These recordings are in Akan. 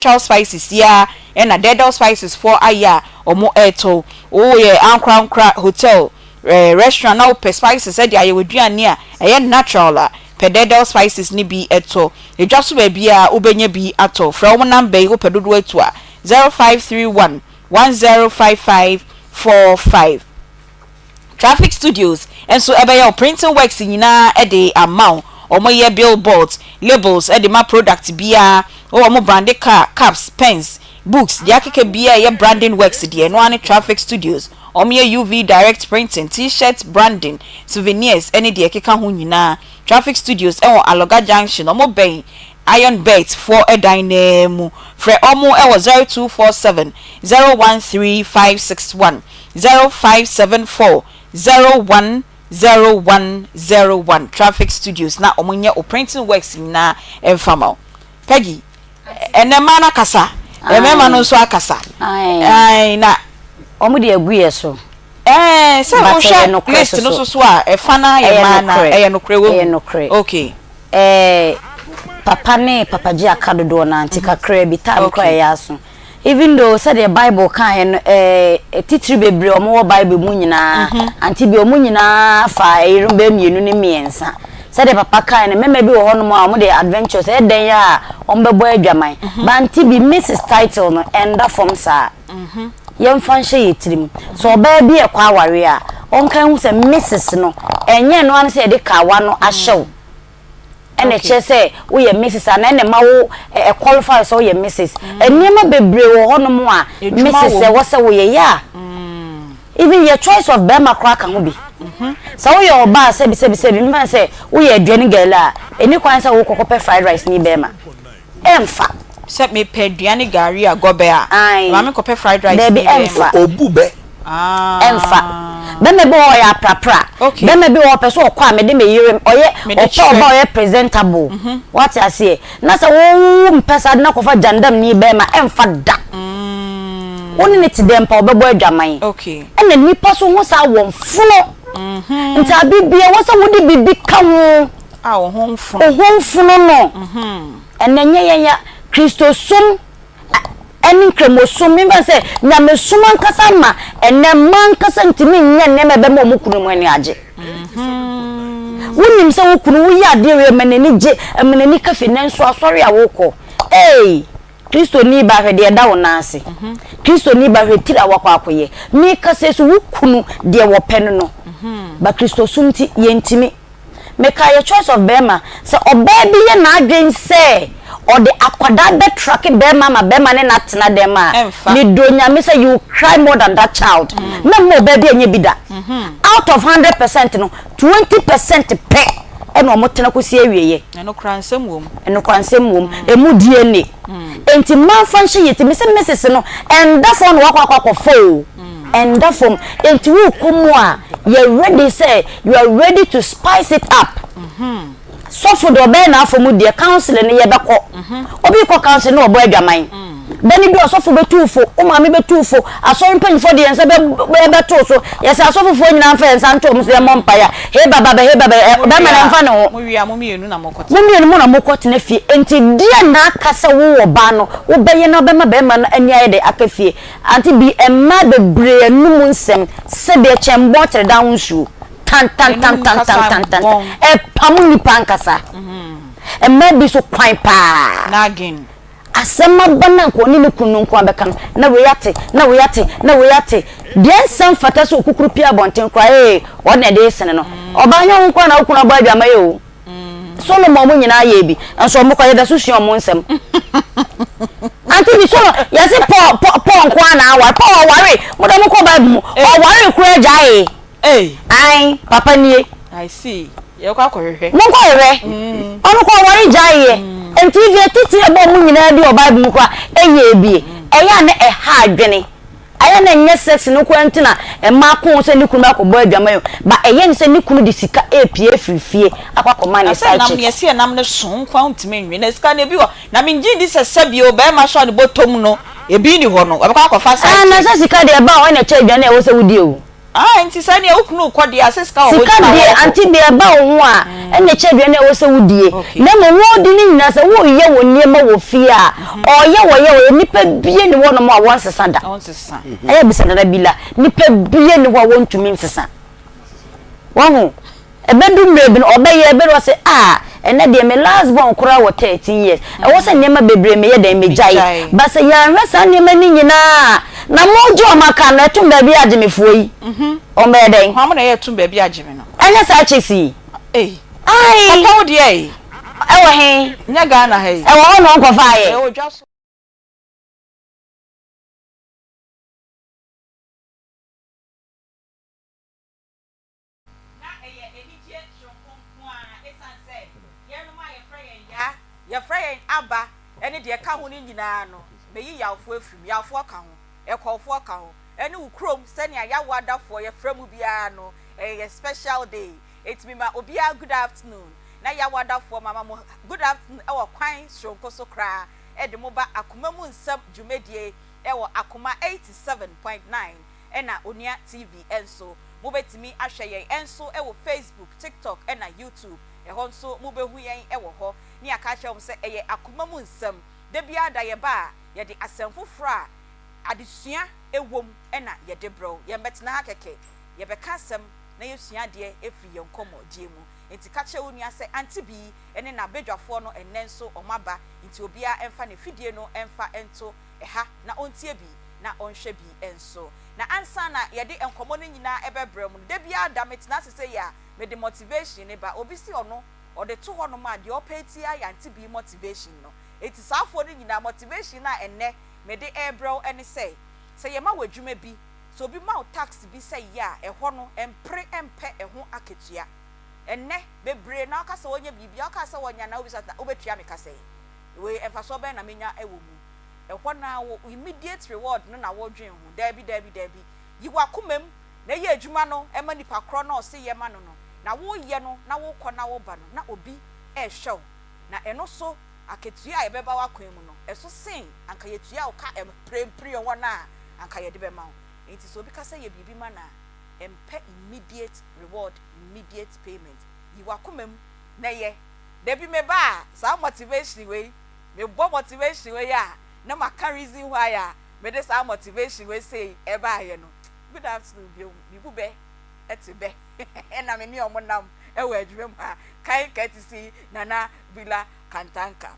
natural spices ya and a dead spices for aya or more eto oh yeah ankra hotel restaurant now per spices said ya would do near a natural pededal spices ni bi eto e just baby a ubenye bi ato from number you pedodo eto 0531 105545 Traffic Studios and so ebe your printing works nyina e dey amount omo ye billboards labels e dey ma product bia o omo branded caps pens books dia keke bia ye branding works dey no ani Traffic Studios omo ye UV direct printing t-shirts branding souvenirs any dey keka ho nyina Traffic Studios e won Aloga Junction omo ben Iron Bait for a dynamo for omo e was 0247 013561 0574 010101 Traffic Studios na omunye o printing works na enfama Peggy enema na kasa emema no so akasa ai na omudi aguye so se o sha list no so a efana ye mana eye no kre okay papa ne papa ji akadodo na antika kre bi tam kwa ya so even though said the Bible kan titiri bebre omo Bible mu nyina anti bi omu nyina fa irumba mienu ne miensa said the papa kan meme bi wo hono mo am de adventures e den ya ombebo adwaman ba anti bi Mrs title no enda from sa yemfa nhye yetirim so oba bi ekwa aware a onkan hu se Mrs no enye no an se de kawa no ahyew ene che say we ye Mrs and ene ma wo qualify so ye Mrs enema bebre wo hono mo a Mrs e wo se wo ye ya even your choice of bema crack kan bi so we your ba se bi me say we ye aduane girl a eni kwan say wo kokope fried rice ni bema emfa set me pe aduane gari a gobe a ma me kope fried rice ni bema obube emfa bema be o ya prapra bema be o person o kwa me de me yire oye o ba oye presentable what I say na say wo mpesa na kofa jandam ni bema emfa da woni ne ti dem pa obebo adwaman okay ene nipa so ho sa won funo nta bibia wo sa wodi bibi ka ho ho mfuno no ene nyenya Kristo sum eni kremosum mi ba se nyame sum ankasa ma ene man kasa ntimi nya ne mebe mo mukunu mu ani age wonim se wukunu wo ya de we meneni je meneni kafe nenso asori awoko Kristo ni ba hwede da wona ase Kristo ni ba hwetira wakwa akoye mi kasa so wukunu de wo pen no ba Kristo sumti yentimi meka your choice of bema se oba bi ye na adwen se or the akwada be tracking be mama be man na tena dem a ni donya me say you cry more than that child me mo baby enye bida out of 100% no 20% pe e no mo tena ko si awieye eno kransem wom emu DNA enti man function yeti me say Mrs no and that phone wakwa fo and that phone enti wo komu a you ready say you are ready to spice it up so for the be na for mu de council ne ye beko obi ko council no obo adwaman beni bi osofo betufo o ma me betufo aso mpanifo de ense be beto so yes asofo fo nyina mfa ensa nto mu se mompa ya he baba be ma na mfa ne ho mu wi amu mienu na mokote mu na mokote na fie enti dia na akasa wo ba no wo beye na be ma na ania de akafie anti bi emma bebre anum nsem se de chembo tere da wonsu tan pamu ni pankasa emma bi so kwan pa na again asema bana ko ni kunu nko abeka na we yate de nsem fata so okukuru pia bonten kwa o na de sene no obanyo nko na okunu ba adwama ye o Solomon mu nyina ye bi enso mo kwa da so hwe mo nsem anti bi so yase po nko na wa po ware mo da mo ko ba mu o ware ku ajae ai papa nie I see ye kwa kohwehwe mo ko hwe onu ko ware jae enti vie titi ebo mu nyina di o Bible mu kwa eye bie eya na ha adwene aya na nye sex no kwanti na ma ko se ni kunu akobọ adwama yo ba eye ni se ni kunu di sika epie frifie akwakoma ne sai nam ye se nam ne son kwa ntime nwe na sika na bi wo na menji di se sabio ba ma sho ne botom no ebi ni ho no abaka akọfa sai na se sika de ba o na che adwane e wo se wudi o ah nti sani e ukunu kwode asesika wo sika de anti de ba ho a ene chedwe na wo se wudie na mo wo di ni nyina se wo ye wo niema wo fie a ye wo nipa bie ni wo no mo a won sesa da won sesa aya bisa da bila nipa bie ni wo won tumi sesa wo ho ebedu mre bi no obeye ebedu se ene de me last born kura wo 13 years e wo se niema bebre me ye dan me jai ba se ya resa niema ni nyina na mojo maka na etum ba bi agemefuo yi o me den ho na ye etum ba bi ageme no anya sa chesi ai papa wo de ai e wo he nya ga na he e wo no nko fa ye e wo dwaso na eye enije shonkonkon a esanse ye no ma ye frey ya ye frey aba ene de ka ho ni nyina no meyi yawfo afim yawfo ka ho ekofo ka ho ene ukrom sene ayawo adafo ye fremu bia no a special day it be ma obia good afternoon na yawo adafo mama mo good afternoon e wo kwan shonko so kra e de mo ba akoma mu nsem dwumedie e wo akoma 87.9 ena onia tv enso mo betimi ahwe yen enso e wo facebook tiktok ena youtube e ho nso mo behu yen e wo ho ni aka hwe se eye akoma mu nsem de bia da ye ba ye de asemfofra adesua ewom ena ye de bro ye betena ha keke ye beka asem na yesua de efri ye nkomo die mu enti ka che onua se anti bi ene na bedwafo no enenso omaba enti obia emfa ne fidie no emfa ento eha na ontie bi na onhwe bi enso na ansa na ye de enkomo no nyina ebebrem no de bia da metena sese ya me de motivation ne ba obi si ono o de to hono ma de opeti ya anti bi motivation no enti safo no nyina motivation na enne me de ebro ene say ye ma wadwuma bi so bi ma tax bi say ya ehɔ no empre empe eho aketua enne bebre na aka se wonya bibia aka se wonya na obi sata obetua me ka say we emfa so be na menya ewo mu ehɔ na wo immediate reward no na wo dwen ho dabi yi wakomam na ye adwuma no ema nipa kro na o se ye ma no no na wo ye no na wo kɔ na wo ba no na obi ehwew na eno so aketua ye beba wakwan mu no eso sen anka yetua o ka emprempre ho na anka ye de be ma ho enti so bi ka say ye bibi ma na empe immediate reward immediate payment yi wakomam na ye da bi me ba sa motivation we me bo motivation we ya na maka reason why ya me de sa motivation we say e ba ye no good afternoon bi bu be etibe na me ni omonam e wa adwuma ha kai katisi nana bila kantanka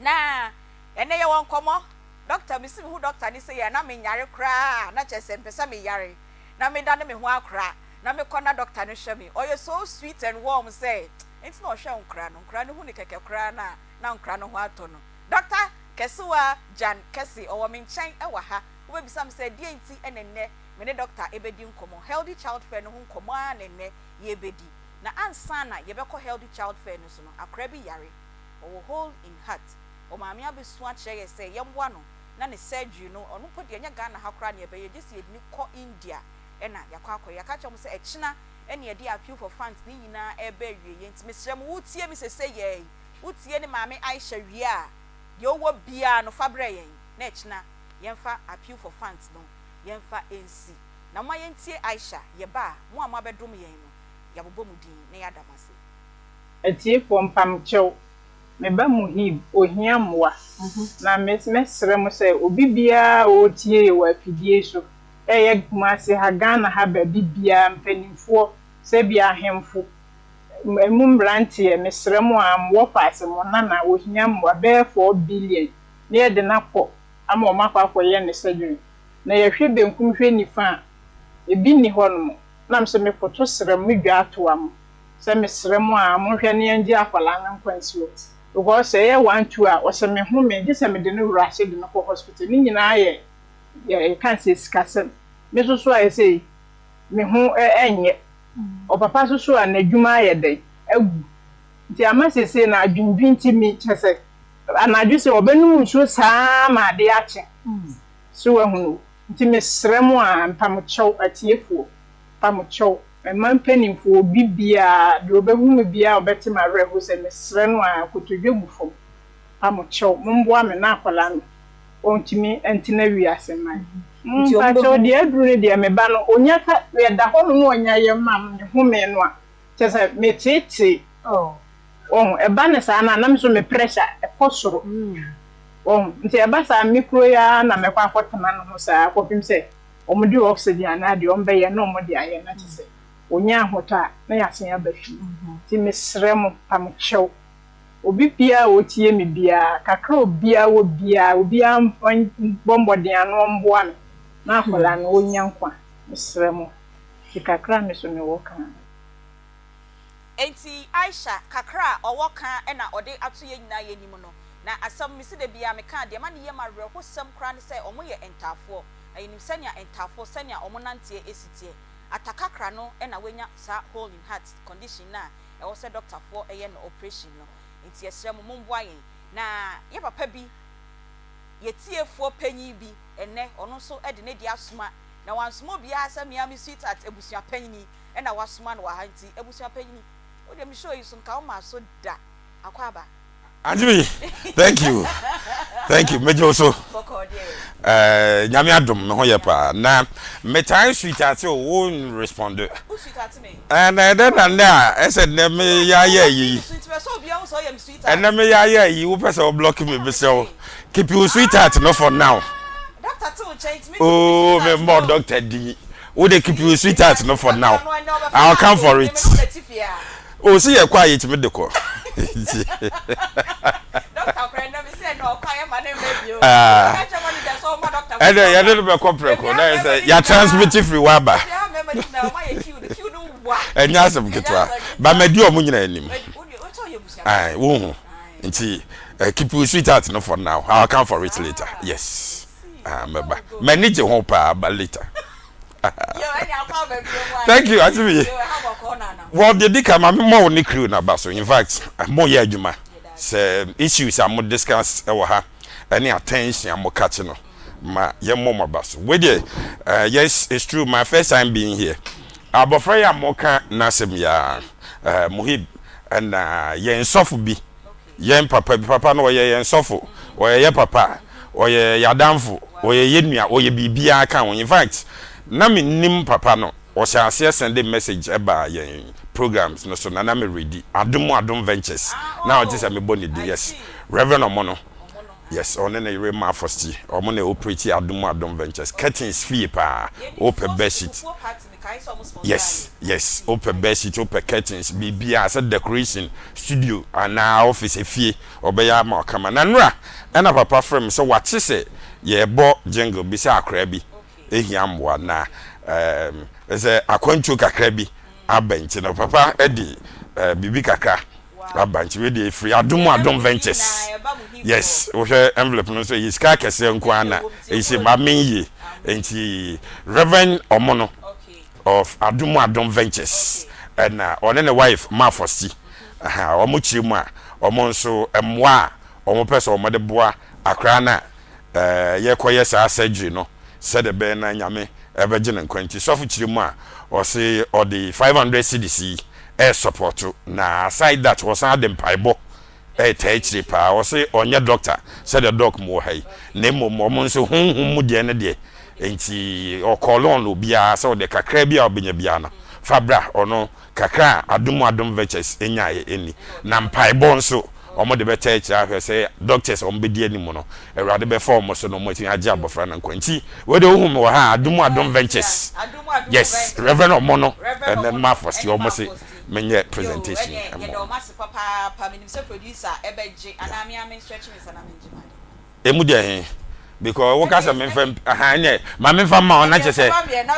na ene ye won komo doctor mi sim hu doctor ni say ya na me nyare kra na chese mpesa me yare na me da na me ho akra na me kona doctor no hwe me oye so sweet and warm say enti na o hwe nkra no hu ni keke kra na nkra no ho ato no doctor kesuwa jan kesi owo me nchen e wa ha wo be sam say die enti enenne me ne doctor ebedi nkomo healthy child fair no hu nkomo anenne ye bedi na ansa na ye beko healthy child fair no so no akra bi yare o hole in heart o maami abesu a kire say yemwa no na ne surgery no onu podi anya Ghana ha kra na ye be ye disi edini ko India ena yakwa yaka chom say echina ene ye dey appeal for funds ni nyina ebe wie ye ntime srem wutie mi sese ye wutie ni maami Aisha wie a ye wo bia no fabre yen na echina yemfa appeal for funds no yemfa NC na ma yentie Aisha ye ba mo amabedom yen no yabobom din na yadamase etie fo mpam chew me ba mu hi ohia mwa na mesre mo se obi bia o tie wa fidie so eye kumase ha Ghana ha ba bibia mpanimfo se bia hemfo emu brante mesre mo am wo pass mo na ohia mwa be 4 billion na ye de na kɔ ama o makwa ye ne surgery na ye hwe benkum hwe nifa ebi ni hono na mse me foto sre mo dwa ato am se mesre mo am hwe ne anje akwala na nkwansuo because say 1-2 a wose me hu me gese me de no wura hye de no ko hospital ni nyina ye kan se skasem me so a say me hu enye o papa so a na dwuma ye den agu nti amasese na adwindwinti mi chese anadwu se obenu nsuo saa ma de ache so ehunu nti me sremu a mpamchew atiefo pamchew man penimfo bibia de obehu me bia obeti ma reho se me srenu a kotodwegufo pamchew momboa me na akwala no ontimi entina wi aseman Mpacho de aduru de me ba no onya ka ye da ho no onya ye mam ne ho me no a chese me tete e ba ne sa na me so me pressure e posoro nti e ba sa mikro ya na me kwa akotama no ho sa akopim se omudi oxygen na de ombe ye no omudi aye na chese onya ahota na ya sen ya bafi ti me srem pam chew obi bia otie me bia kakra obia wo bia obia bombode anu mboa me na akola no onya nkwa me srem ti kakra me so me wo kan enti Aisha kakra owo kan e na ode ato ye nyina ye nim no na asam mi se de bia me kan de ma ne ye ma werɛ ho sam kra ne sɛ omo ye entafo ayinim sɛnia entafo sɛnia omo nantie esitie atakakra no e na wenya sa hole in heart condition na e wo sɛ doctor for e ye no operation no enti esrɛ mo mboa yen na ye papa bi ye tiefo panyi bi enne ono so e de ne di asoma na wansoma bia asɛ mia mi sweet at ebusua panyini e na wasoma no wa hanti ebusua panyini o de mi show you some ka o ma so da akwaba Aunty, thank you. Thank you. Mejo so. Nyame adom me ho ye pa. Na me time sweetheart o won respond. Who sweetheart me? And then I said na me ya yi. Sweetheart so bia so yam sweetheart. And na me ya yi wo person block me be so. Keep you sweetheart no for now. Doctor to change me. Oh, me more doctor D. Wo dey keep you sweetheart no for now. I'll come for it. Oh, see you quiet me dey call. Doctor Brenda me say no quiet man name you. And you little bit corporate. That is you transmit free waba. And you some ketwa. But me di omo nyina anim. Ai, wo. Nti keep you sweetheart no for now. I'll come for it later. Yes. Meba. Me need you home pa but later. Thank you, Aunty. Well, the dika ma more ni crew na baso. In fact, more ye adwuma. Se issues am discuss e wo ha. Any attention am catch no. Ma ye more baso. We dey yes, it's true my first time being here. Abofra ya moka na sem ya Muhib and ye nsofo bi. Ye papa no ye nsofo. O ye papa. O ye yadamfo. O ye yenua. O ye bibia kan. In fact, na me nim papa no o sha send a message eba yen programs no so na me ready adum ventures na o just me boni yes Reverend Omono yes on na yere ma first omo na operate adum ventures curtains fee pa open bedsheet yes open bedsheet open curtains bibia said decoration studio and office fee obeya ma kama na nra na papa frame so what say ye bo jingle bi say akra bi ehiamwa na ese akwantu kakra bi abanchi na papa edi bibi kakra abanchi we dey free adum ventures yes we share envelope no so is ka kese nko ana ese ma menye enti Reverend Omono of adum ventures and on the wife ma fosti omo chirimu a omo nso emwa omo pese omo de boa akra na ye koye sa surgery no said be na nyame ebegene nkwanti sofu chirimu a o say or the 500 cdc air support na aside that was adem paibo techiri pa o say onye doctor said the doc mo hai na mo nso honhom mu de ne de enti o colon obia so de kakra bia obenya bia na fabra ono kakra adum ventures enya eni na paibo nso omo de be church ahwe say doctors on be die nimu no ewrade be form so no mo tin age abofra na nkwanti we de ohum wo ha adum ventures yes Reverend Omono and then ma first you almost say menye presentation ye do mas papa pa minim se producer ebeje anami amen stretch me sana menje emu de because what can me fam aha ma me fam ma ona chese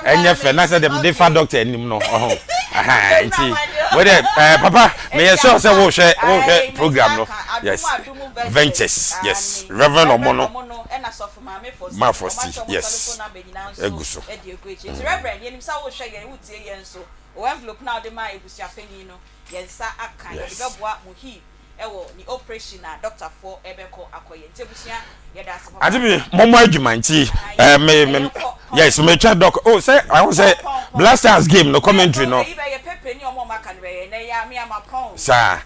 enye fe na say dem dey fa doctor nim no aha nti we de papa me sure say wo hwe program no yes ventures yes Reverend Omono ma first yes eguso Reverend yenim sa wo hwe ye wutie ye nso o envelope na de ma ebusia fani no yensa aka ye beboa Muhib ewo ni operation na doctor for ebeko akoye ntebusia ye da asem Adibi momo adwuma nti me yes me try doc oh say I want say Blasters game no commentary no sa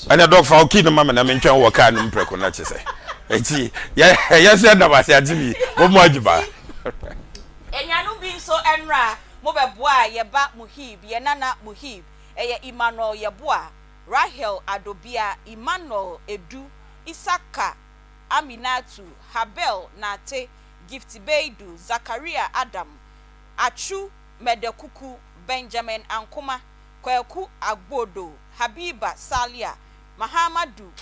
ana doc fa oki no mama na me ntwan wo ka no mpreko na chese enti yes na ba say Adibi momo adwuma enra mo beboa ye ba muhib ye nana muhib eye Emmanuel yeboa Rahel Adobia Emmanuel Edu Isaka Aminatu Habel Nate Gift Beidu Zakaria Adam Achu Medekuku Benjamin Ankoma Kweku Agbodo Habiba Salia Mahamadu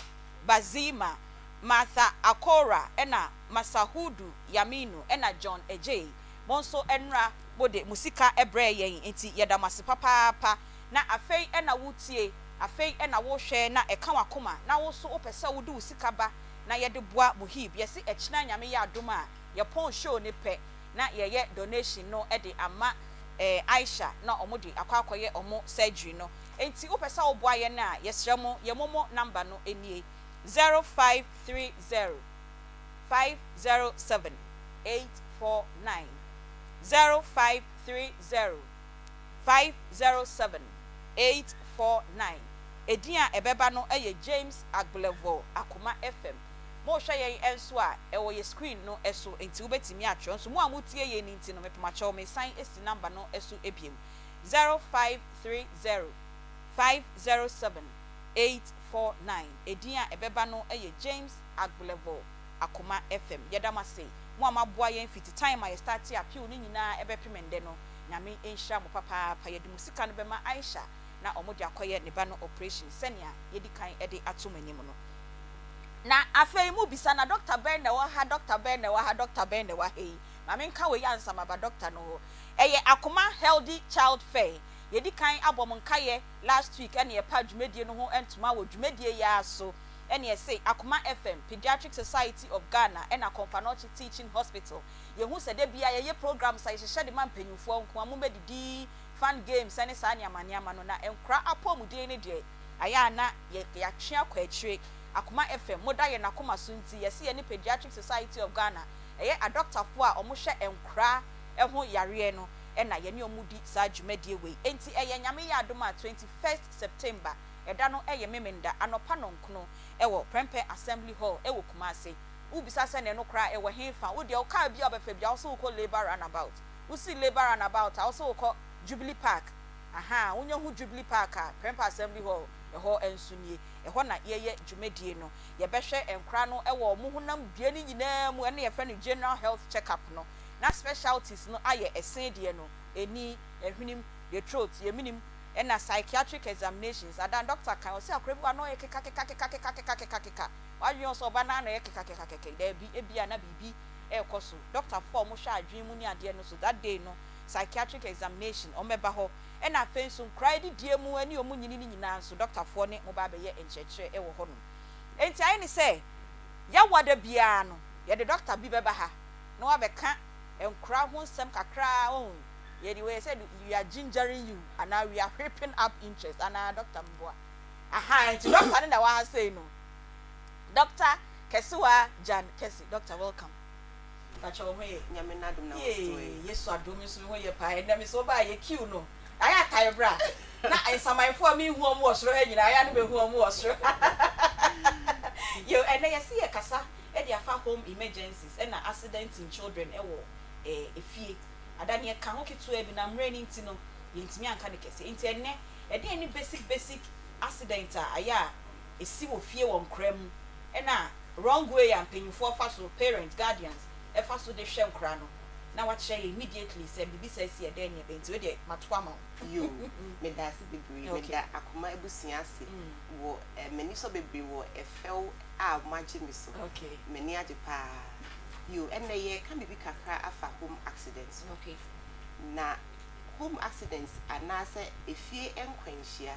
Bazima Martha Akora ena Masahudu Yaminu ena John Ejay Monso enra bode musika ebre yen enti yedamase papa na afei ena wutie afei ena wo hwe na eka wakoma na wo so opese wo du sika ba na yede boa muhib yesi echina nyame ya adoma ye pon show ne pe na ye donation no e de ama Aisha na omudi akwakoye omo surgery no enti opese wo boa ye na yesremo ye momo number no enie 0530 507 849 0530 507 849 Edia ebeba no eye James Agblevo Akoma FM mo hwe yen enso a ewo ye screen no eso enti ubetimi atwo so mo amutie ye ni enti no mepemacho me sign esi number no eso ebiem 0530 507 849 Edia ebeba no eye James Agblevo Akoma FM yedamase mo amaboa yen fiti time I start appeal ni nyina ebepemende no nyame enhia mo papa pa yedi musika no bema Aisha na omodi akoye ne ba no operation senia yedi kan ede atomanim no na afei mu bisa na Dr. Ben na wa ha Dr. Ben na wa ha Dr. Ben na wa hei mame nka we yansa ma ba doctor no eye Akoma Healthy Child Fair yedi kan abom nkaye last week ene ye pa dwumedie no ho entuma wo dwumedie ya so ene say Akoma FM Pediatric Society of Ghana ena Komfanochi Teaching Hospital ye hu se de bia ye program sai hye de man panyufo nko amomedidi fun games ene sa anya maniama no na enkra apomuden ne de aya na ye twea kwa akire Akoma FM moda ye na Akoma sunti ye se ye ne Pediatric Society of Ghana eye a doctor fo a omohwe enkra eho yare no ena ye ne omudi sa dwumedie we enti eye nyame ya adoma 21st September eda no eye memenda anopa nonkono ewo Prempe Assembly Hall ewo Kumase ubisa se ne no kra ewo henfa wo de o ka bia obefa bia so ko labor runabout wo si labor runabout also ko Jubilee Park aha wonya hu Jubilee Park a Prempe Assembly Hall eho ensunie eho na ye dwumedie no ye behwe enkra no ewo mo honam bia ni nyina mu ene ye fa no general health checkup no na specialties no aye esendie no eni ehwinim the throat ye minim ena psychiatric examinations adan doctor kan o se akrebu ano ye keka wadwe so ba na ye keka da bi ebia na bibi ekoso doctor for mo hwa adwen mu ni ade no so that day no psychiatric examination o meba ho ena fenso cry di die mu ani o mu nyini nyina so doctor for ne mo ba be ye enchekere e wo ho no enti ayi ni se ya wada bia no ye the doctor bi beba ha no wa be ka enkra ho nsem kakra o ye the way said we are gingering you and now we are whipping up interest and Dr. Mboa aha enti doctor na wa say no Dr. Kesewa Jan Kesi Doctor welcome Pacho hoye nyame na dum na wostoy yesu adom so hoye pa na me so ba ye queue no aya tai bra na ensamanfo mi hu omo osoro ha nyina aya no be hu omo osoro yo ene yesi ye kasa e dia fa home emergencies and accidents in children ewo efie adani e kan hokitu e bi na mre ni nti no yentimi anka ne kese nti ene e de any basic accident aya esi wo fie won kram e na wrong way and penyufo fa so parents guardians e fa so de hwem kra no na wa che immediately say bibi say see e de ne be nti we de matoa ma yo me da se bebre me da Akoma ebusia ase wo mani so bebre wo efel a magye mi so okay mani age pa yo ene ye kan bibi kakra afa home accidents okay na home accidents anase efie enkwanhia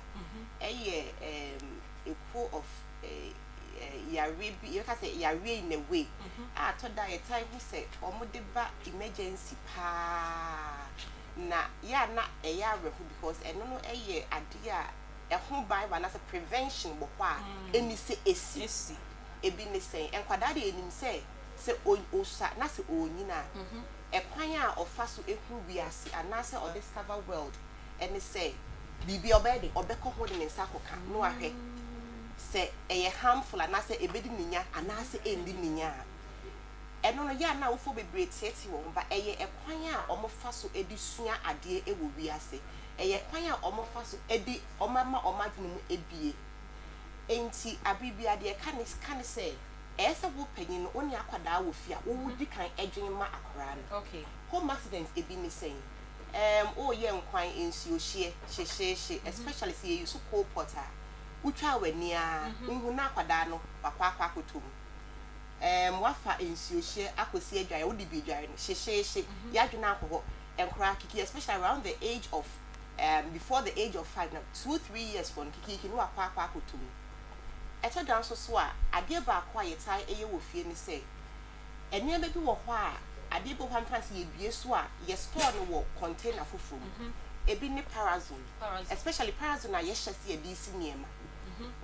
eye a pool of yare bi you can say yare in a way to die time who say omude ba emergency pa na ya na yare because eno no eye ade a ho ban ba na say prevention bo kwa eni se esi ebi ne say enkwada de enim say osa na say onyina ekwan a ofa so ehu wiase anase o discover world eni say bibi obede obekọ ho de nsa akoka no ahwe se eye harmful anase ebedi ninya anase endi ninya eno no ya na wo fo bebre tieti wo ba eye ekwan a omofa so edisua ade ewo wiase eye kwan a omofa so edi omama omadwene mu ebie enti abibia de kan say ese wo panyin no oni akwada wo fia wo wudi kan edwen ma akora no okay home accidents ebi ni saying oh ye nkwan ensuo hye especially say you so cold porter utwa wani a nhu na akwada no wakwa akotom wafa ensuo hye akosi adwan wo de bi adwan hye ya adwena akọ enkora kiki especially around the age of before the age of 5 now 2-3 years for kiki no wakwa akotom eto dan so a ade ba akwa yetai eye wo fie ni say ene be bi wo ho a ade bo hwan trans ye bie so a ye store no wo container foforo ebi ni parazone especially parazone na ye hyese ye di si niema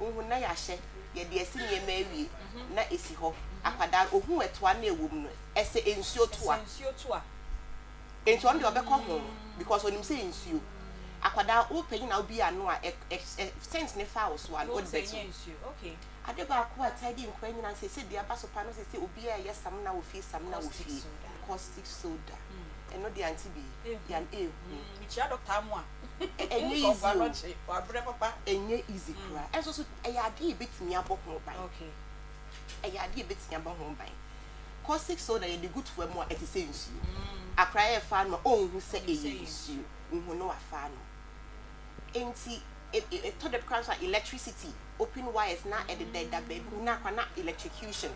ohun na ya hye ye de esi niema awie na esi ho akwada ohun etoa na ewom no ese ensuo toa enti on de obekọ ho because onim say ensuo akwada o panyin na obi ano a sense ne fa so an o de beto okay ade ba ko atadi nkwan nyina se dia ba so pa no se obi a yesam na wo fi sam na wo fi caustic soda eno de anti bi yan mi chia doctor amu a enye easy wa bre papa enye easy kura enso so ade betimi abo ho ban okay ade betimi abo ho ban caustic soda ye de good for mo e te say nsuo akra ye fa no onhu se eye nsuo nhu no afa no enti to the crowns are electricity open wires na at the baby na kwana electrocution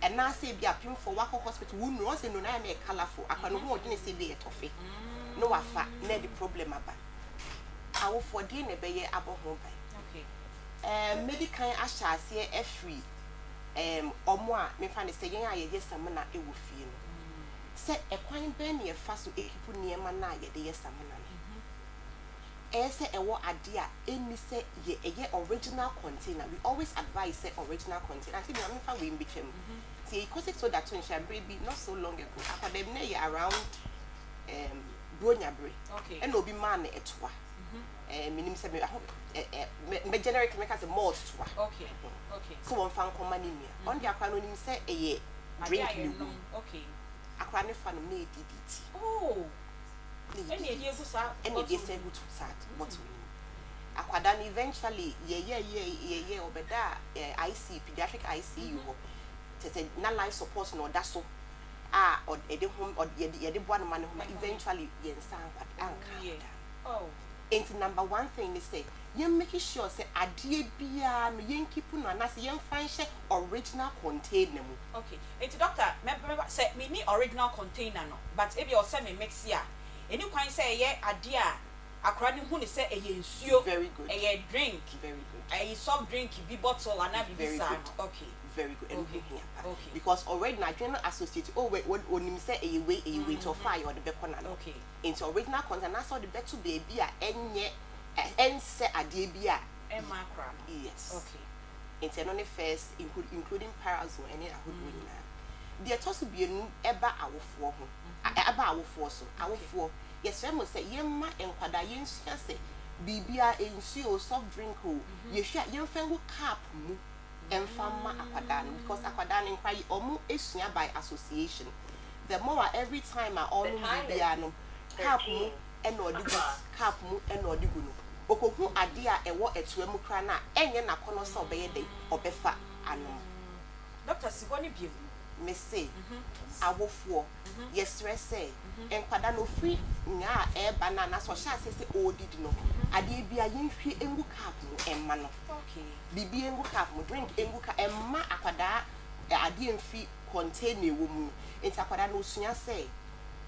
and na say be appeal for wako hospital we no say no na me colorful akwana ho odine say be etofe no wafa na the problem aba awo for dey na be ye abo ho bai okay medical ashase e free omo a me fa ne say yen aye yesam na e wo fie no say ekwan be na ye fa so ekipu niema na ye de yesam na ese ewo adea eni se ye original container. We always advise say original container. I think we am we mbichem. See caustic soda to nsha baby not so long ago. Akwadem na ye around Bronyabri. Okay. And obi man etwa. Minim se me generic make as a malt twa. Okay. Okay. So one fan command in here. On the akwa no nim say eye drink you. Okay. Akwa ne fan no DDT. Oh. Any idea who sa? Any idea say good to start what we akwada eventually ye obeda IC pediatric ICU ho tete na life support no da so or ede home or ye de boa man home eventually ye nsa anka oh enti number one thing is say you make sure say adie bia no yen keep no na say yen fan she original container mu okay enti doctor remember say me ni original container no but if you say me mix ya any kwan say ye ade a akra ni hu ni say eye nsuo very good eye drink very good eye soft drink bi bottle and na bi sa okay very good okay. Okay. Because already Nigerian associated what onim say eye way to fire or the bekona okay into original content na so the better baby a enye ense ade bi a emakra yes okay into no first including parazone any ahodo nyina the toss bi enu eba awofo ho aba awofo so awofo yes we say yemma enkwada yensua say bibia ensuo soft drink o yehwa yemfa go cap mu enfama akwadan because akwadan nkwayi omu esua by association the more every time I all bibia no cap mu eno odigu cap mu eno odigu no okohu ade a ewo etua mu kra na enye na kono so obeye dey obefa ano doctor sigoni bi me say awofo yes we say enkwada no free nya e banana so sha say odidi no ade bia yenhwe engu cap no emma no okay bibi engu cap mo drink engu ka emma akwada ade enfi container wo mu enti akwada no sua say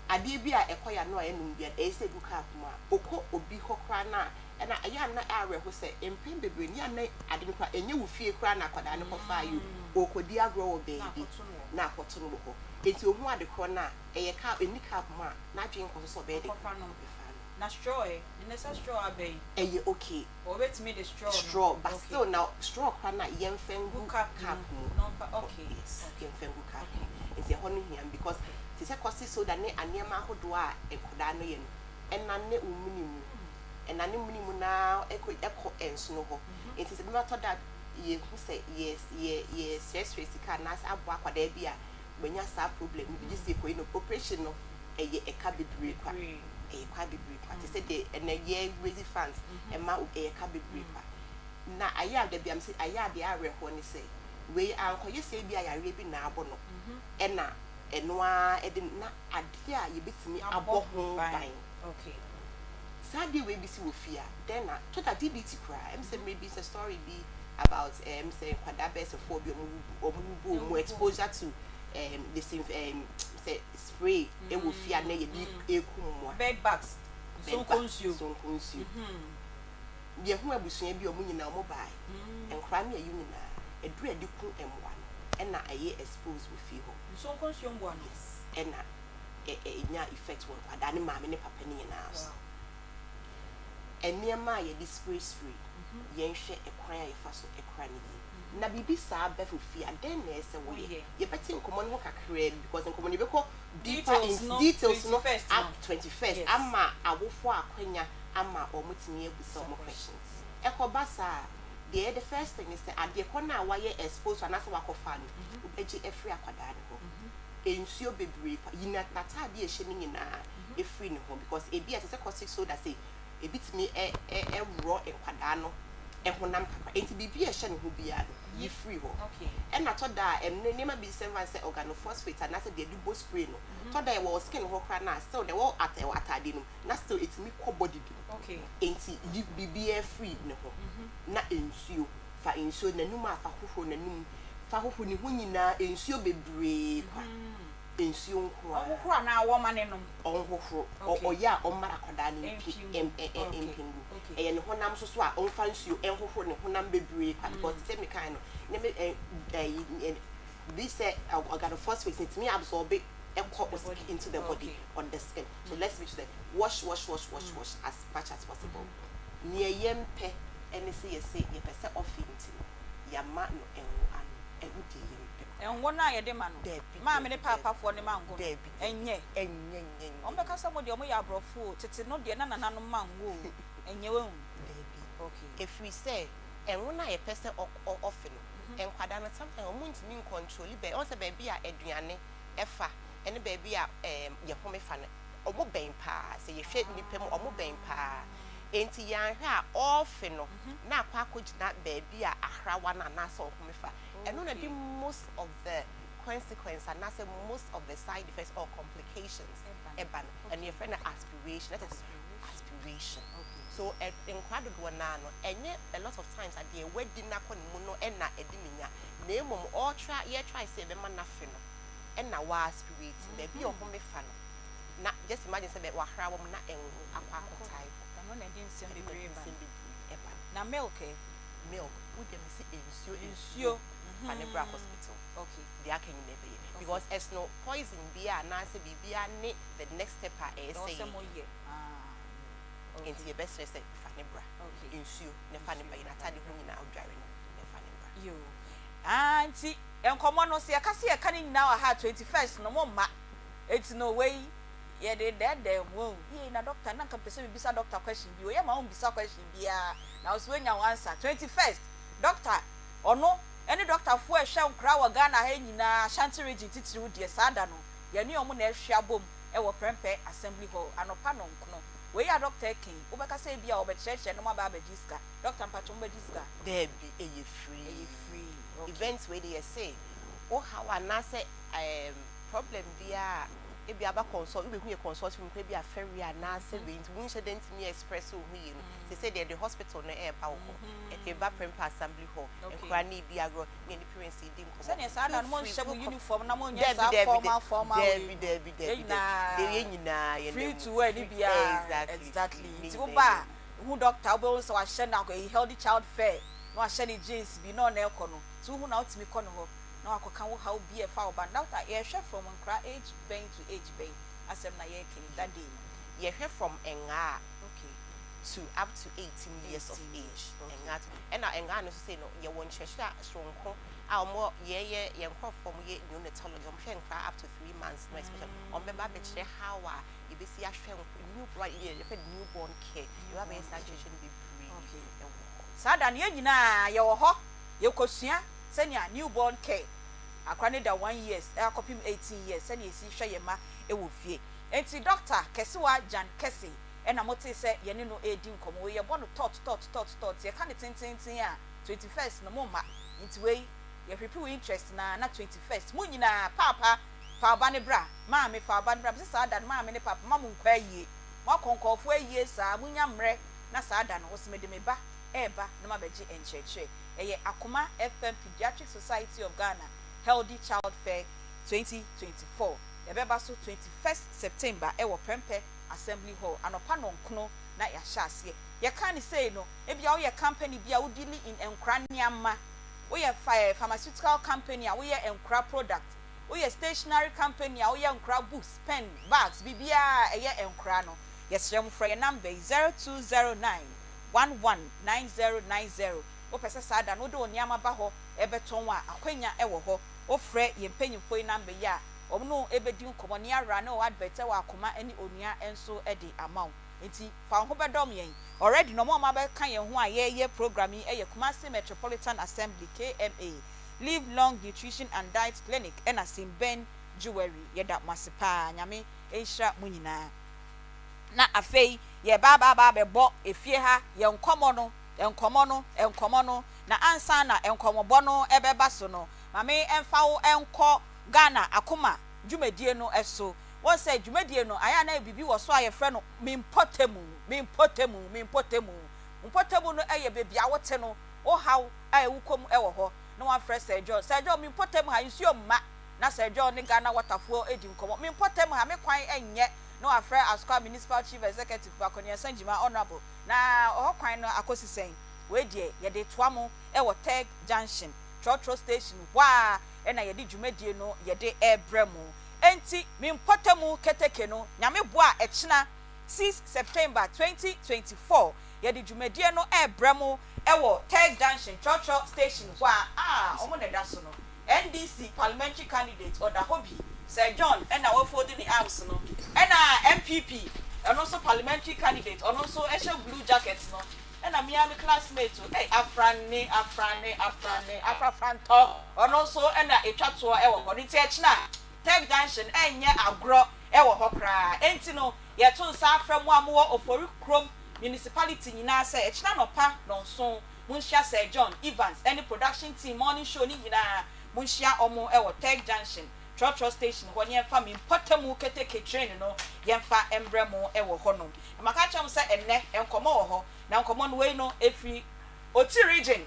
ade bia ekoya no enum bia e say engu cap mo a okọ obi hokra na na aya na awe ho say empem bebre ni na ade nkwa enye wo fie kra na akwada no kofa you okodi agro wo baby na akoto no ho enti ohun ade kro na eye cap eni cap mo a na dwen ko so be de na straw in the straw abey eye okay or bet me the straw but okay. Still now straw kra na yemfengu cap no okay yes yemfengu cap enti ho no hiam because ti say kosi so da ne anema hodo a ekoda no ye no enane umunimu enane munimu na eko enso no ho enti se be matter that ye hu say yes stress ka na abo akwada bia when you have problem you just say no operation no a can be break a can be break they say they and a year raising funds and ma a can be break na aya de biam say aya de are ho ni say we anko you say bi aya bi na abo no e na enoa e de na ade a ye betimi abo ho ban okay sadly we be see ofia then na to that DBT cry am say maybe it's a story be about say kwadabe phobia more exposure to the same say spray e wo fia na ye di ekum bed bugs so consume ye hu abusua bi omunyina omo bai enkra na ayu nyina edu adiku emwa no na aye expose wo fi ho so consume bo no yes na nya effect won kwada ne maame ne papa ne nyina so eniema ye di spray ye nhwe ekran ya fa so ekran ni na bibi sa befu fi aden na ese wo ye beti nkomo no kakra because nkomo ni beko deeper in details no up 21st ama awofo akwanya ama omutimi ebusa omo questions ekoba sa the first thing is that ade ko na wa ye expose anasa wa kofa no obeji efri akwada ne ho ensuo bebre yina natade e hye ni nyina efri ne ho because ebi ate se caustic soda say ebitimi raw enkwada no ehonam kakra enti bibia hye ne ho bia no ye free ho okay and na to da nema bi seven say organophosphate and na say the dubo spray no to da e wo skin ho kra na still the wo atade no na still etimi ko body do okay enti bibia free ne ho na ensuo fa ensuo nanum afa hohoro nanum fa hohoro ni ho nyina ensuo bebre kwa ensuo nko hohoro na wo mane no hohoro oya omara koda ni empingu e ne honam so a onfa nsuo enhohoro ne honam bebre kwa because say me kind no this say organophosphate it me absorb it into the body on the skin so let's make sure that wash as much as possible near yempe and say ye pese offing ya ma no enu di yempe en wona ye de ma no ma me ne papa fo ne mango enye on be kasa mo de mo ya brofo tete no de na no mango enye we okay if we say en wona ye pese offing en kwada no sometimes o muntimi control be on say baby a aduane efa ene baby a ye home fa ne omo ben pa say ye hwe nipa mu omo ben pa enti yan hwe a off no na akwa akogina baby a ahrawa na na so home fa eno na be most of the consequence and na say most of the side effects or complications eban and your friend aspiration that is aspiration so in kwado do na no enye a lot of times at the wedding na kon mu no na ediminya na emom all try say be man na fe no na wa aspirate baby o home fa no na just imagine say wa hra wo na en akwa akotai no na din sim be eba na milk we dem say ensuo Anebra hospital okay dia can never because as no poison bia na say bibia ne the next step say into your best say Fanebra okay ensuo ne Fanebra ina tade ho nyina odware no ne Fanebra yo Aunty enkomo no se yakase ya kan nyina wa ha 21st no mo ma eti no way ye de dem wo ye na doctor na kan pese bi bisa doctor question bi o ye ma won bisa question bia na o so nya answer 21st doctor ono any doctor for a sham kra wa Ghana ha nyina Ashanti region titiri de sada no ye ne omo na ehwa bom e wo prempe assembly hall anopa no nkono we ya doctor kin obeka say bia obechechche no ma ba bagiska doctor mpacho bagiska there be free events where they say oh how na say problem bia e bia ba consult we hu ye consult we bia ferry na say we shouldn't me express who you know they say they the hospital no e ba wo e ba prempe assembly hall e kwa ni bia ro ni parents dim ko say say na mo nhyem uniform na mo nya sa formal they nyina ye free to wear ni bia exactly ti wo ba hu doctor obo so wa hye na ko healthy child fair no wa hye ni jeans bi no na e ko no ti hu na otimi ko no ho na akoka wo how be a fa oba doctor ye hwe from nkra age ben to age ben asem na ye kin that day ye hwe from enga okay to up to 18 years of age enga no say no ye won chehwa sonko a omo ye nkro from ye neonatology om hwe nkra up to 3 months no especially on member be kire how a ye be see ahwe newborn ye newborn care you have a situation be free sada ne nyina ye wo ho ye kosua senia newborn care akra ne da 1 years akopim 18 years se ne esi hwe ye ma e wo fie enti doctor kese wa Jan kese e na mote se ye ne no edi nkomo ye bo no tot ye ka ne tintintin a 21st no mo ma enti we ye prepare interest na 21st mu nyina papa fa ba ne bra ma me fa ba ne bra se sa da ma me ne papa ma mu nkwa yie ma konkofo ayie sa mu nya mre na sa da no wo de me ba eba na ma beji encheche eye Akoma FM Pediatric Society of Ghana Healthy Child Fair 2024 ebeba so 21st September e wo Prempe Assembly Hall anopa no nkono na ya hyase ye kan say no e bia wo ye company bia wo dealing in enkra niamma wo ye pharmaceutical company a wo ye enkra product wo ye stationery company a wo ye enkra books pen bags bibia e ye enkra no yes rem for your number 0209 119090 wo pese sada no de oniama ba ho ebeton a akwanya e wo ho wo frɛ ye mpanyimfo number ya omno ebedi nkomo ne ara na o advert wa Akoma ani onua enso e de amaw enti fa ho bedom yen already no mo ma be kan ye ho a ye programming e ye Kumasi Metropolitan Assembly KMA Live Long Nutrition and Diet Clinic and Nsem Ben Jewelry ye da masepa nyame ehira munyina na afei ye ba bebo efie ha ye enkomo no na ansa na enkomobo no ebeba so no mame emfa wo enko Ghana Akoma dwumadie no eso won say dwumadie no aya na bibi wo so aye frɛ no mimpotemu no eye bebi awote no o haw aye wukom ewo ho na wa frɛ Sergio mimpotemu ha nsuo mma na Sergio ne Ghana waterfall edi nkomo mimpotemu ha me kwan enye no afre Asukwa Municipal Chief Executive Bakonia Sanjima Honorable na kwan no akosisen we die ye de toamo e wo Teg Junction Trotro Station wa e na ye de dwumadie no ye de ebremu enti mimpotemu keteke no nyame boa e kina 6 September 2024 ye de dwumadie no ebremu e wo Teg Junction Trotro Station wa omo ne da so no NDC parliamentary candidate or the hobby Sir John and our folding the arms no and MPP and also parliamentary candidate and also a blue jackets no and a Miami classmate hey Afrani Afranto and also and a chat to our body na Teg Junction and ya agro ewo hokra entino ye to sa from one more ofori krom municipality nyina say echna no pa no so munhia Sir John Evans any production team morning show ni nyina munhia omo ewo Teg Junction Trotro Station when ye fa mimpotemu keteke train no ye fa embremo ewo ho no maka cham say enne enkomo wo ho na enkomo no we no efri oti region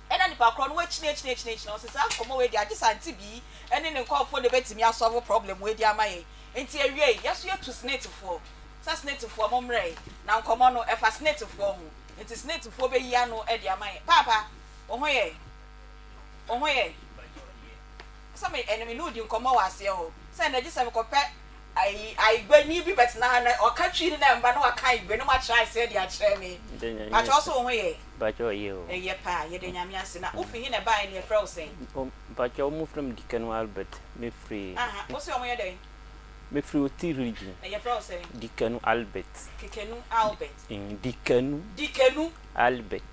ena nipa kro no we chine no say enkomo we dia just anti bi ene ne nkofo de betimi asolve problem we dia amaye enti awie yeso ye to snake for momre na enkomo no e fa snake for hu enti snake for be yia no e dia amaye papa ohoye some enemy no di nkomo wase ho say na gisa me kope ai gbani bi betna na o ka twi na mba na o ka igbe no ma try say dia kire me ba cho so ho ye ba cho ye o ye pa ye de nyame ase na ofi hi na ba ni e frɛ o sen ba cho mu from Dikenu Albert me free o se o mo ye den me free oti region na ye frɛ o sen Dikenu Albert in Dikenu Albert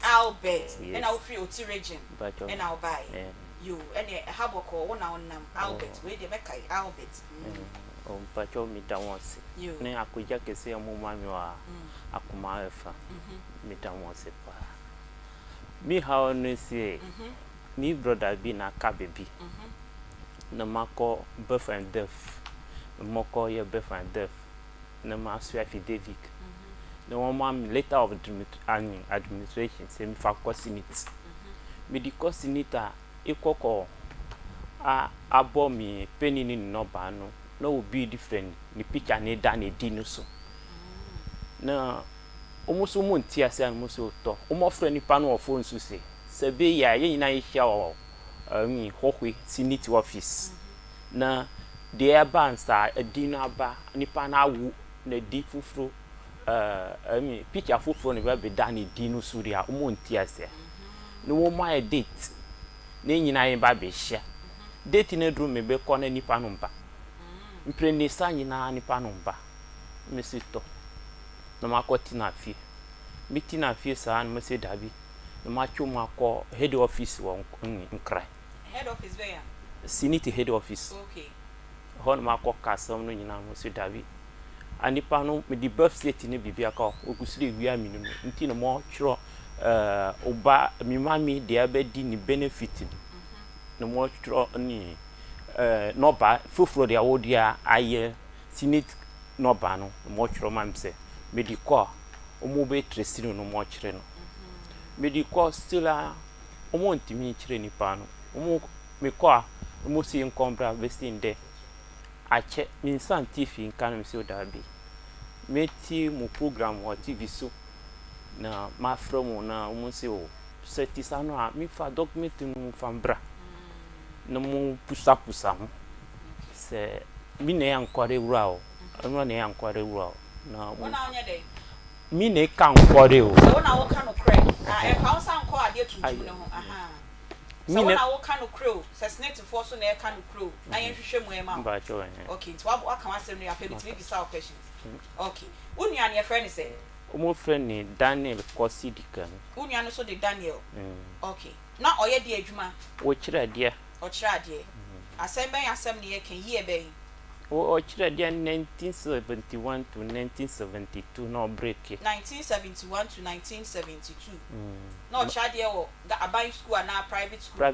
and I free oti region and I'll buy you any haboko wona wonam Albert we de mekai Albert pacho mi da wonse ne akoja kese ya mu mami wa Akoma efa mi da wonse pa mi how no see mi brother bi na ka baby na mako birth and death moko ye birth and death na ma so affidavit na one man letter of administration say mi fa cosinit mi di cosinita ikoko abo mi penini no ba no will be different ni picture ne da ne di no so na omuso mo ntia se amuso to omo frɛ nipa no ofo nso se be ya ye nyina ye hia o mi hohwe siniti office na de abansa adi no aba nipa na awu na di fufuro mi picture fufuro ne be da ne di no so ria omo ntia se no wo my date ne nyina ye ba be hia date ne drum me be ko na nipa no mba mpreni sa nyina nipa no mba mesito na makoti na fie miti na fie sa na mese dabi na macho makọ head office wo nkra head office where Senate head office. Okay. Hon ma ko kasam no nyina mo so dabi. Anipa no me di birth state ni bibia ka ogusiri wia mi no nti no mo twro oba mi mami de abedi ni benefit ni. No mo twro ni no ba fufuro de awodia aye Senate no ba no mo twro mam se me di ko omo be tresino no mo kyere no. Me di ko still a omo ntimi kyere ni pa no. Omo me ko a omo si nkombra vesting de ache minsan TV nkan mi so dabi meti mu program wa TV so na ma from na omo se o setisa no a mi fa document no fambra na mu pusa mo se mi na yankware wura o no na yankware wura o na wona onye dey mi na ka nkware o so wona wo ka no crack e ka unsa nko ade tuntum ne ho aha so wona wo ka no crow Senate for so na e ka no crow na yen hwehwe mu e ma ba cho okay so wa ka wasem no ya fe bitimi bisa questions okay unia ne friend say omo friend ni Daniel Kosidikan unia no so de Daniel okay na oye de adwuma wo kire de o kire ade asem ben asem ne ye kan yi e ben o kire de 1971 to 1972 no break 1971 to 1972 no kire de wo aban school na private school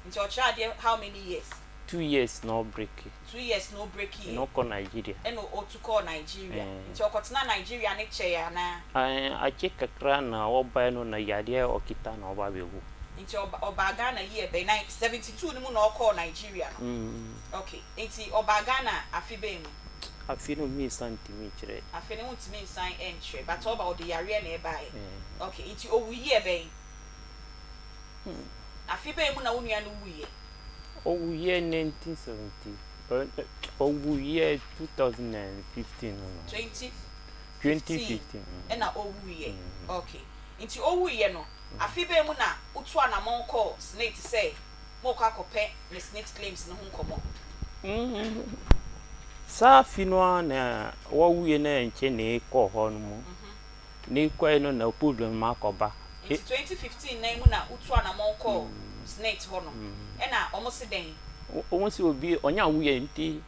into o kire de how many years 2 years no break 2 years no break no ko Nigeria eno o to call Nigeria into o kotena Nigeria ne che ya na a che kakra na oba no na yade okita na oba bewu into oba Ghana year be 1972 ni mu na o call Nigeria okay into oba Ghana afibe mu afino mi santimi kire afine untimi sign entry but oba o de yare na e bai okay into owu year be afibe mu na wonua no wuye owu year 1970 owu year 2015 no 2015 ena owu year okay into owu year no afibe mu na utu anamon call Senate say mo kwa kope ne Senate claims no ho nkomo sa fino na wo ye na nche ne ko ho no mu ne kwa no na problem makoba 2015 na mu na utu anamon call Senate ho no ena omosi den omosi obi onya wuye nti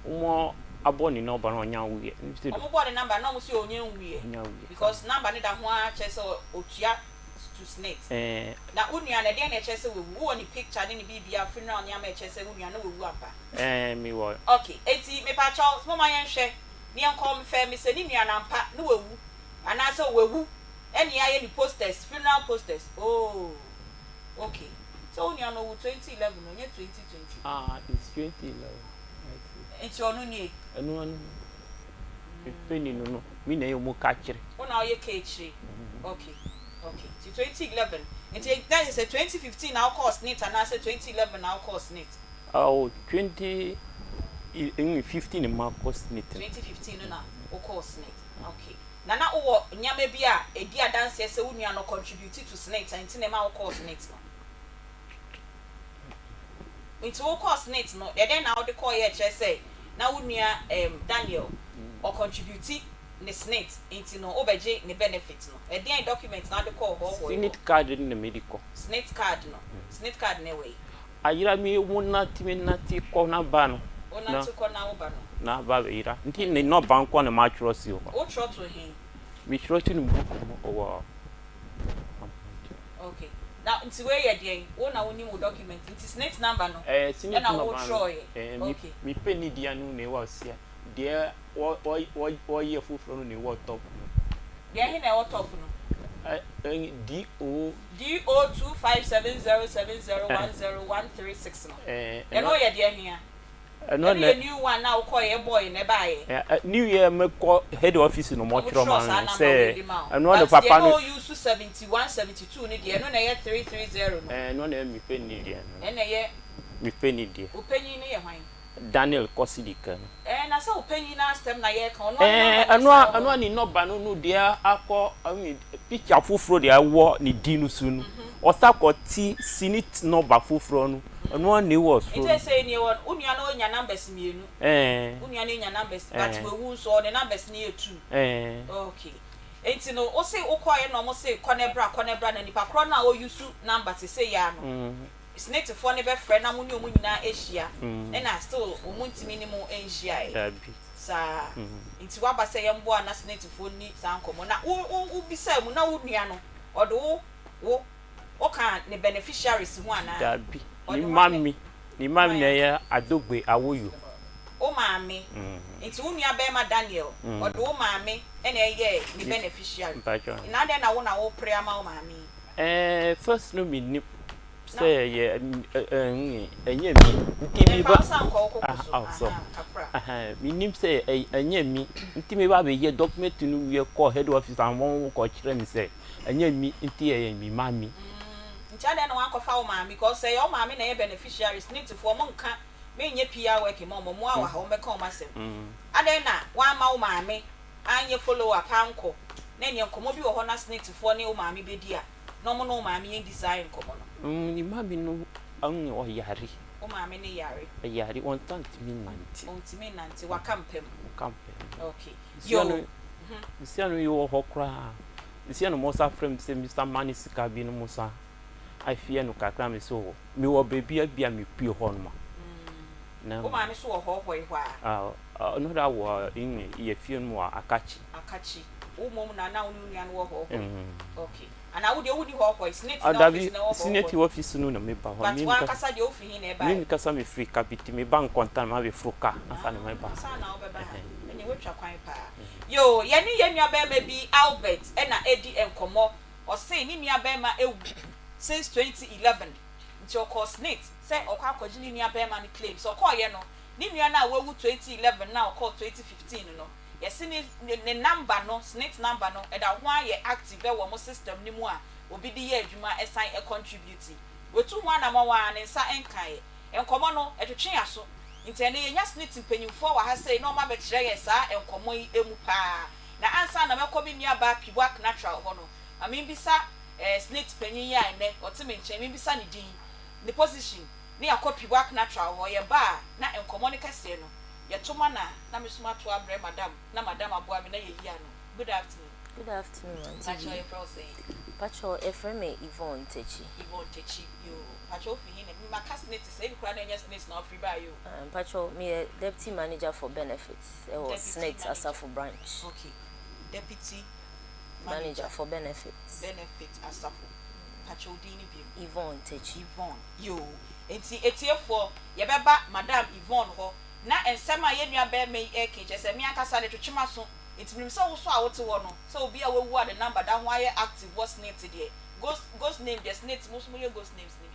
umo aboni no ba onya wuye omo board number na omosi onye wuye because number ne da ho a chese otua to Senate na unua na de na chese wewu wo ni picture ni bibia funeral nya ma chese unua na wewu ampa mi wo okay eti me pa cho mo ma yen hwe ni enko me fe me se ni nua na ampa na wewu ana se wewu eni aye ni posters funeral posters oh okay so unua no 2011 no nye 2020 it's 2011 eti onu ni enu anu penny no mi na yo mo ka kire una oye ka kire okay so 2011 that is a 2015 now course net and I said 2011 now course net 2015 ma course net 2015 na o course net okay na o nyame bia edi adanse ese unua no contribute to Senate and tin ma o course net no into o course net no e den na o de call here che say na unua Daniel o contribute ne Senate into no obeje ne benefit no e den document na de call ho Senate card ni medical Senate card no Senate card ne way ayira mi wona timinati ko na ba no ona to ko na wo ba no na ba ira nti ne no ban ko na ma trust you o trust to him mi trust ni book mo o okay now nti we ye den wo na woni mo document nti Senate number no Senate na wo number try okay mi penny dia no ne wa sia dia wo ye fufuro no ne wo top no dia he na wo top no DO25707010136 no no ye dia here no the new one now call your boy ne buy new year me call head office no mo tro man say no the papa no use 7172 ni dia no na ye 330 no no na mi penny dia no na ye mi penny dia o penny ni ye hwan Daniel Kosidikan na say o penny na stem na ye kan anu ni no ba no dia akọ picture fufuro dia wo ni dinu su no osakoti Senate no ba fufuro no anu ni wo so it say ni won unua no nya numbers mienu unua no nya numbers but we wu so the numbers ni 2 okay enti no o say o koye no mo say konebra na nipa kro na o use number say ya no snake for ne be friend na mu ni omu nyina ehia na still omu ntimi ni mu enhia e sa nti wa ba se yembo ana snake for ni san komo na u bisa mu na wo nua no odo wo kan ne beneficiaries ho ana dabi ni mami na ya adogbe awoyo o maami nti wo nua be ma Daniel odo wo maami ene ye ni beneficiary na de na wo prayer ma wo maami first no me ni say ye enye mi ntimi ba so mi nim say enye mi ntimi ba be ye document no we call head office and won ko kire mi say enye mi nti ye mi mami nti ade na wan ko fa wo maami because say your maami na ye beneficiaries need to for mo nka me nye PR work mo awa ha wo be kan o masem ade na wan ma wo maami anye follow up anko na nye nkomo bi wo ho na snake for ne wo maami be dia no mo no maami design komo no ni mami no an o yari o maami ne yari on tant mi nanti wa campem okay yo no yo ho kra no mo sa frame say Mr. Mani sika bi no mo sa I fear no kakra me so me wo baby bia me pie ho no ma na o maami so ho hwa no da wo in ye fie no akachi o mom na na unu nua no ho okay ana wo de wo di ho ho snake na office office no na me ba ho mi wa kasa de ofi na e ba mi kasa me free capiti me bank contant ma be fruka afa na me ba sa na wo be ba enye we twa kwan pa yo ye ni ye nua ba ma bi Albert e na edi enkomo o say ni nua ba ma ewu since 2011 nti o ko snake say o kwa akwaji ni nua ba ma ni claim so ko ye no ni nua na wewu 2011 na o ko 2015 no yes ni number no snake number no e da ho aye active e wo mo system ni mu a obi di ye adwuma assign e contribute wetu ho na wa ne nsa enkan enkomo no etwetwe aso ntene ye nya snake mpanyimfo wa ha sei no ma be kire ye sa enkomo yi emu pa na ansa na mekobi ni aba piwak natural ho no ami bisa snake panyin ya ne otime nche mi bisa ni din the position ni akopi piwak natural ho ye ba na enkomo ne kase no yetoma na mesuma to abre madam na madam aboa me na ye yia no good afternoon Aunty. Pacho e process Pacho Efreme Yvonne Techi yo Pacho fi hine mi makasnate say bi kra na nya snakes na free by you Pacho me deputy manager for benefits e was snakes Asafo branch okay deputy manager for benefits Asafo Pacho dini bi Yvonne Techi yo etiefo ye beba madam Yvonne ho na ensem a ye nua be me eke se me akasa de twetwema so itiminim se wo so a wote wo no se obi a wewu ade number da ho aye active was name to there ghost name the snake most mo ye ghost names ni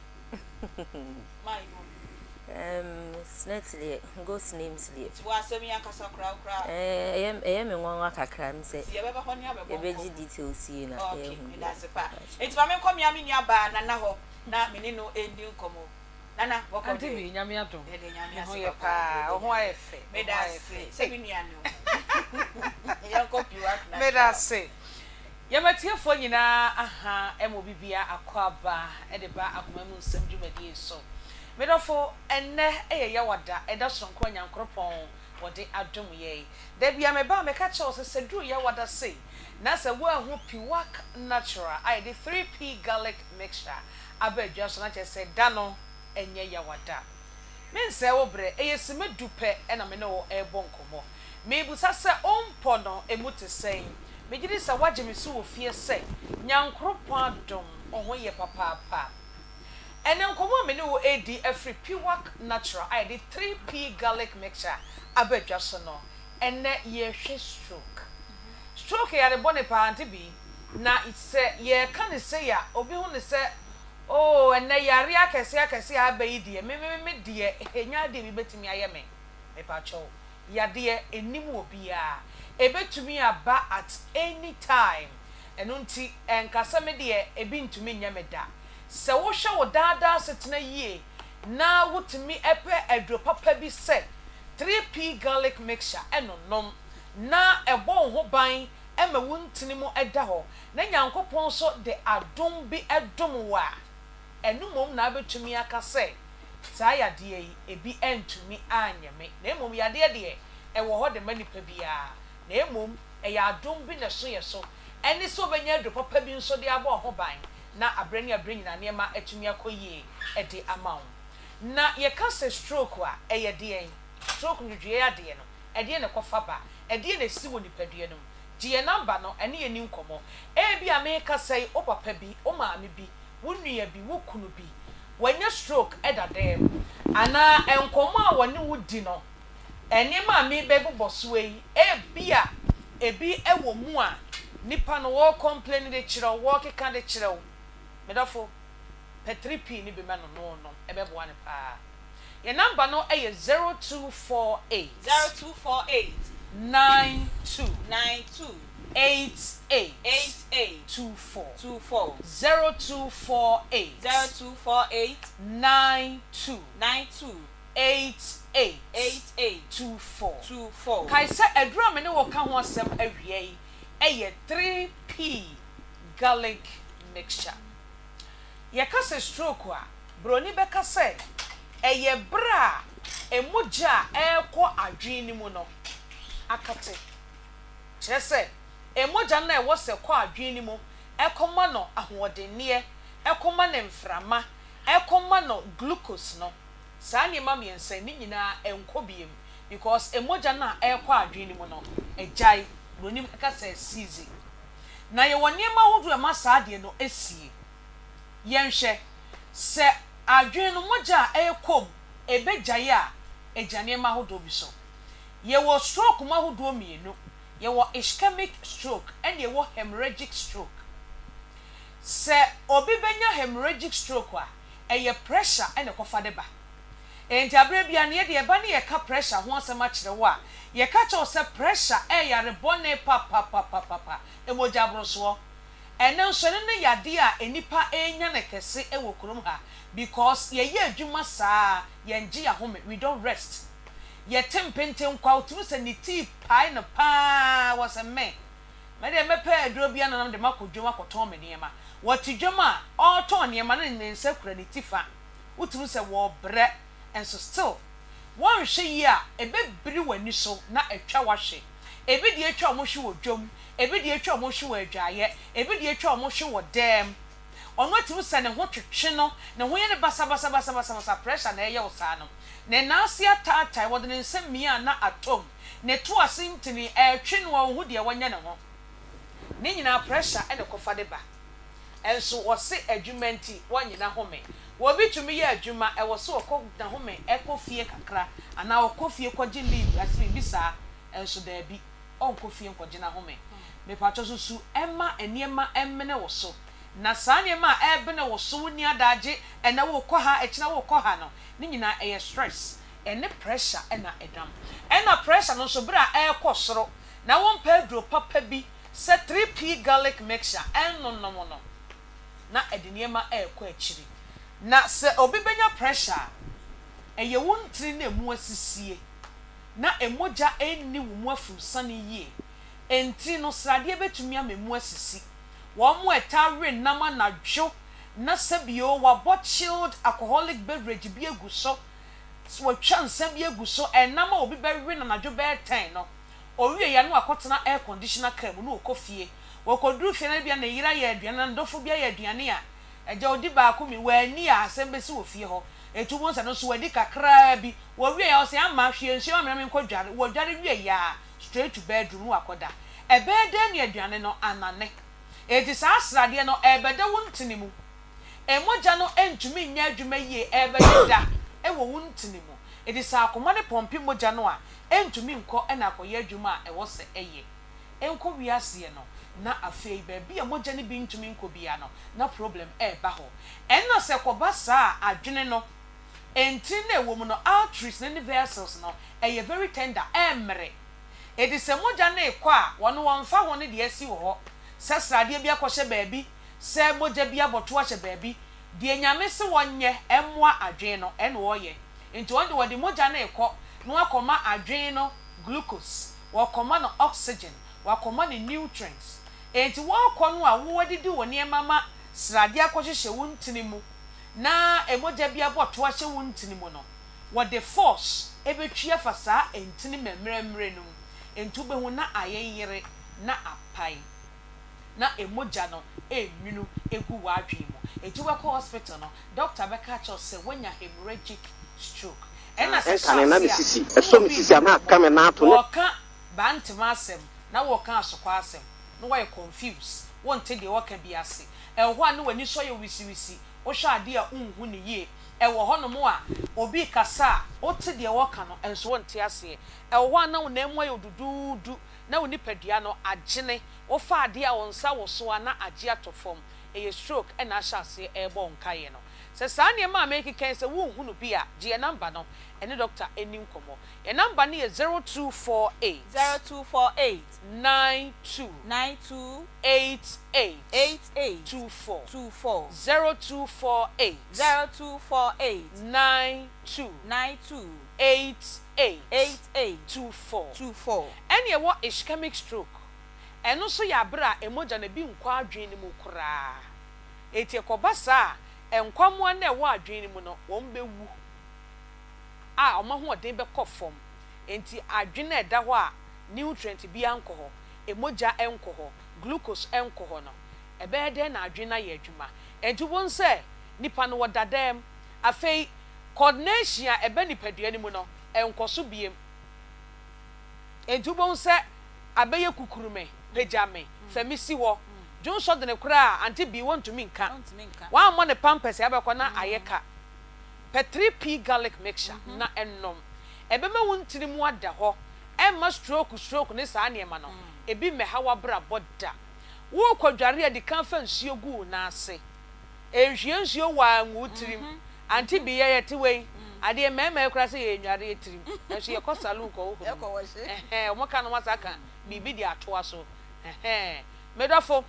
bi my snake le ghost names le ti wa se me akasa kra me nwanwa kakra m se ye beba ho ne abebo e beji details yi na e hu that's it pa etima me kom ya me nua ba na ho na me ni no endi nkomo Nana, what Aunty bi nyame adom. Ho ye pa, ho ayefe. Me da se bi nua no. Ya copy work na. Me da se. Ye matiefo nyina aha emo bibia akwaba e de ba akoma mu nsem dwumadi so. Me dofo enne eye wada e da sonko nyankropon wode adom ye. Da bia me ba me ka che o se duru ye wada se. Na se wo ahu piwak natural I the 3p garlic mixture. Abedwa so na che se da no enye ya wada me nse wo bre eyesime dupe na me no ebo nkomo me busa se ompo no emuti sen me gidi se waje me so ofie se nyankropo adom oho ye papa ene nkomo me no edi every piwak natural I did 3p garlic mixture abedwa so no ene ye hwe stroke ya de bone pa anti bi na ise ye kan se ya obi hu ne se oh and na yare akese abayi die me die enya de bi betimi ayeme me pacho yade enim obi a ebetumi aba at any time enunti enkasa me de ebi ntumi nya me da se wo hwe wo dada setena yie na wotumi epe adro papa bi se 3p garlic mixture enonom na ebo ho ban ema wontini mo eda ho na nyankopon so de adom bi edom wa enumom na abetumi aka se saa yade yi ebi entumi anyame na emom yade de e wo ho de manipa bia na emom e ya adom bi na so ye so eni so benya do papa bi nso de abo ho ban na abrani na niema atumi akoyie e de amount na ye ka se stroke a eye de stroke no dwe ya de no e de ne kofa ba e de ne si woni padua no die number no ene ye ni nkomo e bia me ka sei o papa bi o maame bi wo nua bi wo kunu bi wanya stroke e da dem ana enkomo a woni wudi no ene maame be boboso yi e bia ebi ewo mu a nipa no wo complain de kire wo keka de kire wo medafo P3P ni be ma no ebe bo ane pa your number no e 0248 92 88 24 0248 92 88 24 kai se adura me ne wo ka ho asem awie eye 3P garlic mixture ye ka se stroke a broni be ka se eye bra emoja ekọ adwen ni mu no akate chese emoja na e wo se kọ adwen ni mu ekoma no ahoodenie ekoma ne mframa ekoma no glucose no saa ni ma miensa ni nyina enkobiem because emoja na ekọ adwen ni mu no ejai broni ka se season na ye woni ma hodo e ma saa de no esie yenhwe se adwen no moja ekom ebejaye a ejane ma hodo bi so ye wo stroke ma hodo mienu ye wo ischemic stroke and ye wo hemorrhagic stroke se obi benya hemorrhagic stroke a eye pressure ene kofa de ba enti abere bia ne ye ba ne ye ka pressure ho asema kire wo a ye ka cho se pressure yare bone pa emoja broso ene nso ne yade a enipa enya ne kese ewo kurom ha because ye adwuma saa ye ngi ya home we don't rest ye tempenten kwa uturu se ni tea pie na pa was a me de me pa aduro bia na de makodwuma koton me niema watidwuma all ton niema na ne nsa kura ni tifa uturu se wo bre enso still one hwe yi a ebe biri wani so na atwa wahwe ebi de atwa mo hwe wo dwom ebi de atwa mo hwe wo adwaye ebi de atwa mo hwe wo dem ono timu se ne ho twetwe no ne ho ye ne basa pressure na eye wo saa no ne nansi ataatai wo de ne nsem mia na atom ne to asintini twe no wo de wanya ne ho ne nyina pressure e de kofa de ba enso wo se adwumenti wanyina home wo bitumi ye adwuma e wo se okọ na home e kofie kakra ana okofie kwaje leave asimi bisa enso da bi onkofie kwaje na home me pacho susu emma eniema emmene wo so na sanye ma ebe na wo so ni adaje ena wo kọ ha ekina wo kọ ha no ni nyina e stress ene pressure ena edam ena pressure no so bra e kọ soro na won pedro papa bi se 3P garlic mixture enno no na edeniema e kọ akiri na se obi benya pressure eye wontri na emu asisie na emoja enni wo mu afusane yie enti no srade betumi amemu asisi wo mu etare nama na dwo na sabio wa bottled alcoholic beverage bi eguso so twa nsam bi eguso enama obi bewe na nadwo be 10 no owie ya no akotena air conditioner car mu no okofie wokoduru fie na bia na yira ya aduane na ndofo bia ya aduane a eja odi ba ko mi wani a asem besi wo fie ho etu mo nsa no so wadi kakra bi wo wie ya o se ama hwie nsi o me nkwadware wo dware wie ya straight to bedroom wo akoda ebe de ne aduane no anane edi sa asrade no ebede wontini mu emoja no entumi nya adwuma yie ebede da ewo wontini mu edi sa akoma ne pompi moja no a entumi nko na akoye adwuma a ewo se eye enko wiase no na afei baabi a moja ne bi ntumi nko bia no na problem ba ho enno se koba saa adwene no enti na ewo mu no arteries ne vessels no eye very tender emre edi se moja na ekọ a wono wonfa ho ne de asi wo ho sesrade bia kwohye baabi se moja bia boto ahye baabi de nyame se wonye emmoa adwen no ene wo ye enti wonde wode moja na ekọ no akoma adwen no glucose wakoma no oxygen wakoma no nutrients enti wakọ no a wo wadidi woni emama srade akwohye wontini mu na emoja bia boto ahye wontini mu no wode force ebetwia fa saa entini memremre no entu be ho na ayeyere na apai na emoja no enwunu egu wa adwen mu enti we ko hospital no doctor be catch us say when ya hemorrhagic stroke ena se na misisi eso misisi ama aka me na ato wo ka bantima asem na wo ka asokwa asem no why confused won te de wo ka bi ase ho anu wani so ye wisi wo hwa ade a unhu ne ye wo ho no mo a obi kasa wo te de wo ka no enso won te ase ho anu na enwa ye dududu na woni padua no agene wo fa ade a wonsa wo so na age atofom eye stroke na ahya ase ebo nkaye no se saa ne ma make ken se wo hu no bi a je number no ene doctor eni nkomo e number ne 0248 92 88 24 0248 92 88 24 ene wo ischemic stroke eno so ya bra emoja na bi nkwa adwen ni mu kura eti ekobasa enkwamo na ewo adwen ni mu no wo mbewu a omaho oden be kofom enti adwen na eda ho a nutrient bi ankoho emoja enkoho glucose enkoho no ebe de na adwen na ye adwuma enti won se nipa no wodadam afei coordination ebe nipadua ni mu no enkoso biem enti won se abeye kukurume pejame femisi wo John shot the kura anti bi want to minka one money pampers abekọ na ayeka per 3p garlic mixture na ennom ebeme wontiri mu ada ho emma stroke ne saa ne ma no ebi me hawa bra boda wo kwadware adi kan fa nsuo gu na ase ehwie nsuo wa nwutirim anti bi ye tewe ade mema ekura se ye nware etirim enso ye ko salon ko wo omo ka no masaka bibi di atoa so medafo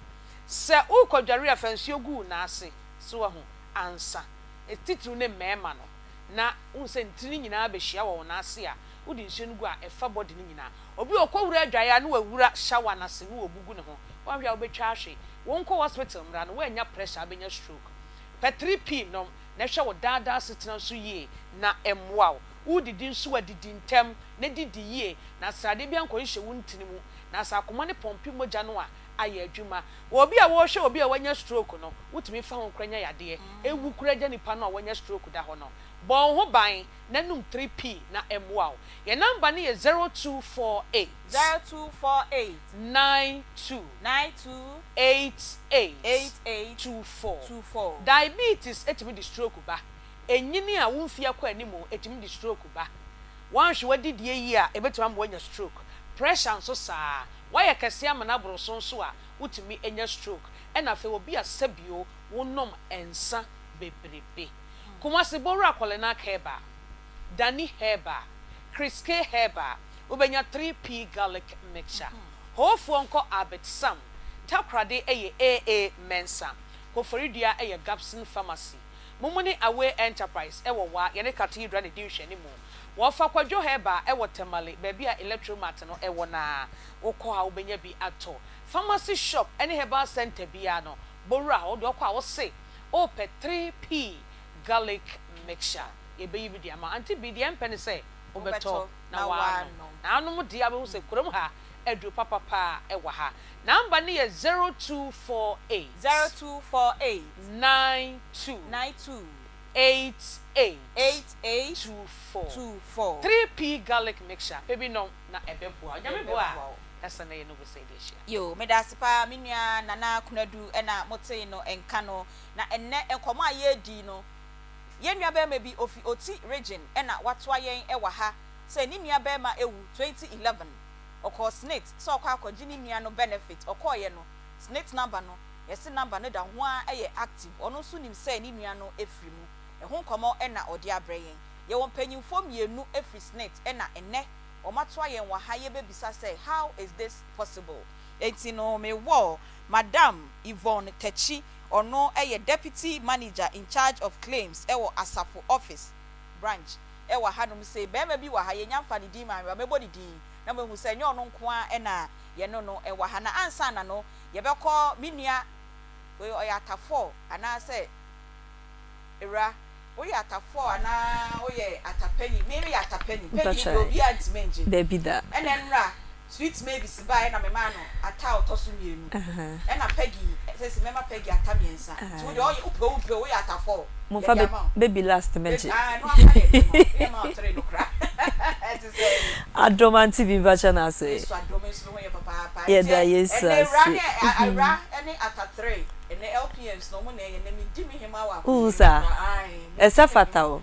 se ukwadware afansuo gu na ase so ho ansa etitru ne mema no na unse ntini nyina be hia wo na ase a udi nsuo no gu a efa body ni nyina obi okwawura adwaye na wawura shower na se no obugu ne ho wanhwa obetwa ahwe wonko hospital mra no wanya pressure abenya stroke per 3p no na hwe wo dada setena so yie na emwa udidi nso adidi ntem na didi yie na srade bia nko hye wuntini mu na sa akoma ne pompi moja no a aye adwuma obi a wo hwe obi a wanya stroke no wutumi fa ho kranya yade ewu kuraja nipa no a wanya stroke da ho no bon ho ban nanum 3p na emwa ye number ne ye 0248 92 88 diabetes etimi di stroke ba enyini a wonfia kwa animu etimi di stroke ba wanhwe wadidie yi a ebetima mo wanya stroke pressure nso saa why kese ama na broso nso a wutumi enya stroke ena fe obi asabio wonom ensa bebrebe kuma se boru akole na keba dani heba kriske heba ubenya 3p garlic mixture hofu onko abetsam takrade eye aa mensa koforidua eye gapson pharmacy mumuni away enterprise ewo wa yene cathedral ne division ni mu wo fa kwadwo heba ewo temale baby a electromat no ewo na wokọ a ubenya bi ato pharmacy shop ene heba center bia no boru a wo de okọ a wo se o pe 3p garlic mixture ebeyi bi dia ma anti bi dia mpene se obeto na wa no na anu dia be se kurom ha edu papa ewa ha number ni ye 0248 92 88 3p garlic mixture baby no na ebeboa nyameboa esa na ye no go say this yo medasipa minua nana kunadu ena mote no enka no na enne enkomo aye di no ye nua be ma bi ofi oti region ena watwa yen ewa ha say ni nua be ma ewu 2011 okọ snake so okọ akọji ni nua no benefit okọ ye no snake number no yesi number no da ho a eye active ono so nim say ni nua no efiri mu ehun komo ena odi abrayen ye won panyimfo mienu efiri snake ena enne omatwa yen wa ha ye bebisa say how is this possible enti no me wo madam Yvonne Techi ono eye deputy manager in charge of claims ewo Asafo office branch ewa hanum say be ma bi wa ha ye nyamfa ni di ma mebo di di na mehu say nyo no nko a ena ye no no ewa ha na ansa na no ye bekọ minua we oyatafo ana say era oye atafo ana oye atapeni me atapeni penny obi antimenje baby da enenra sweet mavis buy na me ma no ata otoso mienu e na Peggy say me ma Peggy ata miensa so de upe we ata 4 mo fa baby last mention no e ma 3 no kra it is Adom Aunty bi bacha na say so Adom is no we papa yeah that yes and ra any ata 3 and the LPMs no mo na ye na me di me hema wa usa esa fatao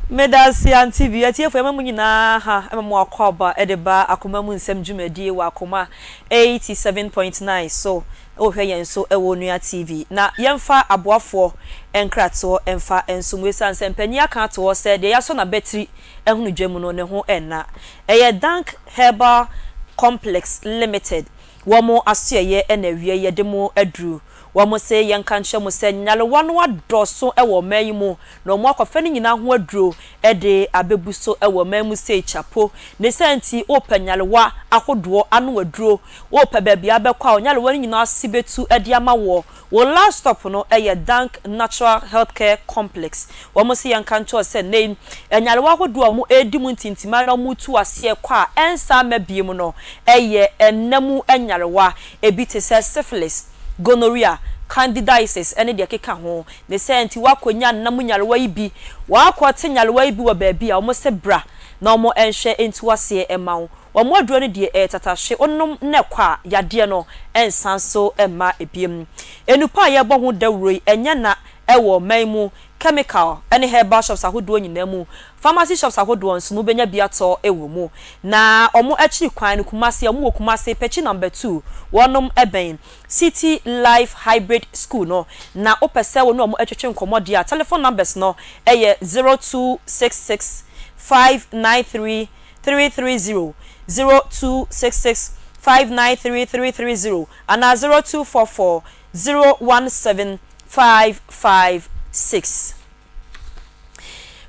Medasi Aunty bi atie fo ema nyina ha ema mo akoba edeba Akoma mu nsem dwumadi wa Akoma 87.9 so ohwe yen so ewo nua TV na yemfa aboafo enkrato emfa ensumwesa nsempani aka to se de yaso na battery ehunu dwemu no ne ho enna eye Dank Herbal Complex Limited womo asuye enawie ye de mo adru womo se yenka nche mo se nyale wano wadoso ewo mayimu no mo akwafa ni nyina ho adru ede abebuso ewo mayimu se chapo ne senti opanyale wa ahodo anu adru opa bebia bekwa onyale wani nyina asibetu ede ama wo last stop no eye Dank Natural Healthcare Complex womo se yenka nche se ne enyale wa ahodo mo edimu ntintima na mo tu ase kwa ensa mabiem no eye ennamu enyale wa ebite se syphilis gonorrhea candidiasis ene de keka ho ne senti wakonya namunyalwa ibi wakwote nyalwa ibi wa baabi a omo se bra na omo enhwe entu ase emawo omo aduro ne de tatashe onnom ne kwa yade no ensanso ema ebiem enupa ye bo ho dawroi enya na ewo maimu chemical ene herbal shops ahodo nyina mu pharmacy shops ahodo nso no benya biato ewo mu na omo achi kwan no Kumase omo wo Kumase pechi number 2 wonom eben City Life Hybrid School no na opese wo no omo atwetwe nkomode a telephone numbers no eye 0266 593 330 0266 593 330 and 0244 017 556.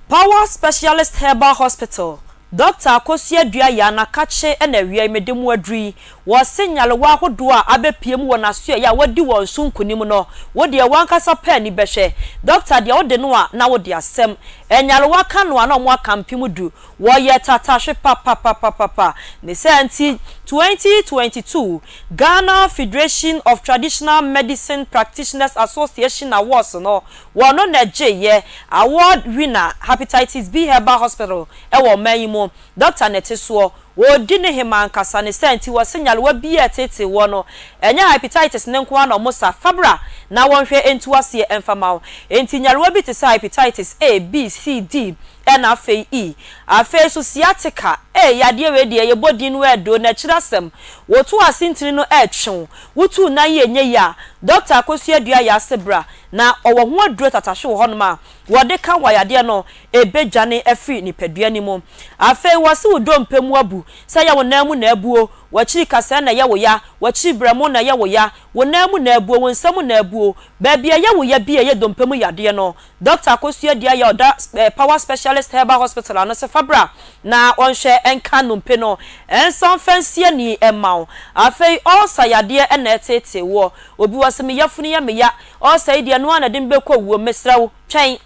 Power Specialist Herbal Hospital Dr. Akosia Duaya na kache enawie medemu adri wo senyale wa hodo a abepiem wo naso ya wadi won sunkunim no wo de wankasa pa ni behwe Dr. de wo de no a na wo de asem enyale wa ka no na mo akampim du wo ye tatashe papa ne senti 2022 Ghana Federation of Traditional Medicine Practitioners Association Awards no wono na ye award winner Hepatitis B Herbal Hospital ewo mayimo Dr. Netesuo wo di ne hema nkasa ne senti wo senyale wa bi etete wo no enya hepatitis ne nko na omosa fabra na wonhwe entu ase emfama enti nyale wa bi te sa hepatitis A B C D na afei E afei so sciatica yade we de ye body no edo na kirasem wo to asintiri no etwe wotu na ye nye ya Dr. Akosia Duaya sebra na owo ho aduro tatashe wo honoma wo de kan wayade no ebejane afi ni pedua ni mu afei wo se wo mpemu abu se ya wo namu na abuo wachiri kasa na ya wo ya wachiri bramo na ya wo ya wo namu na abuo wo nsam na abuo ba bia ya wo ya bia ye dompemu yade no Dr. Akosia Duaya oda Power Specialist Herbal Hospital ano se fabra na onhwe enka no mpe no enson fancy ni emaw afei all sayade na etete wo obi wasem yafuni ya meya all sayade no na de mbekọ wo mesrawo twen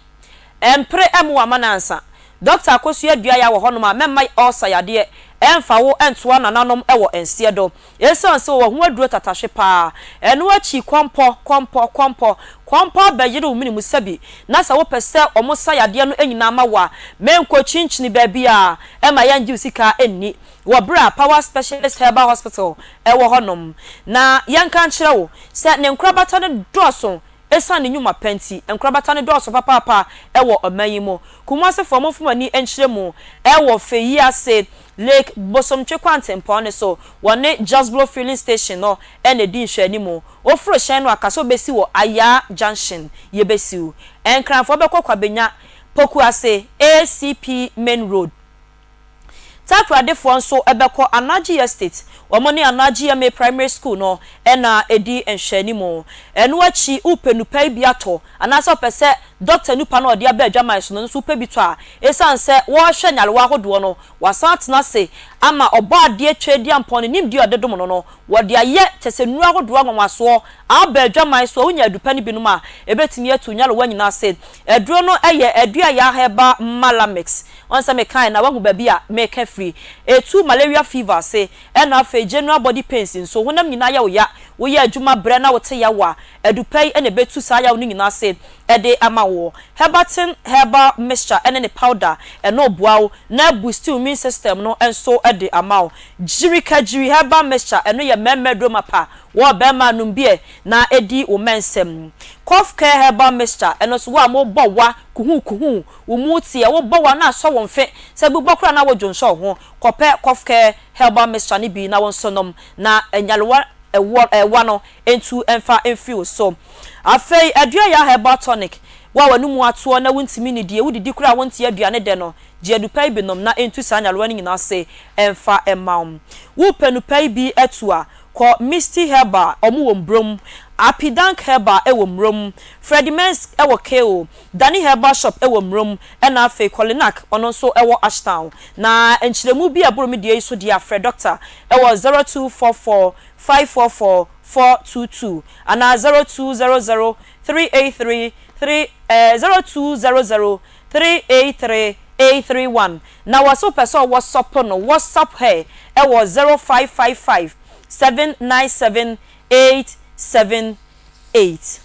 empre emu amanansa Dr. Akosia Duaya wo hono ma memma all sayade emfa wo entoa nananom ewo ensie do esanse wo ho aduro tatashe pa eno achi kwampo bejire umini musabi na sa wo pese omosa yade no enyina mawa menko chinchini baabi a ema yanji usika enni wo bra Power Specialist Herbal Hospital ewo honom na yanka nkyere wo se ne nkrabata ne doso esa ne nyuma penti nkrabata ne doso papa ewo omayimo Kumase fomofumani enkyere mu ewo feyi ase Lake Bosomtwe Kwantempo ne so wone Just Blow Filling Station no ene di nhwani mu ofro hyen no akaso besi wo Aya Junction ye besiu enkranfo bekokwa benya poku ase ACP Main Road Takrade nso ebeko Anaji Estate womoni Anaji MA Primary School no ena edi enhwani mu eno achi upenupa biato anasa pese Dr. Nupa no de aba adwama so no so pe bito a esanse wo hwe nyale wa hodo no wasatena se ama obo ade twedi ampon nim di odedom no wode aye tesenu ahodo anwanwaso aba adwaman so unya adupa ni binum a ebetimi atunya lo wanyina said eduro no eye edua ya heba malamix onse me kan na wahu babi a make free etu malaria fever say ena afa general body pains so honam nyina ya wo ya adwuma bre na wote ya wa adupai ene betu sa ya wo nyina said ede amawo hebatin herbal mixture ene ne powder eno obuawo na boost immune system no enso ede amawo jirika jiri herbal mixture eno ye memedro mapa wo be ma numbie na edi wo mensem cough care herbal mixture eno so wa mo bowa kuhu wo muti e wo bowa na so won fe se bu bokra na wo jonso ho kope cough care herbal mixture ni bi na won sonom na enyalwa ewa no entu emfa enfio so afei adua ya herbal tonic wa wanu mu ato na wuntimi ni die wudidi kura wonti aduane de no je adupai binom na entu sanyalwa ni nyina se emfa emaum wo penupai bi etua ko misty herbal omu wombrom apidank herbal ewomrom fredimens ewo keo dani herbal shop ewomrom ena afi kolinak ono so ewo ashtown na enchiremu bi aburo mi die so dia fred doctor ewo 0244 544 422 ana 0200 383 0200 383 831 na waso person WhatsApp no WhatsApp he ewo 0555 797 878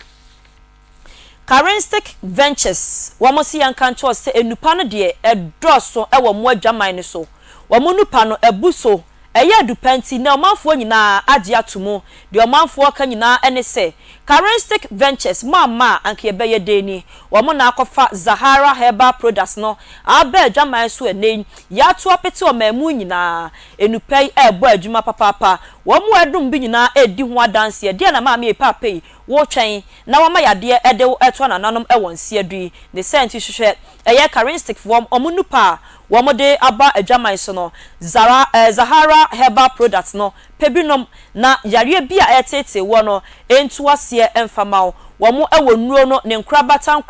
Carenistic Ventures wamosi yankancho se enupa no de edroso ewo mo adwaman ne so wamonupa no ebuso eye dupanti na omanfo nyina age atomo de omanfo ka nyina ene se Carenistic Ventures mama anke ebeye deni wamo na akofa Zahara Herbal Products no aba adwaman so enen ya to apete o mamu nyina enupai ebo adwuma papapa wamo edum bi nyina edi ho adanse de na mama e papai wo twen na wama yade ede eto na nanom ewonse adui the sent hwehwe eye Carenistic form omunupa wamode aba adwaman so no Zahara Herbal Products no pebinom na yare bia etete wo no entu ase emfamao wamo ewo nuro no ne nkrabata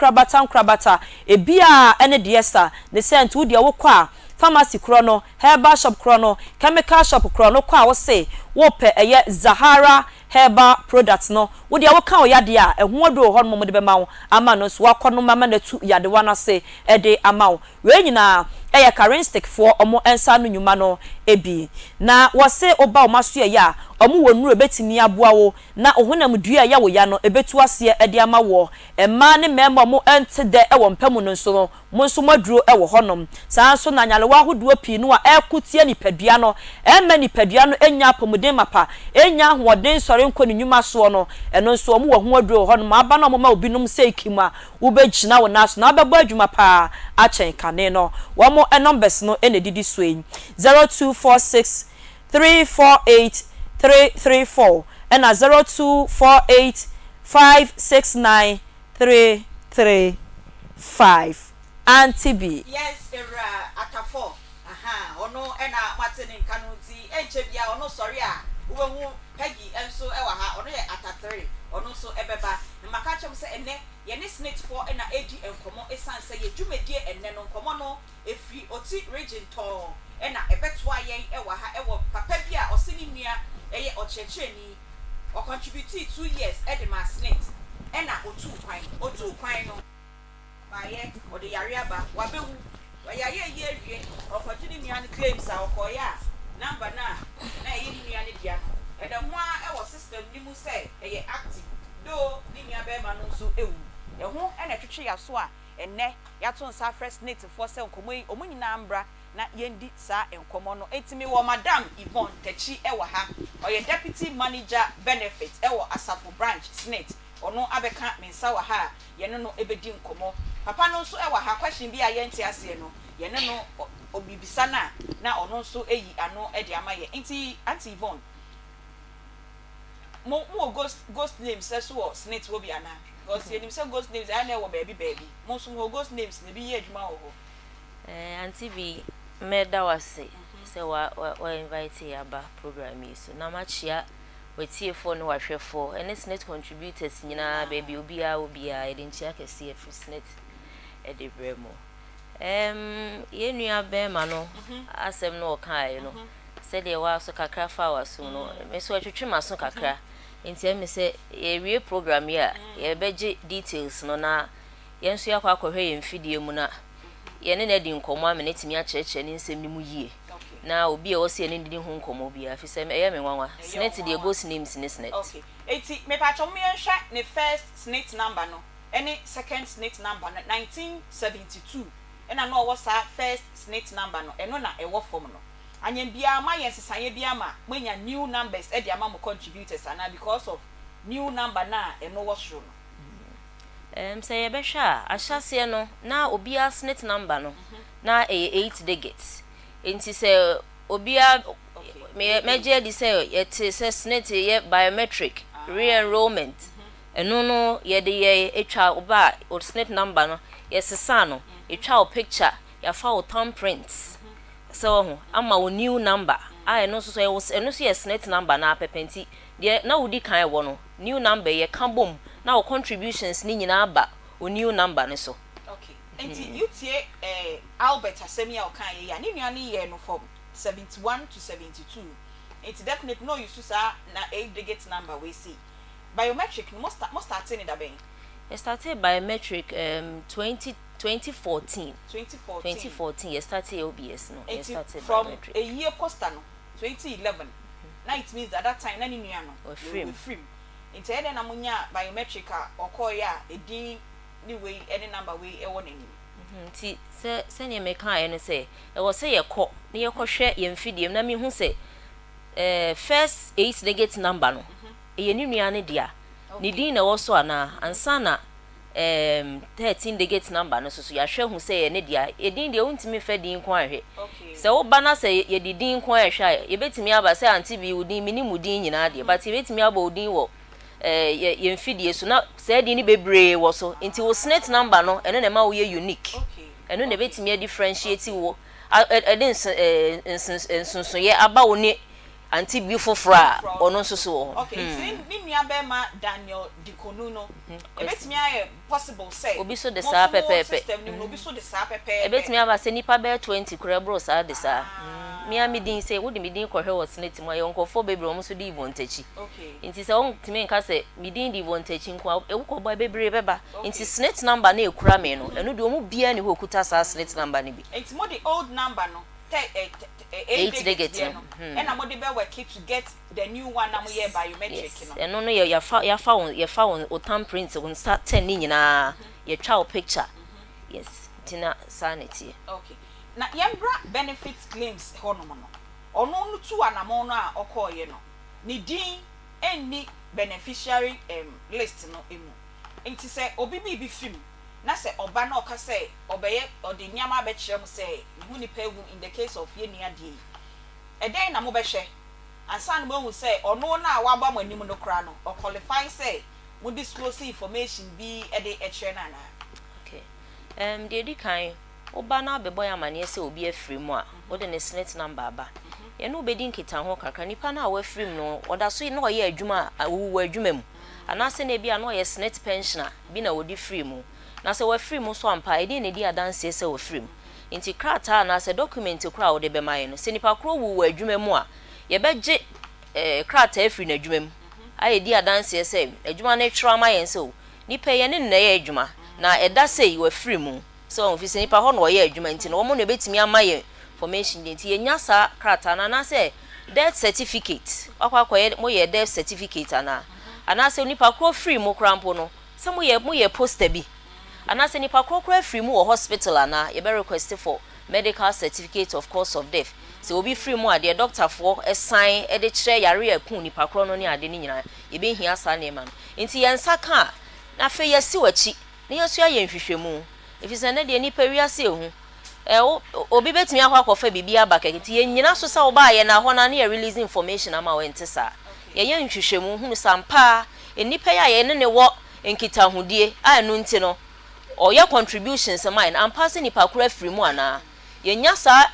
ebia ene diesa the sent wo de wo kwa pharmacy krono herbal shop krono chemical shop krono kwa wo se wo pe eye Zahara Herbal Products no wo de wo kan o yade a eho odo ho no mo de be mawo ama no so akono mama na tu yade wana se ede amawo we nyina eye Carenistic for omo ensa no nyuma no ebi na wo se oba o maso ye ya omo wonuru betimi aboa wo na ohonam dua ya wo ya no ebetu ase ede amawo ema ne mema mo ente de ewo mpamu no so no mo nso maduro ewo honom saa so na nyalewa hodo pi no a ekutie ni padua no ema ni padua no enya apomuden mapa enya hoden sore nko ni nyuma so no eno nso omo wo ho aduro honom aba na mo obinom sekima wo begina wo naso na abegbo adwuma pa a chen kane no wo mo numbers no ene didi so 0246 348 334 and 0248 569 335 Aunty B. Yes, atafo. Ono ena matene kanuti enchebia ono sorry a wo Peggy enso ewa ha ono ye ata3 ono so ebeba na maka chem se enne ye ne snake for ena edi enkomo esan se ye dwumedie enne no nkomo no efi oti region to ena ebetwa yen ewa ha ewo papa bi a osini nua eye ochecheni o contribute 2 years edema snake ena otu kwan no baye o de yare aba wabewu wayaye ye wie o kotini nua ne claims a okoya number na ye nua ne dia eda ho a ewo system ni mu say eye active do ni nua be ma no so ewu ho ena twetwe ya so a enne ya to nsa fresh snake for say nkomo yi omunyina ambra na yendi sa enkomo no etimi wo madam Yvonne Tachi ewa ha oye deputy manager benefit ewo Asafo branch snake ono abeka mensa wa ha yene no ebedi nkomo papa no so ewa ha question bi a yenti ase no yene no obibisa na ono so eyi ano ede amaye enti Aunty Yvonne mo ghost names so snake wo bi ana because yenim say ghost names I know baby mo so ghost names ne bi ye adwuma wo ho Aunty B meda wase se wa invite yaba program yi so na machia wetie for no wahwe for and net contributors nyina baby obia edinchia kese free net e de bremo Yenua bema no asem no kai no said they were so kakra fa waso no me so atwetwe maso kakra enti me say ye program here ye beje details no na yenso yakwa akohwe ye mfidie mu na ye ne di nkomo amenetimi a cheche ne nsem ni mu yie na obi e wo se ne ndi hu nkomo bia fi se me nwanwa snake de go names ne snake okay eti me pa chom me nhwa ne first snake number no any second snake number 1972 ena no wo sa first snake number no eno na e wo form no anyem bia ma yensesaye bia ma mwenya new numbers e dia ma mo contributors ana because of new number na eno wo sro no say be hwa ahyase no na obia snake number no na 8 digits enti say obia meje di say it say snake ye biometric re-enrollment eno no ye de ye etwa oba o snake number no yesesa no etwa o picture ya fa o thumbprints so ama o new number eno so eno so yes net number na pepenti de na wudi kan wo no new number ye kan bom na o contributions ni nyina aba o new number ne so okay enti you tie Albert Asemia o kan ye ya ni nua ni ye no from 71 to 72 it's definitely no use sa na 8 digit number we see biometric must start in da ben it started biometric 2014 it started OBS no it started from biometric. A year poster no 2011 now it means at that time na ni nua no frame into ede na munya biometric okoya edin ni way any number way e won anim ti se ne me kan ene se e wo se ye kɔ ne ye kɔ hwɛ ye mfidiem na me hu se first 8 digit number no ye ni nua ne dia ni din na wo so ana ansa na 13 digit number no so ya hwɛ hu se ye ne dia ye din de untimi fa din ko ahwɛ se wo ba na se ye di din ko ahwɛ ye betimi aba se anti bi udin mini mudin nyina de but ye betimi aba udin wo ye mfidie so na se din ni bebree wo so nti wo snake number no eno na ma wo ye unique eno na betimi differentiate wo ensunsun ye aba wo ni anti bi fofora ono nso so okay ni nua be ma Daniel Dikonu no e betimi aye possible say obi so de sa pepepe obi so de sa pepepe e betimi aba se nipa be 20 kura bro sa de sa mi amidin say wo de midin ko hwe wo snake mo ye nkofo bebre o so di vontachi okay nti se on timi nka se midin di vontachi nko e wo ko boy bebre beba nti snake number na ekura me no eno de o mu bia ni ho kuta sa snake number ni bi nti mo the old number no 8 digits and I'm going to work to get the new one I'm here biometric no and no you found o thumbprint on start 10 ni nyina your child picture yes tina sanity okay na yembra benefits claims hono no ono no tu anamo no a okoye no ni din any beneficiary list no emu enti se obi bi film na se oba na oka se obeye odi nyama be kire mu se hu ni pa in the case of ye nua die eden na mo be hwe ansan mo hu se ono na wa ba manim no kra no o qualify se mo disclose information bi e de kire na na okay de di kan oba na be boy amane se obi afiri mu a o de ne snake number ba ye no be di nkita ho kakra nipa na wa afiri mu no oda so na o ye adwuma awu adwuma mu anase na bia na o ye snake pensioner bi na odi free mu na se wa free mu so ampa edi ne di adanse se wa free mu nti krata na se document kra wo de be maye no se nipa kro wu adwuma mu a ye beje krata free na adwuma mu aye di adanse se adwuma na twra maye nse o nipa ye ne na ye adwuma na eda se wa free mu so ofisi nipa ho no ye adwuma nti no wo mo no betimi amaye information nti ye nya sa krata na se death certificate akwa mo ye death certificate ana se nipa kro free mu krampo no se mo ye poster bi anase nipa kokora free mu hospital ana ye be request for medical certificate of course of death so obi free mu ade doctor for assign e de kire yare akun nipa kro no ne ade ni nyina ye be hia sa ne ma nti ye nsaka na fe ye si wachi ne ye so aye nhwehwemu efise ne de nipa wiase ehu obi betimi akwakofa bibia abaka nti ye nyina so sa oba ye na ho na ne release information ama we ntisa ye ye nhwehwemu hunu sampa nipa ye ne wo enkita hudie anu nti no oya contributions mine am passing nipa kura free mu ana yenya sa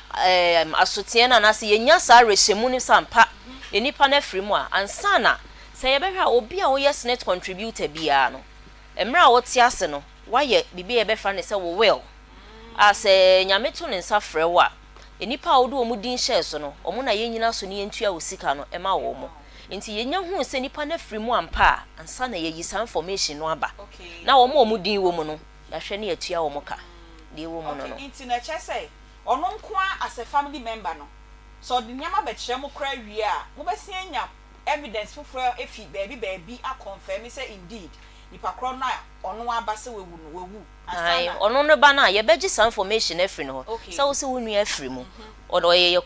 asotie na na se yenya sa rehemu ni sampa nipa na free mu a ansana se ye behwa obi a wo yes net contributor bia no emra wo ti ase no waye bibi ye befa ne se wo will ase nyame to ne nsa frɛ wo a enipa a wo do mu din share so no omo na yenyina so ne yentua wo sika no ema wo mo nti yenya hu se nipa na frɛ mu ampa ansa na yeyi sa information no aba na wo mo din wo mu no ya hwɛ ne yatua wo mo ka de wo mu no no nti na che say ono nko as a family member no so the nyama be kire mo kra wie a mo be se anya evidence foforo efi baby a confirm say indeed nipa kro na ono aba se wewu no wewu ai ono no ba na ye beji some information efri no so wo se wo nua efri mu odo ye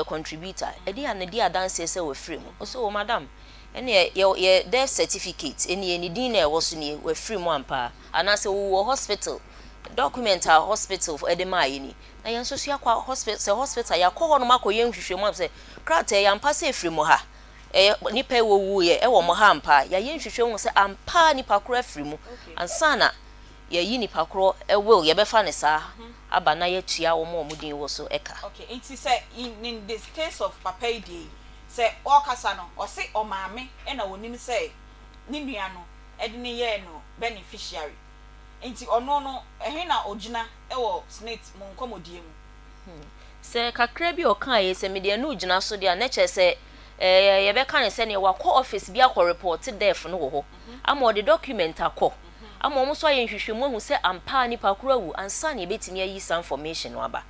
contributor e dia na dia dance se wo efri mu so wo madam ene ye death certificate ene ni din na e wo so ni wo efri mu ampa ana se wo hospital document a hospital for edema yini na yen so so yakwa hospital yakọ no makoye nhwehwemu am se krata ya ampa se efri mu ha nipa wo ye e wo mo ha ampa ya yen nhwehwemu se ampa nipa kro efri mu ansana ya yi nipa kro e will ye be fa ne sa aba na ye tua wo mo din wo so eka okay it say in this case of papa idi say o kasa no o se o maame e na wonim say ni nua no e de ne ye no beneficiary enti ono no ehe na ogina e wo snake mo nkomodie mu se kakra bi o kan ye se me de na ogina so de na che se ye be kan se ne wakọ office bi akọ report def no wo ho ama the document akọ ama omo so ye hwehwemu hu se ampa ni pakura wu ansa ne betimi ayi some information no aba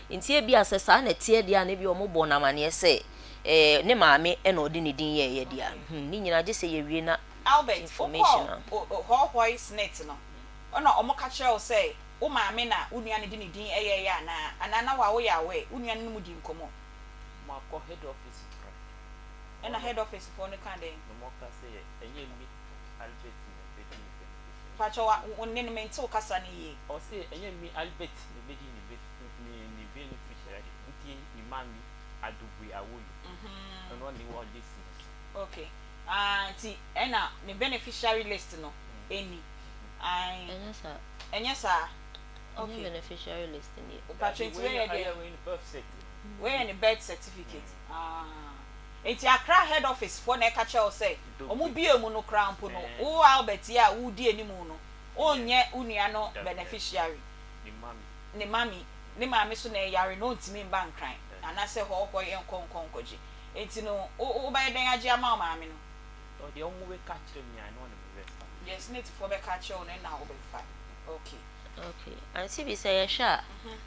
enti e bi asesa na tie dia na bi omo bo na mane se ne maame e na odi ne din ye dia ni nyina je se ye wie na Albert information ho voice net no ona omo ka kire o say wo maame na unua ne din ya na anana wa wo ya we unua ne mu di nkomo ma ko head office ena head office for no kan dey no mo ka say enye mi Albert ne bedi ni pacho wa wonne ne menti o kasa ne yi o say enye mi Albert ne bedi ni beneficiary nti ni mami adugwe awoyu no ni wo listen okay anti ena ne beneficiary list no eni enya sa okay beneficiary list ni pacho nti we any birth certificate enti Accra head office for na kacha o say omu bie mu no krampo no wo Albert ya wo di enimu no onye unua no beneficiary ni mami so na yare no ntimi mba nkran ana se ho ye nkonkonkoji enti no wo ba den age ama mami no o de omu we catch me I know na yes need for be catch on na wo be fa okay anti bi say sha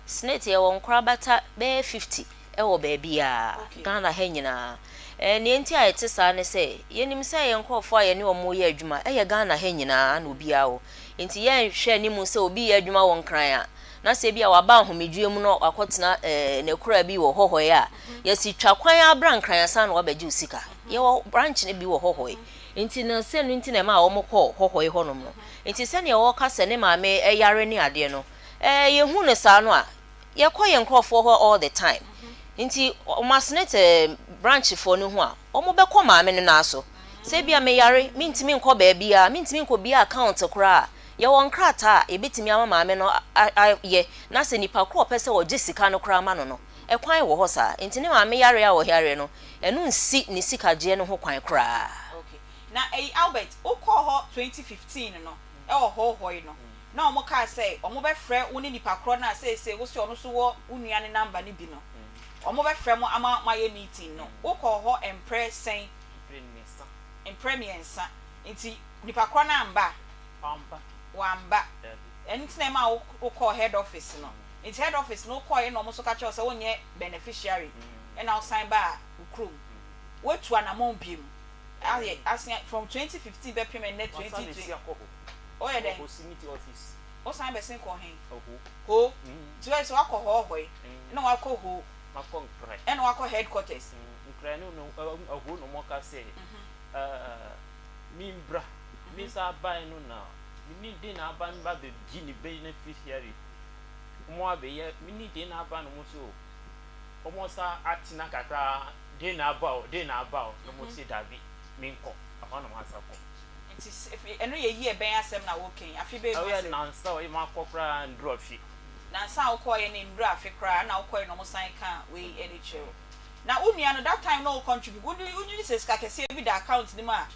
snake ye won kra bata be 50 e wo ba bia Ghana ha nyina ne enti a ete sa ne say yenim say ye nkofo a ye ne omo ye adwuma e ye Ghana ha nyina na obi a wo enti ye hwe ni mu say obi ye adwuma won kran a na se bia wa ba ahomedwe mu no akotena ne kura bi wo hohoye a yesi twakwan abran kran asa na wabaji usika ye wo branch ne bi wo hohoye enti na se no enti na ma wo mokọ hohoye honom no enti se ne wo ka se ne maame yare ne ade no ye hu ne sa no a ye koye nkrofo ho all the time enti o masnet branch fo ne ho a o mo be kọ maame ne na so se bia me yare mintimi nkọ ba bia mintimi nkọ bia account kura ye won krata e betimi ama maame no ye na se nipa kro pese wo jesika no kra ma no e kwan wo ho sa enti ne maame yare a wo yare no enu nsi ni sika je no ho kwan kra okay na Albert ukọ ho 2015 no e wo ho hoy no na omo ka say omo be frɛ woni nipa kro na say wo se ono so wo unua ne number ne bi no omo be frɛ mo ama ma ye meeting no ukọ ho empressing impremiensa enti nipa kro na amba wamba enti na ma ukọ head office no enti head office no ukọ ye no omo so ka che say wonye beneficiary and now sign by ukrom wetu anamon biem as from 2015 be payment net 2020 oh yeah then community office o sign be sin ko hen ho so I so akọ ho hoy na wakọ ho makọ nkra and wakọ headquarters nkra no ho no mo ka say mimbra mi sa ban no na mi ni dey na ban ba be gi ni beneficiary mo abeye mi ni dey na ban no mo so omo sa atina kakra dey na about no mo say dabi mi nko afana mo asako nti eno ye yi e ben asem na woken afi be o ye na nsa o ye ma kokra and draw fi na nsa o ko ye na ndru afi kra na o ko ye no mo sign kan we any chill na unua no that time no contribute uni say ska kese bi the account ni ma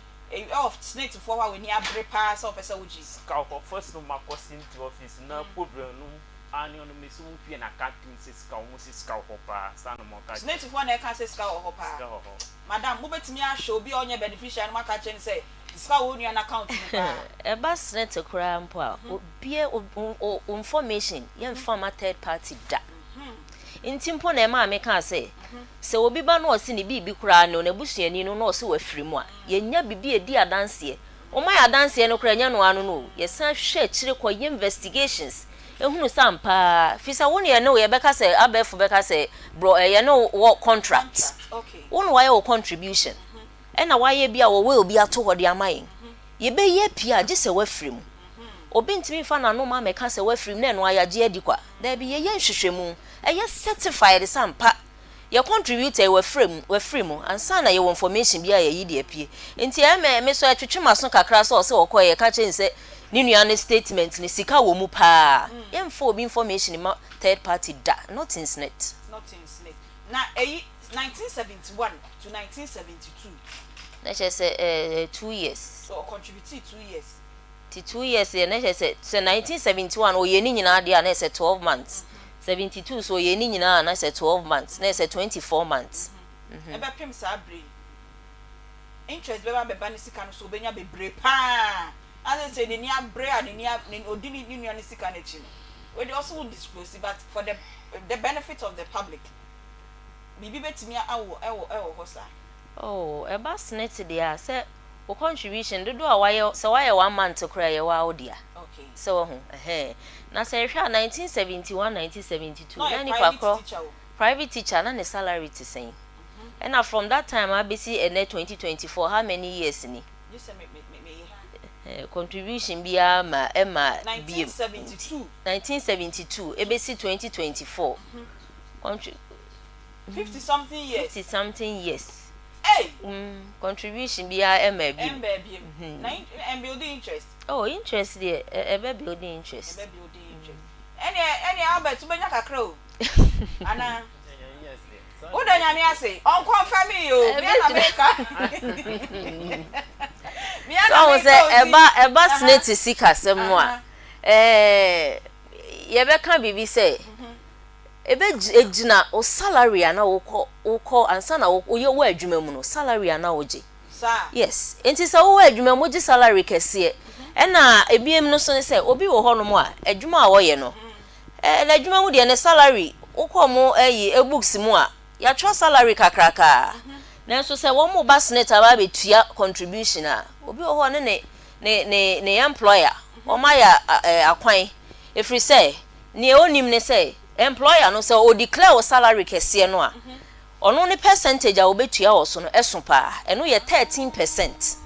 of snake for wa we ni abre pa so pesa uji Scout first no my cousin to office na problem no ani on me so fie na captain say scout mo say scout hopa sana mo ka snake for na ka say scout hopa madam mo betimi a show bi onye beneficiary no maka chen say scout won your account ni pa e ba snake kura mpo a obie information ye inform third party da intimpo na ma me ka say se obi ba no osi ni bibi kura no na busuani no no osi wa firi mu a ye nya bibi edi adanse o ma ya adanse no kura nya no anu no ye san hwe kire ko investigations ehunu sampa fisa woni ye no ye beka say abefo beka say bro ye no work contract okay won why your contribution na why bia wo we obi ato hode amayin ye be ye pia je se wa firi mu obi ntimi fa na no ma me ka say wa firi mu na no ayaje adi kwa da bi ye nhwehwemu ye certified sampa ye contribute we free mu ansa na ye information bia ye yidi apie enti me so atwetwe so kakra so se wo ye ka chen se ni nua statement ni sika wo mu pa ye mfo obi information ma third party da not in net na 1971 to 1972 na say 2 years so contribute 2 years 2 years ye na say 1971 o ye ni nyina dia na say 12 months 72 so ye ni nyina na say 12 months na say 24 months e be pem sa brain interest be ba ni sika no so be nya be bre pa as say ni abre and ni odini ni nua ni sika na chi no we also will disclose but for the benefit of the public bibi betimi awo hosa oh e ba snete dia say o contribution do a why say why 1 month kra ye wa odia okay so ho na say hwa 1971 1972 na ni pakro private teacher na ne salary to say and from that time I be see 2024 how many years ni this me contribution bia ma 1972 e be see 2024 50 something years 50 something years hey contribution bia ma bi and building interest oh interest there e be building interest any Albert ubenya kakra o ana o da nyame ase on confirm yo me na America so say eba snake sika sem no a ye be kan bibi say ebe ejina o salary ana wo ansa na wo ye wo adwuma mu no salary ana wo je yes enti say wo adwuma mu je salary kese e na ebiem no so ne say obi wo ho no mu a adwuma a wo ye no na adwuma mu de ne salary wo ko mo e-books mu a ya twa salary kakraka na so say wo mo ba snake aba betua contribution a obi wo ho ne employer o ma ya akwan efri say ne onim ne say employer no say o declare o salary kese no a ono ne percentage a obetua wo so no eso pa eno ye 13%.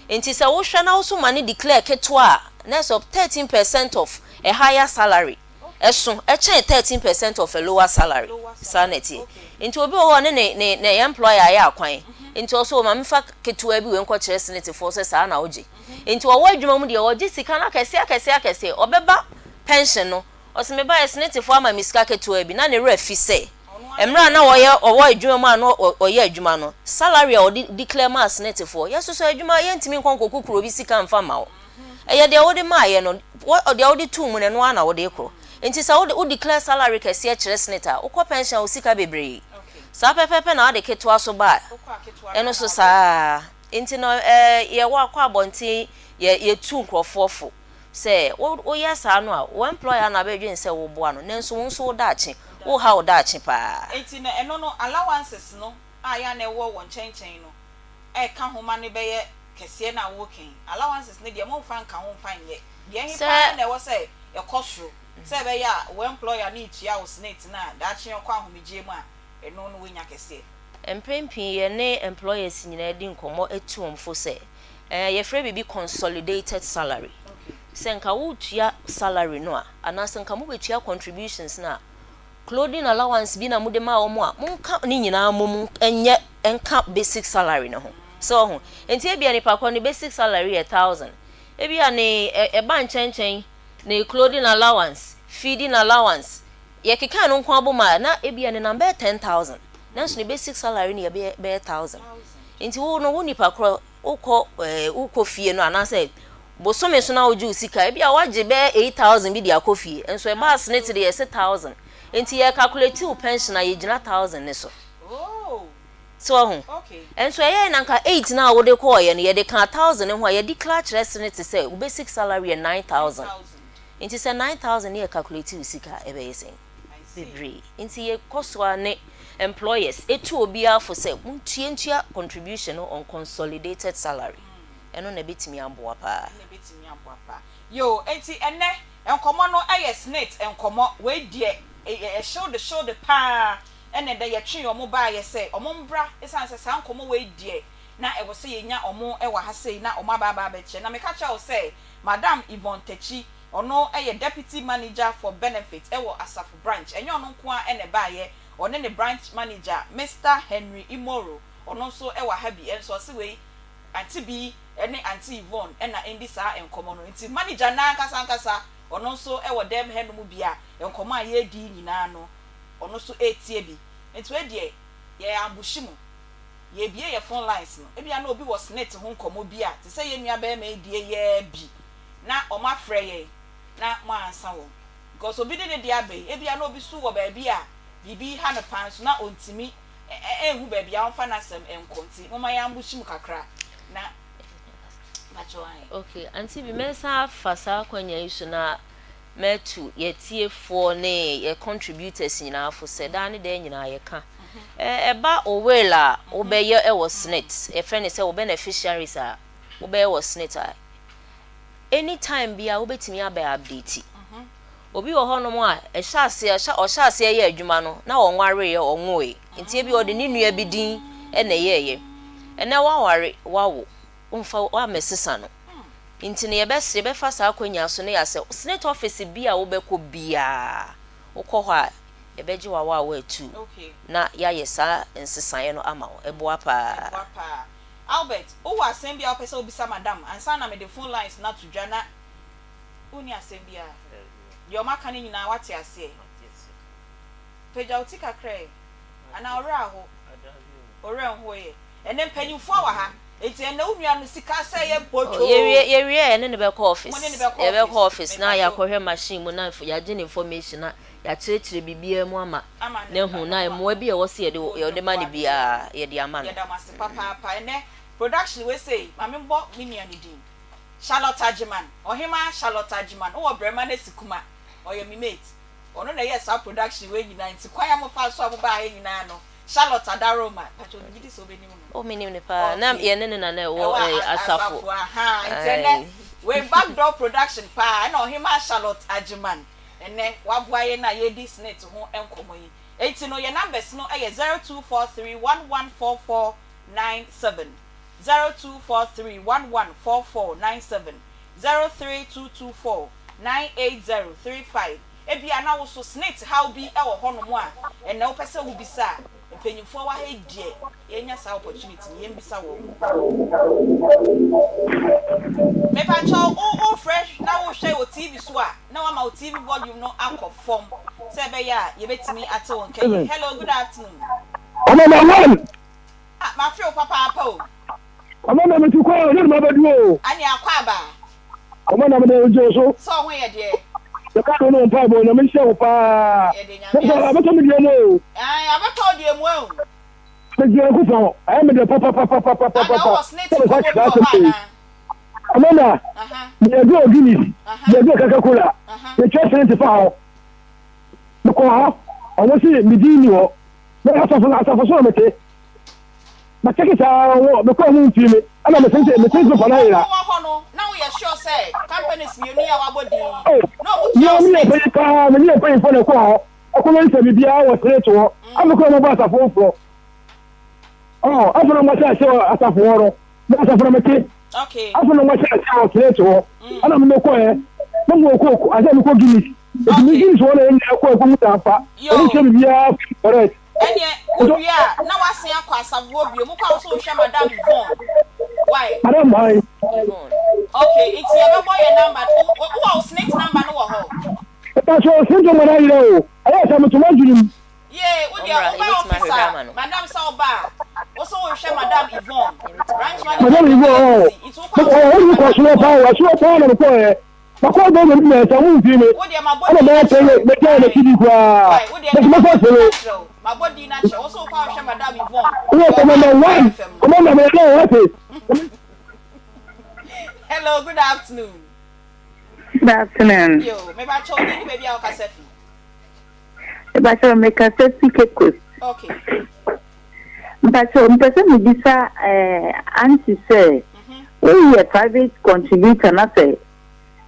Enti say wo hwa na wo so mane declare keto a na so 13% of a higher salary eso e chen 13% of a lower salary sanity enti obi wo ne employer ya akwan enti also ma mfa keto abi we nko kire senate forces sa na oje enti wo adwuma mu de oje sika na kese obeba pension no osime ba senate for ama miska keto abi na ne refi say emra na wo adwuma mu ano oye adwuma no salary o declare ma senate for yeso so adwuma ye ntimi nkonko kukuro bi sika mfa ma wo eye de wo de ma ye no wo de wo de tu mu ne no ana wo de ekro enti sa wo declare salary kese a kire senate a wo pension o sika bebre sa pepepe na de keto aso ba eno so sa enti no ye wo akwa abonti ye tu nkrofofo say wo yesa no a wo employer na be dwen say wo boa no nenso wo nso da achi wo ha wo da achi pa enti na eno no allowances no aya na wo won chenchen no e ka homa ne be ye kese na wo ken allowances ne de mo fa nka ho fa nye de he pa na wo say e kosro say be ya wo employer ni tia wo snate na da achi kwa ahomije mu a eno no wo nya kese empempi ye ne employers nyina di nkomo etuomfo say ye free bibi consolidated salary senka wo tua salary no a ana senka mo betua contributions na clothing allowance bi na mo de ma wo mo a monka ni nyina mom enye enka basic salary no ho so ho enti ebia ni pakọ ni basic salary 1000 ebia ni ba nchenchen ni clothing allowance feeding allowance ye keka no nko aboma na ebia ni number 10000 nanso ni basic salary ni be 1000 enti wo no wo ni pakọ uko fie no anase bosome so na oju sika e bia waje be 8000 bi dia kofi enso e ba snit de 6000 enti ye calculate u pension na ye gina 1000 ne so so ho okay enso ye na nka 8 na wo de call ye ne ye de ka 1000 ho ye declare snit say u basic salary 9000 enti say 9000 ye calculate u sika e be yesen bebre enti ye koswa ne employers etu obia for say ntua contribution on consolidated salary eno na betimi aboa pa yo enti enne enkomo no aye snit enkomo we die show the pa ene da ye twe omo ba ye say omo mbra esan se san enkomo we die na e wo se yenya omo e wa ha sei na omo ba che na me ka cha o say Madam Yvonne Techi ono aye deputy manager for benefits e wo Asafo branch enye ono nko a ene ba ye one ne branch manager Mr. Henry Imoro ono so e wa ha bi enso se we Aunty bi ene Aunty Yvonne ena endi sa enkomo no nti manager na nkasa ono so e wo dem he no mu bia enkomo a ye di nyina no ono so etie bi nti we de ye ambushim ye bie ye phone lines no e bia na obi was net ho nkomo bia te se ye nua ba ma edie ye bi na o ma frɛ ye na mo ansa wo because obi de de abe e bia na obi su wo ba bia bibi ha no pan so na ontimi ehu ba bia on fa na sem enkonti mo ma ya ambushim kakra na okay Aunty bi mensa fasa kwanya isu na metu yetie for ne ye contributors nyina fo seda ne de nyina ye ka eba owela obeye e was snit e friend say we beneficiaries a obeye was snit anytime bia obetimi aba update obi wo ho no mo a e hyase ye adwuma no na wo nware ye onwoe ntie bi ode ne nua bi din e na ye ene wa ware wawo umfa wa mesesa no nti ne yebese befa sa akwanya so ne yase senate office bia wo beko bia ukọ ho a ebeji wa atu na ya yesa nsesan no ama wo eboa pa Albert o wa asembia opese obisa madam ansa na me the phone lines na to dwana uni asembia yo maka ni nyina wate ase peja utika kre ana ora ho ye ene mpanyufo wa ha eti ena unua no sika say ye bocho ye ene ne be call office na ya kohwe machine mu na ya gene information na ya chirechire bibia mu ama na hu na mo bi e wo se ye de mani bia ye de ama ya da mase papa ene production we say mamembo minia ni din Charlotte Ajiman ohima Charlotte Ajiman o brema na sikuma oyo mi mate ono na yes our production we nyina nti kwaya mo fa so aboba he nyina no Charlotte Adaroma pacho ngidi so beni mu o minim ne pa na ye ne na na wo Asafo aha ntene we backdoor production pa na ohima Charlotte Ajiman ene waboaye na ye dis net ho enkomo yi enti no ye numbers no eye 0243114497 0243114497 032249803 ebia na wo so snit how bi e wo hono mo a ene wo pese wo bisa mpanyimfo wa ha die yenya sa opportunity yem bisa wo me pa cho o fresh na wo hwe o TV so a na wa ma o TV volume no akọ form se be ya ye betimi ate won kai hello good afternoon ma feel papa o Amana me tukwa o ma baduo ani akwa ba amana me de so so ho ye de ka do no pa bo na me hye pa abeto me die mo abeto die mo o me die ku so ay me de papa amana me go gini me go Coca-Cola me try to fa ho me ko ha o si me di ni ho me asafo so me te ma check it out me ko mu fi me ana me sense fa na ira now we are sure say companies me ni awa body no me pe ka me ni pe fo le ko ho ko me se bibia wo straight ho am ko mo ba asafo fo afọ mo cha se asafo woro me asafo me ke okay afọ mo cha se wo straight ho ana me ko mo ko aja me ko gini gini so na en ko mu ta fa o se bibia correct enye uria na wase akwa asafo bio mu kwa so hwe madam Yvonne why madam why okay it's your boy number who snake number no ho ta so sinto mo na ire o ayo sa mo tuma junim yeah we dia officer madam sa oba o so hwe hwe Madam Yvonne. Branch Madam Yvonne. Oh, you go slow power, na ko Bako do me me tamu fi me. Ana me pay me tell me kidi kwa. Me me ko so. My body natural. Also kwa hwe Madam Yvonne. Yeah, come on, me no what. Hello, good afternoon. Good afternoon. Yo, me ba chow ni baby a kasefi. Me ba chow me kasefi kekos. Okay. But so me bisa Aunty say, we a private contributor na say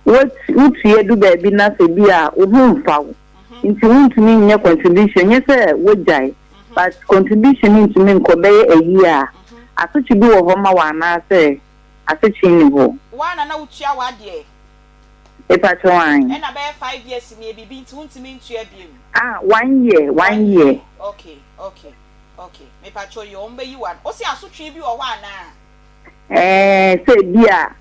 what you do baby na say bia ohun fa wo. Nti won't me nya contribution yes say we jai. But contribution into me ko be a year. Asuchi bi wo ho ma wa na say asuchi ni ho. Wa na utua wa de. Epacho wan. And about 5 years in maybe be to me into a beam. 1 year, 1 year. Okay. Me pacho you ombe you one. O si aso twi bi o wa na. Say bia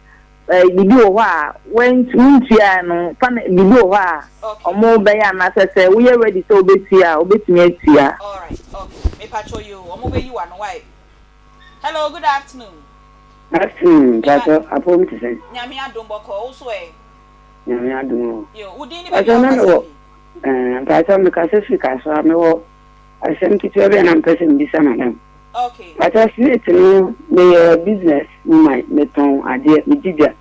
bibi o wa when ntua no fa bibi o wa. Omo be ya na say we ready so obetia atua. All right. Okay. Me pacho you omo be you one why. Hello, good afternoon. Afternoon, Pacho. Apo mi tse. Nyame adom boko also Nyame adom. Yo, udi ni be yo. Pacho me kasefi kaso me wo asem kitu be na mpese mbisa madam. Okay. Pacho smith no me business my meton ade me dibia.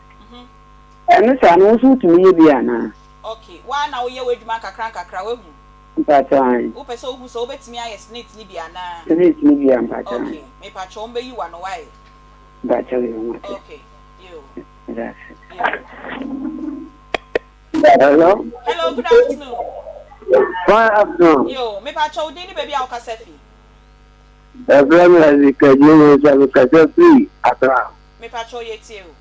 Eno sa no so tumi ye bia na. Okay. Wa na wo ye weduma kakra we hu. Pacho an. Wo pese ohu so obetimi aye snit ni bia na. Snit ni bia pacho. Okay. Me pacho ombe you one why. Pacho yo. Okay. Yo. That's it. Yeah. Hello. Hello, good afternoon. Good afternoon. Yo, me pacho udi ni baby a kasefi. Problem is you say kasefi atra. Me pacho yeti o.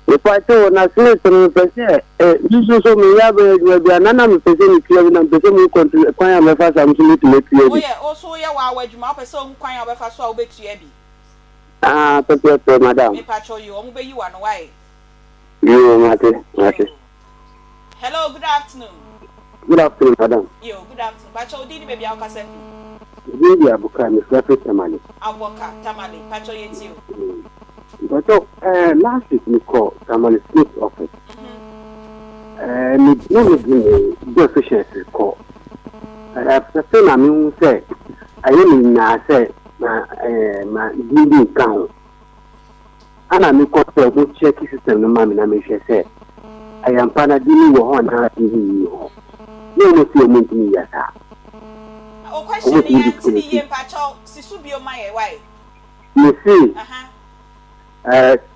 Me pacho na smith no pese juso so me ya be bia na me pese ni kire na pese me control kwan ya me fa sam so me kire. Oh yeah, also ya wa adwuma pese o kwan ya be fa so a obetua bi. Pepe madam. Me pacho you omo be you one why. You mate. Hello, good afternoon. Good afternoon, madam. Yo, good afternoon. Pacho udi ni baby a kasefi. Bibi abuka me kafe tamale. Avoka tamale pacho yeti o. But last week we call tamale state office. Me no me do efficiency call. After na me say aye me na say ma bibi kan. Ana me call to check system no ma me na me say I am pana dini wo ho na dini ho. No see me ntimi yata. O question ni ntimi ye pacho sisu bio my why? You see.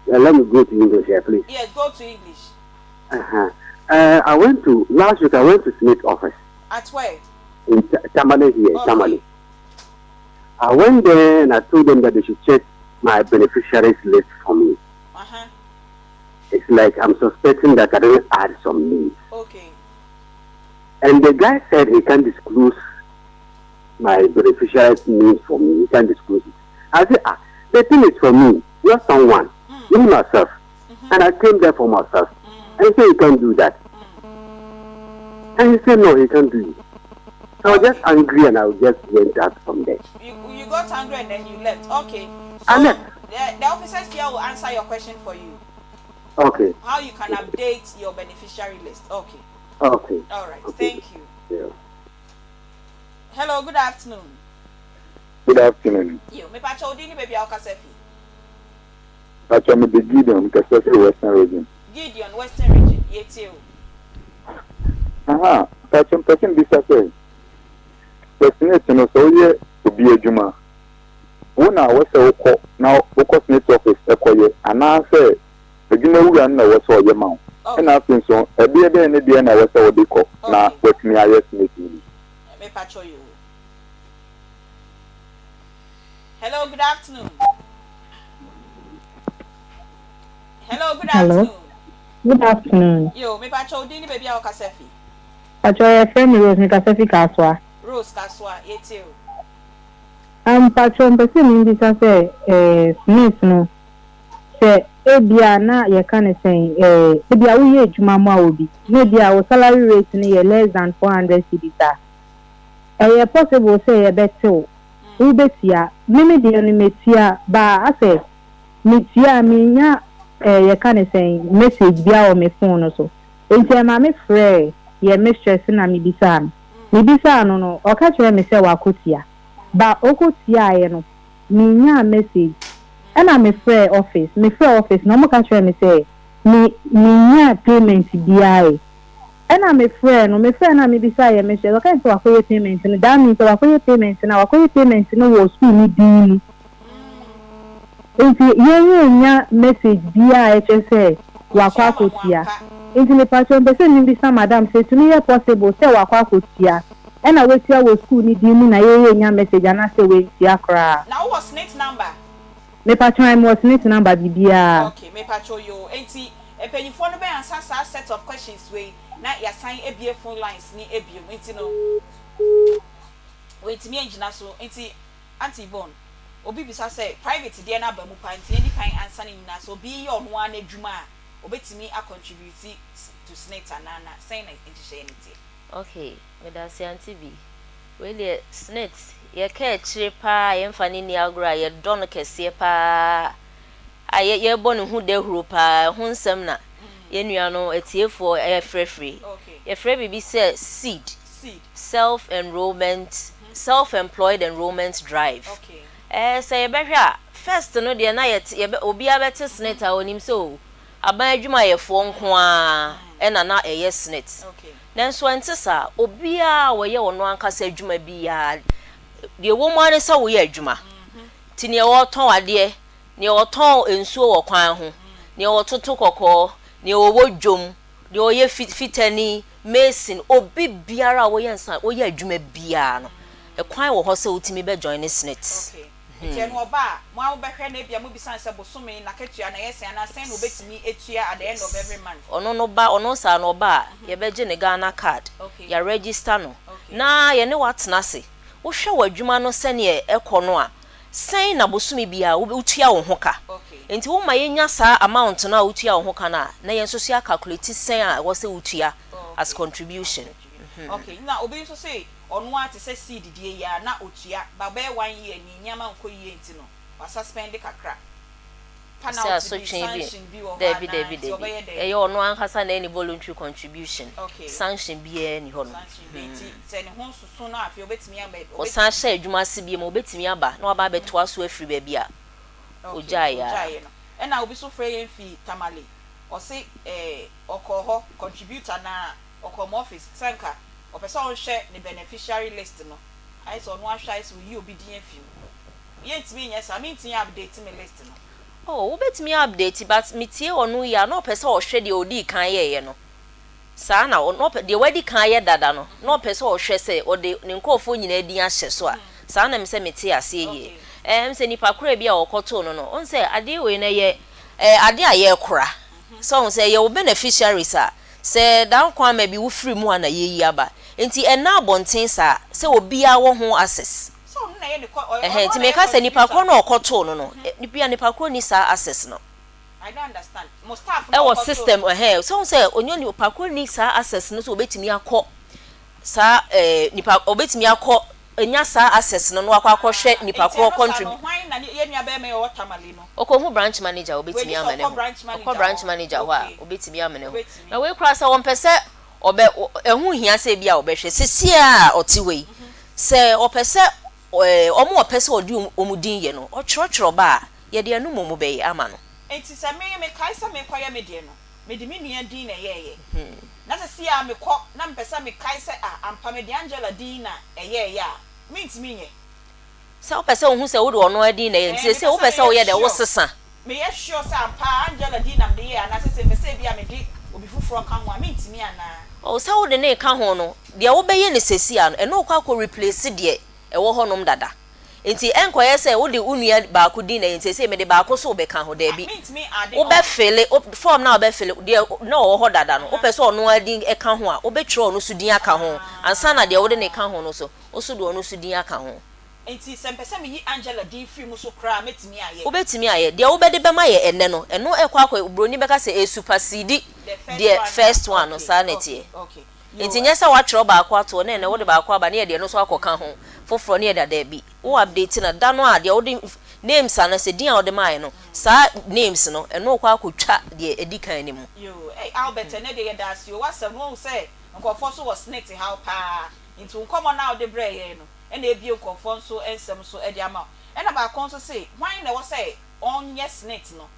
Let me go to English here, please. Yes, go to English. I went to last week. I went to Smith office. At where? In Tamale here, okay. Tamale. I went there and I told them that they should check my beneficiaries list for me. It's like I'm suspecting that I didn't add some names. Okay. And the guy said he can't disclose my beneficiaries names for me. He can't disclose it. I said, the thing is for me, not someone, me myself. And I came there for myself. And he said he can't do that. And he said no, he can't do it. So I was just angry and I just went out from there. You got angry and then you left. Okay. So I left. The officers here will answer your question for you. Okay. How you can update your beneficiary list. Okay. Okay. All right. Okay. Thank you. Yeah. Hello, good afternoon. Good afternoon. You, me pacho odini baby ao kasefi. Pacho me the Gideon, Kasefi Western region. Gideon, Western region. Yeti o. Aha, pacho person bisa say. Person no so ye obi adwuma. Wona wo se wokọ na wokọ Smith office ekoye ana say adwuma wura na wo so ye ma. Na afin so ebe ebe ne de na wo se wo de kọ na wetimi aye Smith ni. Me pacho you. Hello, good afternoon. Hello, good afternoon. Good afternoon. Yo, me pacho odini baby ao kasefi. Pacho ya friend Rose me kasefi kaswa. Rose kaswa yeti o. Pacho mpese mindi sa se Smith no. Se ebia na ye kan say ebia wo ye adwuma mo obi. Na ebia wo salary rate ni ye less than 400 cedis. Possible say ye better. ubetia mimi de no metia ba ase metia minya ye kan say message bia o me phone so enti ma me frɛ ye mistress na me bisa no o ka kire me say wakotia ba okotia ye no minya message ana me frɛ office no mo ka kire me say minya payment bia ena me friend na me bisa ye me share kan to akoye payment no that means akoye payment no wo school ni din enti ye nya message bia e say wakwa kotia enti me patron be say ni bisa madam say to me possible say wakwa kotia ena we tia wo school ni din na ye nya message ana say we tia kra na wo snake number me patron mo snake number bibia okay me patron yo enti epenyifo no be answer set of questions we na ya sign ebie phone lines ni ebie enti no wait me engina so enti Aunty Yvonne obi bisa say private dey na ba mu pa enti any kind answer ni na so bi your no an adwuma a obetimi a contribute to snake anana saying enti share anything okay with that Aunty B we le snakes ye ka chire pa ye mfa ni agora ye don kese pa aye ye bonu hu de huru pa hu nsem na ye nua no etiefo e frefre ye frɛ bibi say seed self-employed enrollment drive say ye behwa first no de na ye obi abete snit a onim so aban adwuma ye fo nko a na eye snit nanso antisa obi a wo ye wono ankasa adwuma bi ya de wo mo ane sa wo ye adwuma tini ye wo ton ade ne oton ensuo wo kwan ho ne ototo kokko ne owo dwom ne oye fitani mason obi biara wo ye nsan wo ye adwuma bia no e kwan wo ho se utimi be join snit enti no oba mo awo behwe na bia mo bisan se bosome na ketua na yesi ana sen no betimi etua at the end of every month ono sa no ba ye beje ne Ghana card ya register no na ye ne watena se wo hwe wadwuma no se ne ekono a sen na bosumi bia utua wo ho ka enti wo ma yenya sa amount na utua wo ho ka na ye nso sia calculate sen a wo se utua as contribution okay na obi so say onu ati say seed die ya na otua ba be 1 year ni nyama nko yie enti no wa suspend kakra sanction David e onu ankasa na any voluntary contribution sanction bia ni ho no se ne ho susu na afi obetimi aba o san share adwuma se bia mo obetimi aba na oba beto aso afiri ba bia ojaya e na obi so frɛ yen fi tamale o se okoho contributor na Akoma office sanka o person on share the beneficiary list no I so no ahwa so yi obi din afi yentimi nya sa me tin update me list no oh obetimi update but metie onu ya no person o hwe de odi kan ye no sa na no de wadi kan ye dada no no person o hwe se o de ne nkofo nyina din ahye so a sa na me se metie ase ye se nipa kura bia okoto no on se ade we na ye ade aye kura so on se ye beneficiaries a se dan kwa ma bi wo free mu ana ye yi aba enti ena abonten sa se obi a wo ho access so na ye ne ko enti me ka se nipa ko no okoto no nipa ko ni sa access no I don't understand mo staff no was system so on say onyo nipa ko ni sa access no so obetimi akọ sa nipa obetimi akọ enya sa access no akwa nipa ko contribute hwan na ye nua be me watermali no okohu branch manager obetimi amene ho branch manager ho a obetimi amene ho na we kura sa won pese obe ehu hia se bia obehwe sisi a otiwei se opese omo opese odi omudin ye no ochrochro ba ye de anu momu be ama no enti se me kaisa me kwaya me de no me de me nua din na ye na se sia me kọ na mpesa me kaisa ampa me de Angela din na ye ya mintimi nye se opese ohun se wo de ono adi na ye nti se opese wo ye de wo sesa me ye sure sa ampa Angela din na de ye na se pese bia me de obi fufuro kan ho mintimi ana o se wo de na ka ho no de wo be ye ne sesi ano e no kwa ko replace de e wo honom dada enti enkoye se wo de unua ba ko din na enti se me de ba ko so be kan ho da bi wo be fele form na wo be fele de na wo ho dada no wo pese ono adin e ka ho a wo be tro ono su din aka ho ansa na de wo de ne ka ho no so wo su de ono su din aka ho enti se mpese me yi Angela din free mu so kra metimi aye wo betimi aye de wo be de be ma ye enne no eno e kwa broni be ka se e supersede the first one no sanity okay enti nyesa wa tro ba akwa to na wo de ba akwa ba na ye de no so akoka ho foforo na ye da da bi wo update na da no a de wo de names ana se din a wo de mai no sa names no eno kwa akotwa de edikan ni mu yo Albert na de ye da si o wasem no say nkofo so was snake how pa into nkomo na wo de bre ye no na ebi nkofo so ensem so e de ama e na ba kon so say why na wo say on yes snake no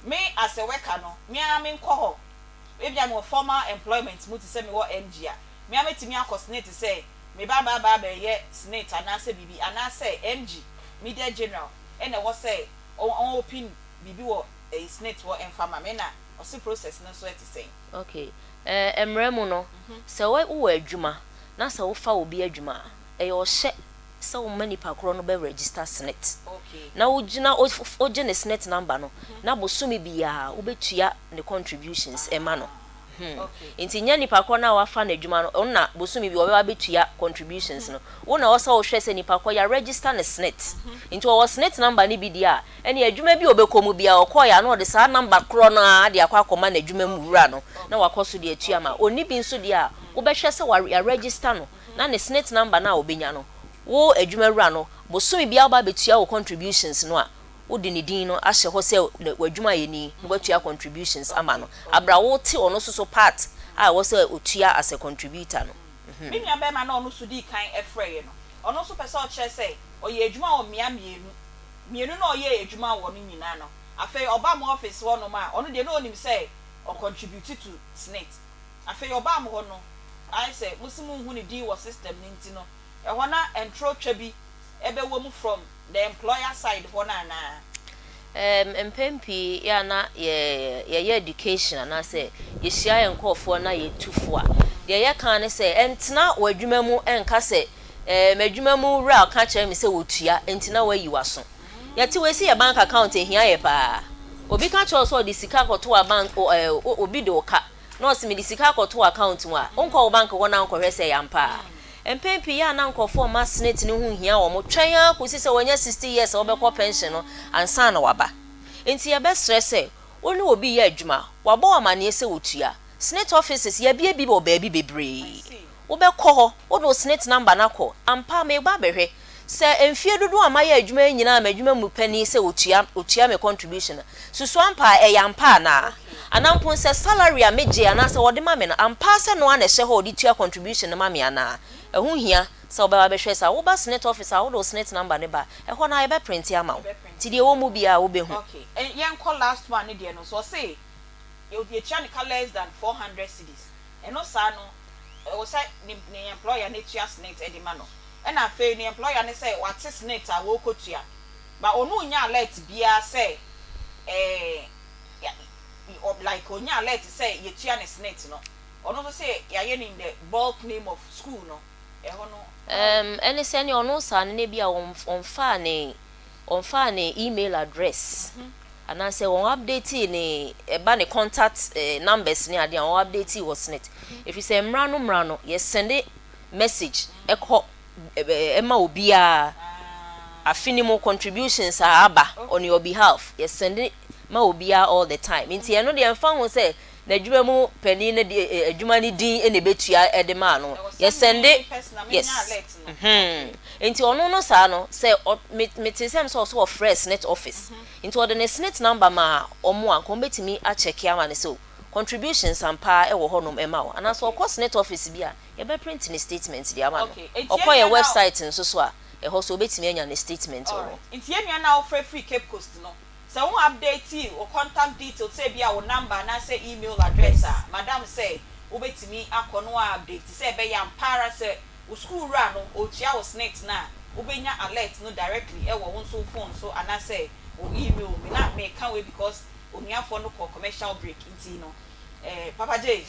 me as a worker no me am nko ho ebi am formal employment mu ti say me wo NG a me am timi akosnate say me ba be snake anase bibi anase MG media general and was say on open bibi wo a snake wo enfama me na o se process na so eti say okay emremu no se wo adwuma na se wo fa obi adwuma e yo hye se wo mani pakro no be register snake okay na wo gina o gene snake number no na bosumi bia wo betua the contributions ema no inti nya nipa ko na wafa na adwuma no na bosumi bi wo betua contributions no wo na wo sa wo hwe se nipa ko ya register na snake inti wo snake number ni bi dia ene adwuma bi obekomu bia okọ ya na de sa number kro na de akwa akoma na adwuma mu wura no na wakoso de atua ma oni bi nso dia wo be hwe se wa register no na ne snake number na obenya no wo adwuma wura no bosumi bia ba betua wo contributions no a wo de ne din no ahye ho se wadwuma ye ni wo betua contributions ama no abra wo te ono so part a wo se otua as a contributor no me nua be ma na ono so di kan efre ye no ono so pese o che say o ye adwuma wo mia mienu na o ye adwuma wo no nyina no afa oba mo office wo no ma ono de no onim say o contribute to snake afa oba mo ho no I say musimu hu ni di wo system ni nti no e ho na entro twa bi ebe wo mu from the employer side ho na na mpempi ya na ye education na say ye hia ye nkofo na ye tufo a de ye kan ne say entina wadwuma mu enka say madwuma mu ra ka kire me say wotua entina wa yiwaso ye ti we see your bank account ehia ye pa obi ka kire so de sika koto a bank obi de oka no se me de sika koto account mu a onko bank ho na nkohwe say yampa empempi ya na nkofo ma snate ni hu hia wo mo twen akosi se wonya 60 years obekọ pension no ansa na waba enti ye be stress oni obi ya adwuma wabo amane se wotua snate offices ye bia bi bo baabi bebre wo bekọ ho wo do snate number na kọ ampa me gba behwe se emfie dodo amaye adwuma nyina ma adwuma mu pani se wotua me contribution susu ampa e yampa na anampon se salary a meje ana se wode ma me na ampa se no ana hye ho di tua contribution ma me ana ehun hia se oba be hwe sa wo ba snate officer wo do snate number ne ba e ho na e be print ama wo ti de wo mu bia wo be hu okay yen call last one ne de no so say you be tua less than 400 cedis eno sa no wo say ni employer ne tua snate e de ma no e na fe ni employer ne say what snate a wo kotua ba onu nya alert bia say like onya alert say you tua ne snate no ono so say ya ye in the bulk name of school no any send your no son ne bia on fa email address and I say on update ni ba ne contact numbers ni ade on update was net if you say mrano yes send a message ekọ ema obia afinimo contributions are aba on your behalf yes send it ma obia all the time nti eno de mfa ho say na adwuma mu pani na de adwuma ni din ene betua edema no yes send it yes nti ono no sa no say metisem so fresh net office nti o de ne net number ma omo anko betimi a check ya ma ne so contributions ampa e wo honom ema wo ana so cost net office bia ye be print ni statement dia ma no okọ your website nso so a e ho so betimi anya ni statement wo nti enua na offer free Cape Coast no so won update o contact details say bia wo number na say email address madam say wo betimi akono update say be ya ampara say wo school run no o tia wo snake na wo benya alert no directly e wo won so phone so ana say wo email me na me can we because onuafo no commercial break nti no Papa J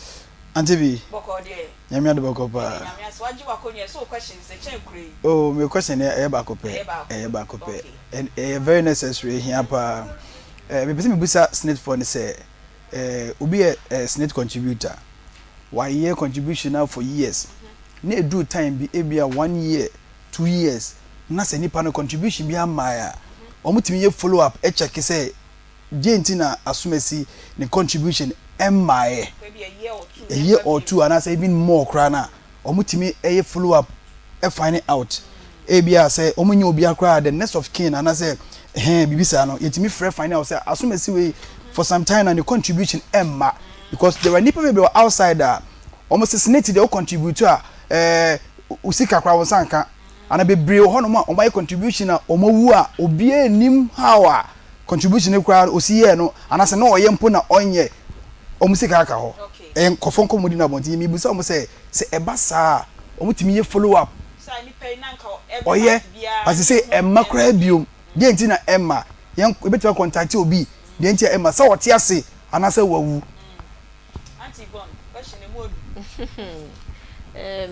Aunty B boko de nyamia de boko pa nyamia so agi wakonye so questions e chen kure oh me question e ba ko pe and very necessary here pa me pese me busa snake for ne say obi a snake contributor 1 year contribution now for years na do time bi ebia 1 year 2 years na se nipa no contribution bi amaya omutimi ye follow up e check say Jentina asumesi the contribution emma maybe a year or two and as even more crana omutimi e follow up e find it out ebia say omunye obi akra the next of kin and I say bibisa no yetimi frɛ find out say asumesi we for some time and the contribution emma because there were nipa maybe outside that almost snake the contribute to usika kra wonsanka ana bebre ho no ma omay contribution a omawu a obi anim how a contribution kra osiye no anase na oyempo na onye omusika aka ho en kofon mudi na bonti mi busa say eba saa omutimi ye follow up oye as say emma kra biom de enti na emma yen betima contact obi de enti emma sa wote ase anase wawu Aunty Bon question e mo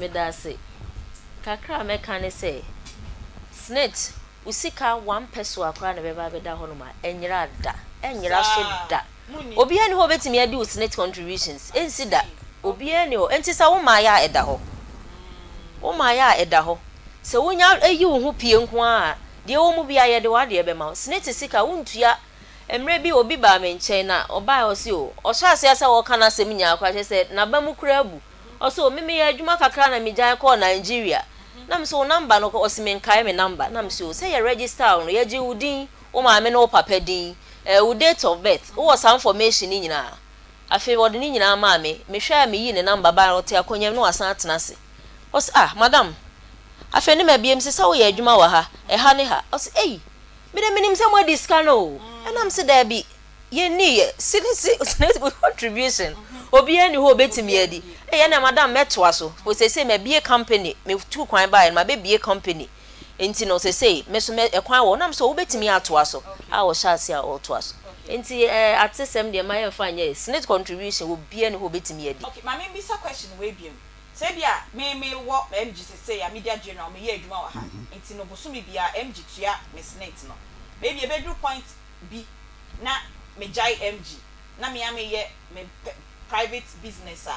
me da say kakra me kan say snit usika 1 peso akra na beba beda ho no ma enyira so da obi ani ho betimi ade snit contributions ensi da obi ani ho enti sa wo ma ya eda ho se wonya ayi wo ho pie nko a de wo mu bia ye de wa de be ma snit sika wontua emre bi obi ba me nchen na oba o si o so ase wo kana sem nya akwa se na ba mu kura abu o so meme ya adwuma kakra na me jan ko Nigeria na me so number no ko osimen kai me number na me so say you register on ye ji udin o ma me no papa din wo date of birth wo some information ni nyina afi wo de ni nyina ma me hwa me yi ne number ba rote akonyam no asan atena se o madam afi ne ma biem se sa wo ye adwuma wa ha ha ne ha o se me de minim se mo discount no and am se there be ye ni contribution obi ani ho betimi adi na madam meto aso o say me bie company me tu kwan ba ma be bie company enti no say me so me kwan wo nam so wo betimi ato aso a wo sha ase a wo to aso enti atesem de ma ye fa nya snit contribution wo bie ani ho betimi adi okay ma me bisa question we biem say bia me wo mg say ya media general me ye adwuma wa ha enti no boso me bia mg tua me snit no maybe e be do point b na me jai mg na me ye me private business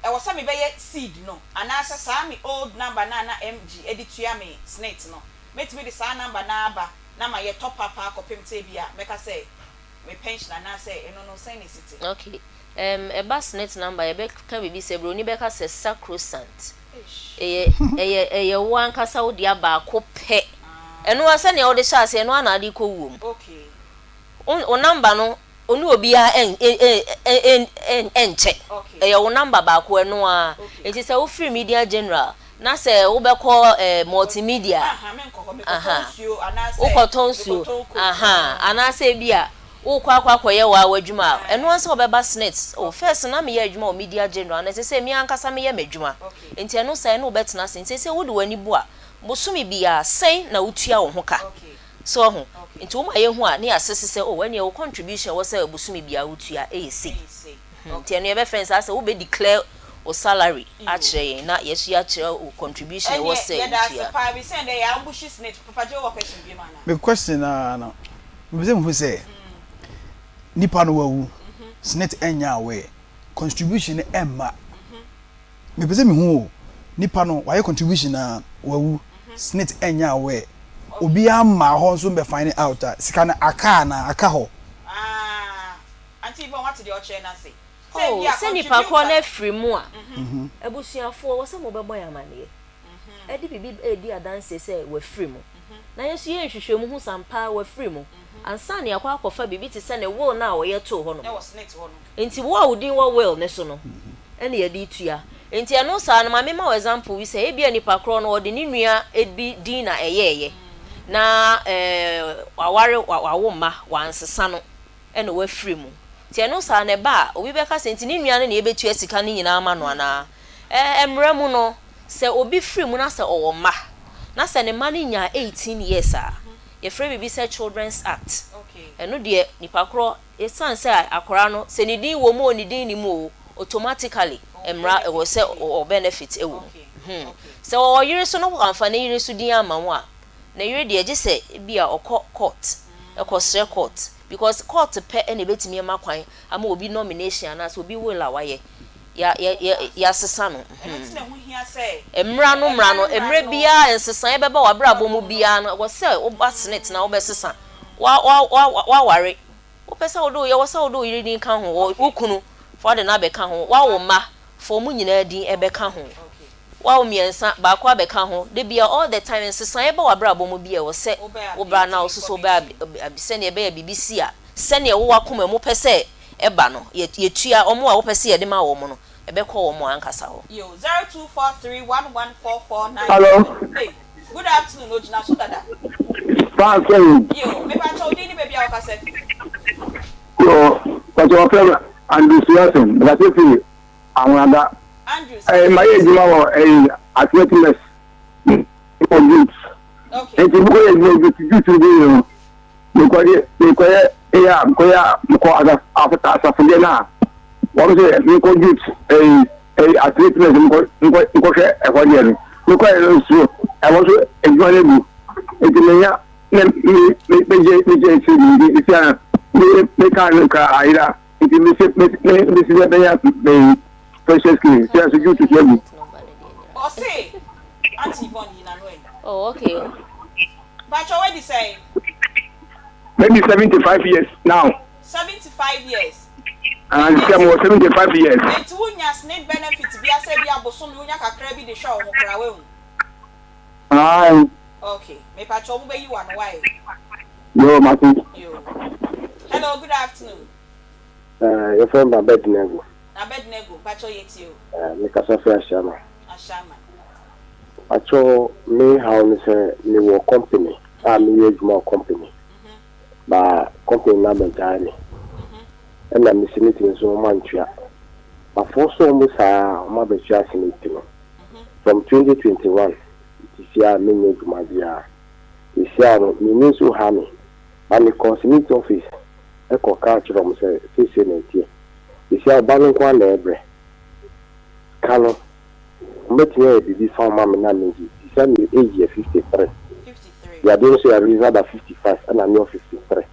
e was me be seed no and asa sa me old number na mg editua me snit no met me the sa number na aba na ma ye top up akopem te bia meka say me pension na say no say ni city okay e ba snit number e be ka bibi se bro ni be ka say sacrosanct ye wan ka sa odi aba ko pe eno asa ne odi sha ase no ana adi ko wom okay o number no onu obi a enche o number ba ko eno a enti se wo free media general na se wo be call multimedia ukotonsu ana se bia wo kwa ye wa adwuma eno se wo be ba snits o first na me ye adwuma o media general na se me ankasa me ye madwuma enti eno se no betena se enti se wo de wani bu a bosumi bia sen na utua wo ho ka so ho nti wo ma ye ho a ne asese se o wani e wo contribution wo se bosumi bia utua esi nti eno ye be fence ase wo be declare o salary actually na yesu ya chere o contribution wo se utua me question na me say mo say nipa no wawu snit enya awe contribution emma me pese me hu nipa no why contribution na wawu snit enya awe obi ama ho so be find out sika na aka ho Aunty Bon what the oche na say say nipa ko na free mu a ebusuafo wo se mo be boy amane edi bibi edi adanse say we free mu na yesu ye hwehwemu hu sampa we free mu ansa ne akwa akofa bibi ti se ne will na wo ye to ho no enti wo udin wo will ne so no ene ye di tua enti eno sa na mama ma example we say ebia nipa kro no odi ni nua ebi din na eyeye na waware wawoma wansesa no ene wa free mu ti eno sa ne ba obi be ka senti ni nua ne ebetu asika ni nyina ama no ana emre mu no se obi free mu na se owo ma na se ne ma ni nya 18 years a ye free bibi say children's act eno de nipa kro esan se akora no se ni din wo mu oni din ni mu automatically emra e wo se o benefit e wo se o yire so no amfani yire so din ama wo a na yire de age se bia okọ court ekọ court because court pe ene betimi ma kwan ama obi nomination na so obi will awaye ya sesa no emra no emre bia ensesa e beba wabrabo mu bia no wo se wo basnet na wo besesa wa ware wo pesa wo do ye wo se wo do yire din kan ho wo kunu for the na beka ho wa wo ma for mu nyina din e beka ho wa wo miensa ba kwa beka ho de bia all the time nsesan e ba wa bra bo mu bia wo se wo bra na osuso ba abise ne be ya BBC a se ne wo wakoma mu pese e ba no yetua omo a wo pese ye de ma wo mo no e be ko wo mo ankasa ho yo 0243114499 Hello. Hey, good afternoon ojina so dada Fine. yo me ba cho di ni baby akasa Yo, but your friend Andrew Siasen, but I think I'm under. My age now, athleticness for youth. Okay. And you go and you to do. Because after Fujana. What is it? You call youth athleticness because I want to enjoy it. Make either it is precious clean. Just you to hear me. Oh, say, Auntie Bonnie, oh, okay. But you already say Maybe 75 years now. 75 years. And some more 75 years. It's when you snake benefits. Be a say be a bosom, you can crabby the show. Okay, maybe I told you one why. Yo, Martin. Hello, good afternoon. Your friend Abednego. Abednego, Pacho yet you. Mikasafi Ashama. Ashama. Pacho, me how me say me work company. Me age more company. But company na benjani. And I'm missing it in so mantua. But for so almost my benjani meeting. From 2021, it is here me age my dear. It's here me means so harmy. And the consummate office. Eko culture from say face na tie. Isi abanu kwa na ebre. Kano. Mbeti bibi fa mama na meji. Isi me age 53. 53. Ya dey say I reach about 55 and I'm 53.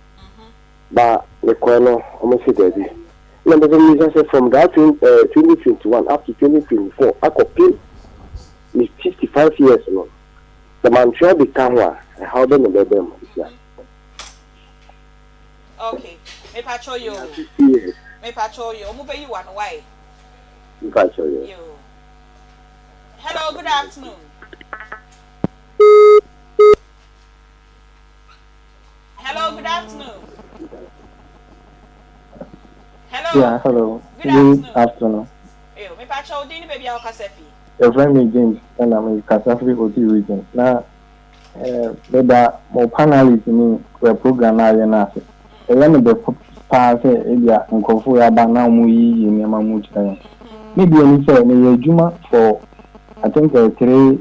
But the kono almost say that. Number the reason say from that 2021 up to 2024 I could pay me 55 years no. The man sure become one. How them the them. Okay. Me patrol you. Me patrol you. Omo be you one why? Me patrol you. Hello, good afternoon. Hello, good afternoon. Hello. Yeah, hello. Good afternoon. Yo, me patrol dini baby how kasefi. Your friend me James and I'm Kasafi Oti region. Now, whether more panelists me were program now and one the past area and Kofu Abana Mui in Yamamucha. Maybe only say me Juma for I think 3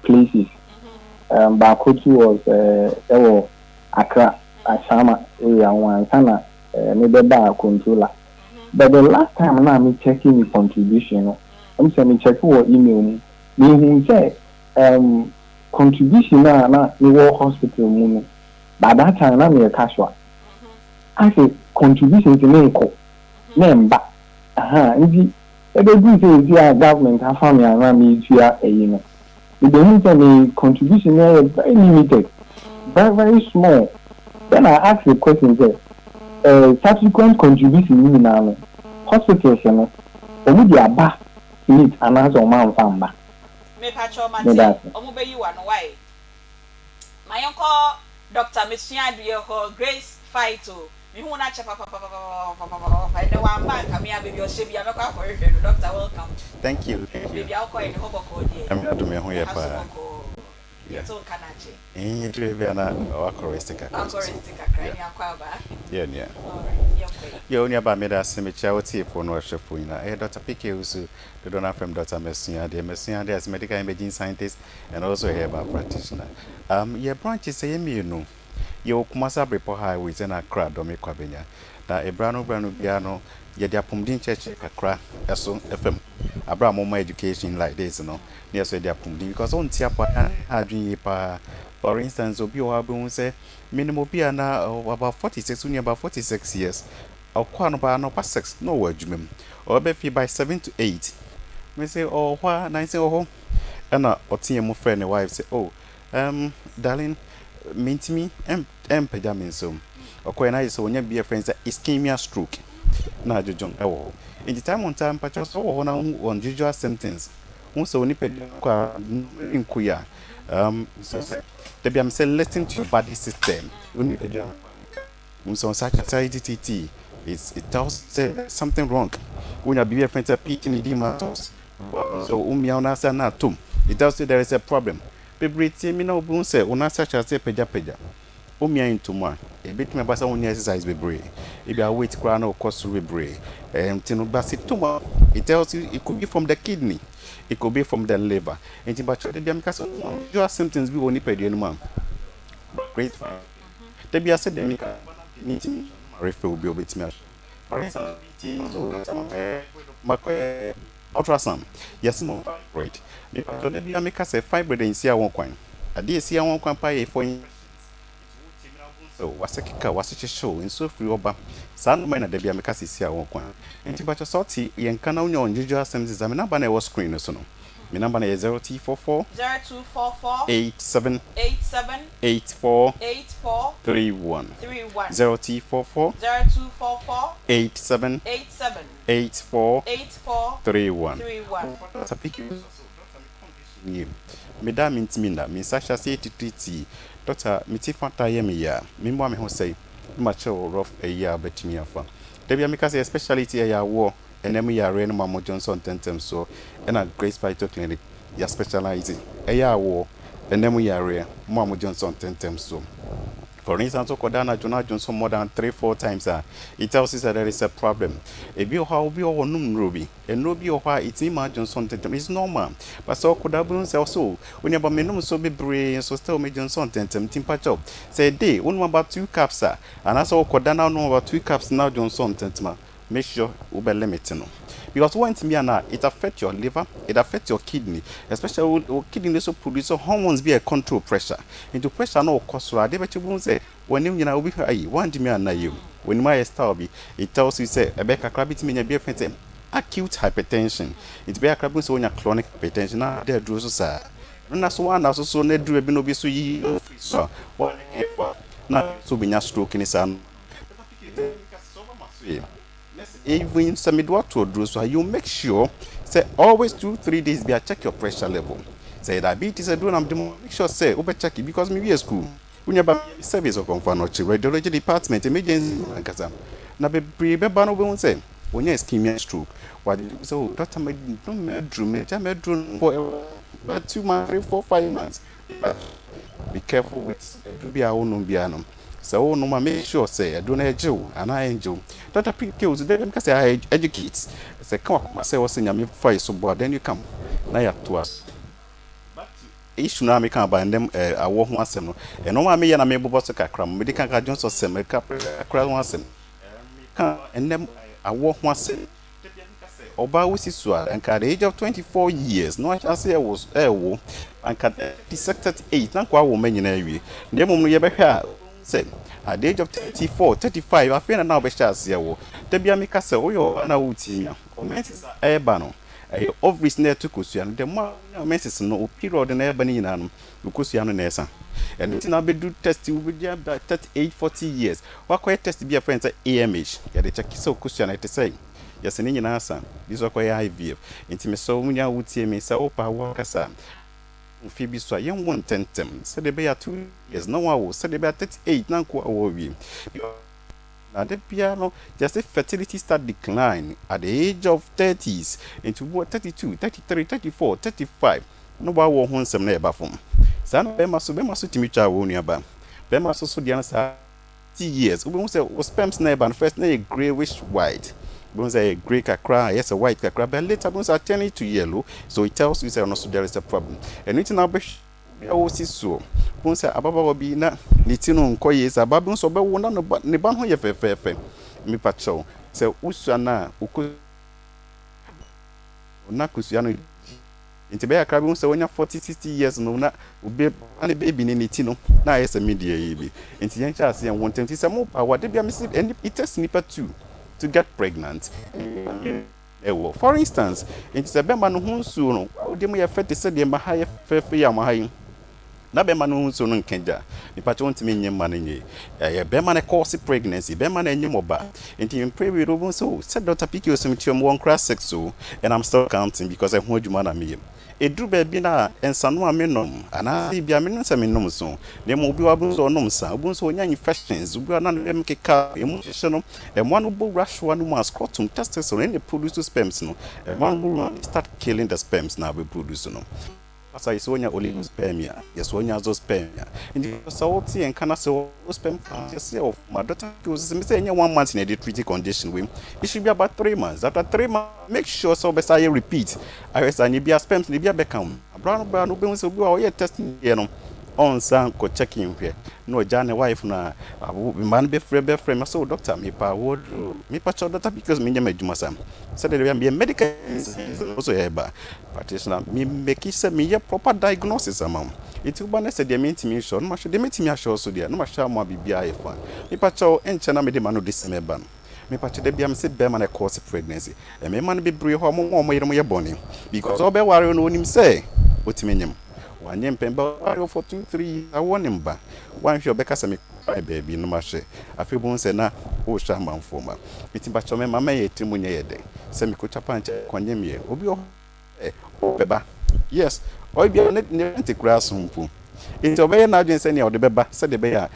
places. Bakotu was Accra, Ashama area one Sana maybe bar controller. But the last time now me checking the contribution, I'm saying check what email me who say contribution na me work hospital mu. By that time na me a casual. I say contribution to me ko member nti e be do say the government have found me around me tua you know the don't say me contribution is very limited, very small. Then I ask the question say subsequent contribution ni na hospitals no omu di aba need another man famba me patrol man omu be you one why my uncle Dr. Mesiadu ho Grace fight o me hu na chepa papa and one man come here baby o shebi amekwa for you doctor welcome. Thank you. Baby I'll call you hobo ko dey I'm glad to me hu ya pa yeah so kanache eh drive na akoristika yeah yo ni aba me da semecha woti for no hwefo ina Dr. PK Usu the donor from Dr. Mesian as medical imaging scientist and also a herbal practitioner. Your branch is say me no yo Kumasa Brepo Highway in Accra do me kwabenya na ebrano biano ye dia Pumdin Church Accra eso FM abra more education like this no near so dia Pumdin because on tia pa adwin pa for instance obi o abun say minimum bia na about 46 when about 46 years okwa no ba no pa 6 no wa adwumem or be fi by 7 to 8 me say oh wha 9 say oh and otie mo friend wife say oh darling mentimi pejamin so okoy na so onya be friends ischemia stroke na adwodwon ɛwɔ in the time on time patch so wɔ na unusual symptoms so ni pe kwa inkuya so they be am say listen to your body system uni pe so such it tells say something wrong when you be a friend pitch in the matters so umia na sa na tum it tells you there is a problem people tell me no bun say una such as peja umia into one a bit me basa when exercise be brave if you weight crown or cost be brave tinu basi tuma it tells you it could be from the kidney, it could be from the liver and but the because your symptoms be only pedi no man great they be said them need refill be obit me ultrasound yes no right because they be make us a fibroid in see one coin I dey see one coin pay for so wasakika wasiche show in so free oba san man na debia meka sisi a won kwan enti ba sorti yen kana unya onjuju asem zame na ba na wo screen so no me number na 0244 87 84 31 0244 87 84 31 tapiki Madam Intimina, Miss Sasha say to treat Doctor Mitifanta Yemia, meanwhile, me who say, much rough a year bet me afa. Debbie Mika say, speciality a war, and then we are Reno Mamo Johnson Tentem so, and a Grace Vital Clinic, ya specializing a year war, and then we are rare Mamo Johnson Tentem so. For instance, Kodana Jonah Johnson more than 3-4 times. It tells us that there is a problem. If you how be or no ruby, and no be or why it's Emma Johnson Tentem is normal. But so could have been also when you have so be brave, so still me Johnson Tentem Timpa job. Say day, one about 2 cups, and I saw Kodana know about 2 cups now Johnson Tentem. Make sure you be limited. Because once it affects your liver, it affects your kidney, especially your kidney also produce hormones be a control pressure. Into pressure no cause so they bet you say when you know we one na you. When my style be it tells you say a better crabit mean a be acute hypertension. It be a crabit so when chronic hypertension now there do so and that's one also so ne do be no be so yi so now so be stroke in his son. Even some what to do so you make sure say always 2-3 days be a check your pressure level. Say diabetes I do and make sure say over check it because maybe a school when you service or confirm radiology department emergency na be prepare no we say when you ischemia stroke what so doctor me do for 2 months 3 4 5 months be careful with be our own bianom. So no make sure say I don't angel and I angel. That kills them because I educate. Say come on, say what's in your face so but then you come. Now you to us. Issue na me can buy them I walk one sem no. And no me na me bobo so kakra. Me dey kan ka Johnson sem me kakra one sem. And them I walk one sem. Oba wisi so and at the age of 24 years no I say I was wo and at the sector 8 na kwa wo manyina awie. Dem no ye be hwa say at the age of 34, 35, I feel now be chance here. Tebia mika say oyo na wuti o menses eba no e ovaries na to kosu and the more menses no period na eba ni na no kosu no na esa and it na be do test we be 38 40 years wa kwa test be a friend say AMH ya de check so kosu na it say yes ni nyina asa this wa kwa IVF intime so munya wuti me say opa wa kasa Phoebe so young one tentem said they be 2 years no one said they be 38 na kwa owi now the piano just a fertility start decline at the age of 30s into 32 33 34 35 no ba wo ho nsem na e ba fom san be maso timicha wo nuaba be maso so dia na sa 30 years we say sperms na e ba first na a grayish white. Bones a grey kakra, yes, a white kakra, but later bones are turning to yellow, so it tells you also there is a problem. And it's now be so. Bones are above be na litino nkoyes, ababons or one no but ne ban ho ye fe me pacho. So usana uku nakusiano into be a crab so when you're 40-60 years no na be a baby in itino na yes a media be into young chas and 120 some more power they be and it is snipper too to get pregnant. For instance, it's a bema no hunsu no. Odi mo ye fete se de ma haye fefe ya ma haye. na be man no so no nkenja nipa che wontimi nyem man nye be man cause pregnancy be man nyem oba enti you pray we robun so said Dr. Piki osumtiom won class 6 so and I'm still counting because I hu adwuma na me edru be bi na ensano amenom ana bia me no se menom so na mo bi wabu so nom sa obu so onya infections obu na em keka emu hye no emo no bo rush one mu scrotum testes so any produce sperms no one will start killing the sperms na be produce no asa isonya oligospermia yesonya azospermia ndi so woti enka na so sperm just of my daughter goes me say 1 month in a treaty condition we it should be about 3 months after 3 months make sure so be say repeat I was any be sperms ni be become brown be so be o ye testing here no on san ko checking here no jane wife na man be frame so doctor me pa word me pa doctor because me nyama adwuma sam said there be medical also eba practitioner me make say me ye proper diagnosis amam it will be said they mean me sure no ma sure they mean me sure so there no ma sure mo bibia e fa me pa cho enche na me de mano December me pa che de bia me say be man a cause pregnancy e me man be bre ho mo yere mo ye boni because obe ware no onim say otime nyam wanye mpemba for 2-3 I want him ba one hwe obeka se me baby no ma hwe afebun se na o hwa manfoma mitimba chome mama ye timu nye yede se me ko chapa nche kwanye me obi o beba yes o bia ne ntikura sumpu into obey na adwen se ne o de beba se de be ya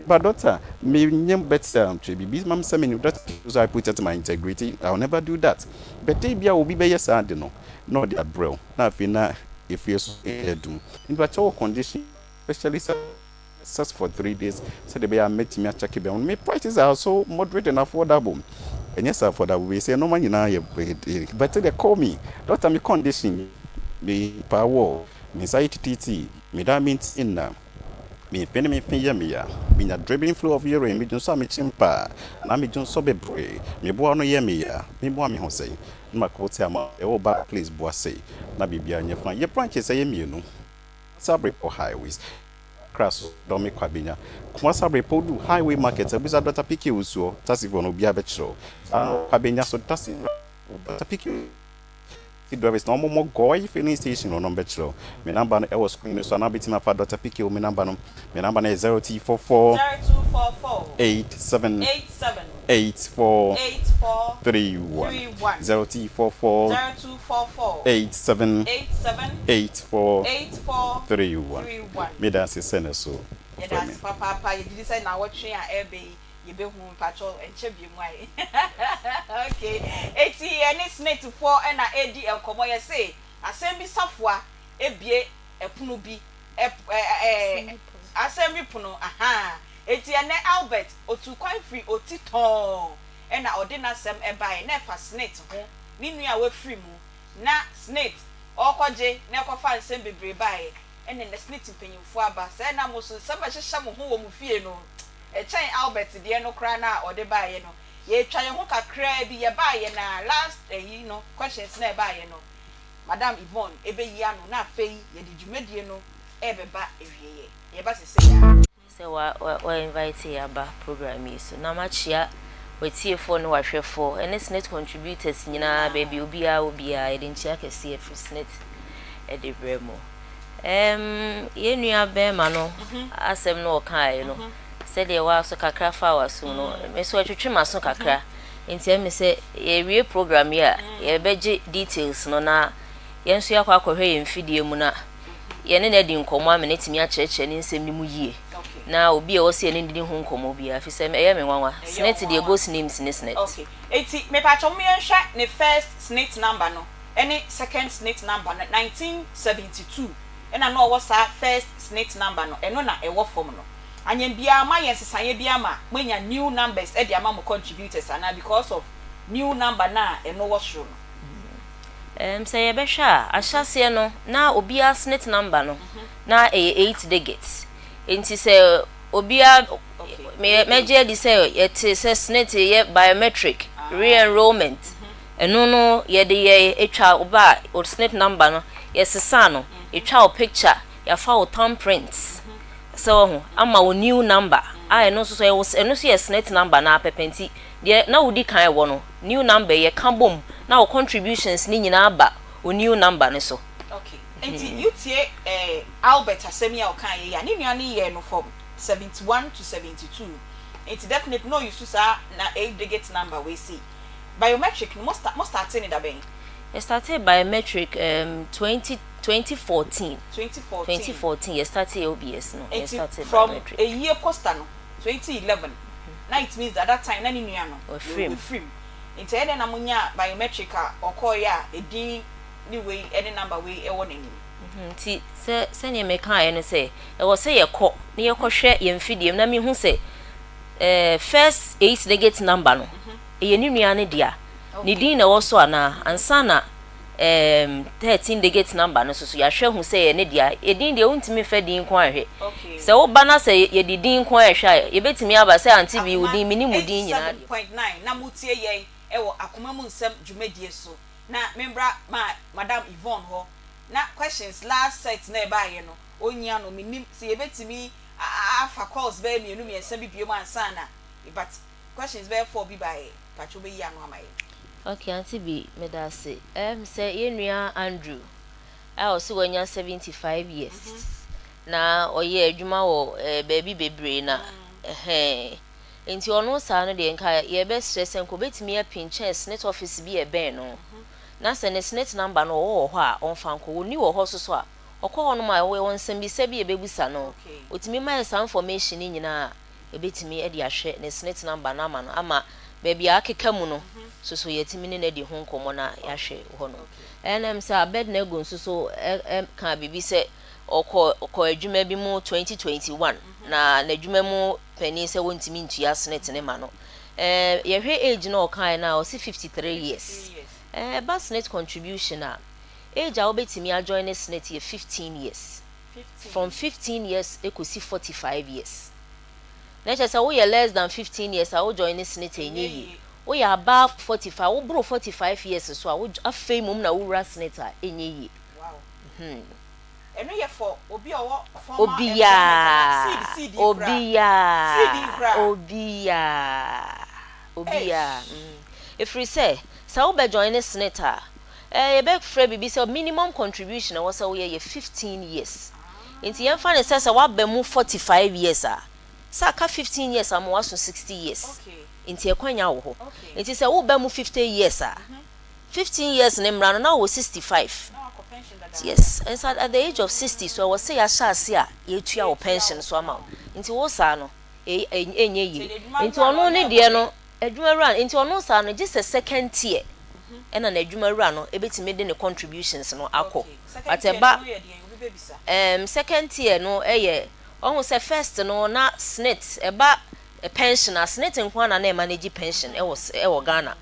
ba doctor me nyem better bibi mam se me that so I put it my integrity I will never do that but they bia obi be yes and no de abro na afi na if you do in what condition especially such for 3 days so they be met me check it me prices are so moderate and affordable and yes affordable we say no man na but they call me doctor me condition me power me site tt me that means in na me pen me pen me ya me na dribbling flow of urine me so me chimpa na me so bebre me bo no ye me ya me bo me ho say ma ko ti ama e wo ba please bo say na bibia nya fa ye branches say me no sabre for highways crash do me kwabenya kuma sabre po du highway market abisa Dr. Piki usuo tasi for no bia be chiro kwabenya so tasi Dr. Piki there is no more goy filling station on number 2 me number no e was screen so na bitima fa Dr. Piki o me number no me number na 0244 87 84 31 0244 87 84 31 me dance send so yes papa you did say na what train ebe you be hu patrol enche bi mu ai okay eti any snake for na edi enkomo ye say asem bi safua ebie epunu bi asem bi punu aha eti ene Albert otu kwan free otiton na ode na sem ebai na fa snake ho ni nua we free mu na snake okoje na ekofa nsem bebre bai ene na snake mpanyimfo aba say na mo so seba hyehya mo ho wo mu fie no chen Albert de no kra na ode bai no ye twa ye ho kakra bi ye bai na last questions na bai no Madam Yvonne ebe yi anu na afei ye di dwumadie no ebeba ewieye ye ba se ya se wa invite ya ba program yi so na machia wetie for no wahwefo ene SNET contributors nyina baby obia edinchia kese free SNET edebremo ye nua be ma no asem no kai no se de wa so kakra fa wa so no me so atwetwe maso kakra enti me se ye wie program ya ye beje details no na yenso yakwa akohwe ye mfidie mu na ye ne di nkomo amenetimi akyerɛkyerɛ ne nsɛm ni mu yie na obi a wose ne ndi ho nkomo bia fi sɛ eye me nwanwa SNET de go names ne SNET okay eti me pa chom yen hwa ne first SNET number no any second SNET number no 1972 ena no wo sa first SNET number no eno na ewo form no anyem bia ma yen sesaye bia ma manya new numbers e de ama mo contributors ana because of new number na eno wo sure no say be hwa ahyase no na obia SNET number no na 8 digits enti say obia meje di say yet say SNET ye biometric re-enrollment eno no ye de ye etwa oba o SNET number no ye sesa no etwa o picture ya fa o thumbprints so ama o new number eno so eno so ye SNET number na pepenti de na udi kan wo no new number ye ka bom na o contributions ni nyina ba o new number ne so okay Enti you tie Albert Asemia Okan ya ni nua ni ye no from 71 to 72. It's definitely no use to sa na 8-digit number we see. Biometric must start in that ben. It started biometric 2014. 2014 it started OBS no. It started from biometric. A year poster no 2011. Now it means that time na ni nua no frame. Into ene na munya biometric okoya edin ni way any number way e won anim. Ti se ne me kan ene se e wo se ye kɔ ne ye kɔ hwɛ ye mfidiem na me hu se first 8-digit number no ye ni nua ne dia ni din na wo so ana ansa na 13-digit number no so ya hwɛ hu se ye ne dia ye din de untimi fa din ko ahwɛ se wo ba na se ye di din ko ahwɛ ye betimi aba se anti bi wo din mini mu din nyina 7.9 na mutie ye e wo Akoma mu nsɛm dwumadie so na membra Madam Yvonne ho na questions last set na eba ye no onya no minim se ye betimi afa calls be me enu me nsɛm bi biem ansa na but questions be for bi by pacho be ya no amaye. Okay, Aunty B, me da say say yenua Andrew I also wanya 75 years na oye adwuma wo baby bebre na enti ono sa no de nka ye be stress enko betimi a pinches net office bi e ben no na se ne net number no wo ho a onfa nko woni wo ho so a okọ ho no ma we won sam bi se bi e bebusa no otimi ma some information nyina e betimi e de ahwe ne net number na ama no ama baby akeka mu no so yetimi ne di ho nkomo na ya hwe ho no enem sa bed na ego so ka bibi se okọ adwuma bi mu 2021 na adwuma mu pani se wontimi ntua snet ne ma no ye hwe age na okan na o si 53 years bas net contribution a age a obetimi a join net ye 15 years from 15 years ekosi 45 years na che say we less than 15 years a we join net enye yi we above 45 we bro 45 years so a we afei mum na we ras net a enye yi wow eno ye for obi owo obia if we say so we join net a ye be free bibi say minimum contribution was say we 15 years enti yen fa ne say wa ba mu 45 years a saka 15 years am was 60 years enti e kwanya wo ho enti say wo ba mu 50 years a 15 years ne mra no na wo 65 yes and so at the age of 60 so I was say ya shase a ye tua wo pension so ama enti wo sa no enye yi enti ono ne de no adwuma run enti ono sa no just a second tier ena na adwuma run no ebetime de ne contributions no akọ ateba second tier no eye on say first no na snit eba pension a snit nkwa na manage pension e wo Ghana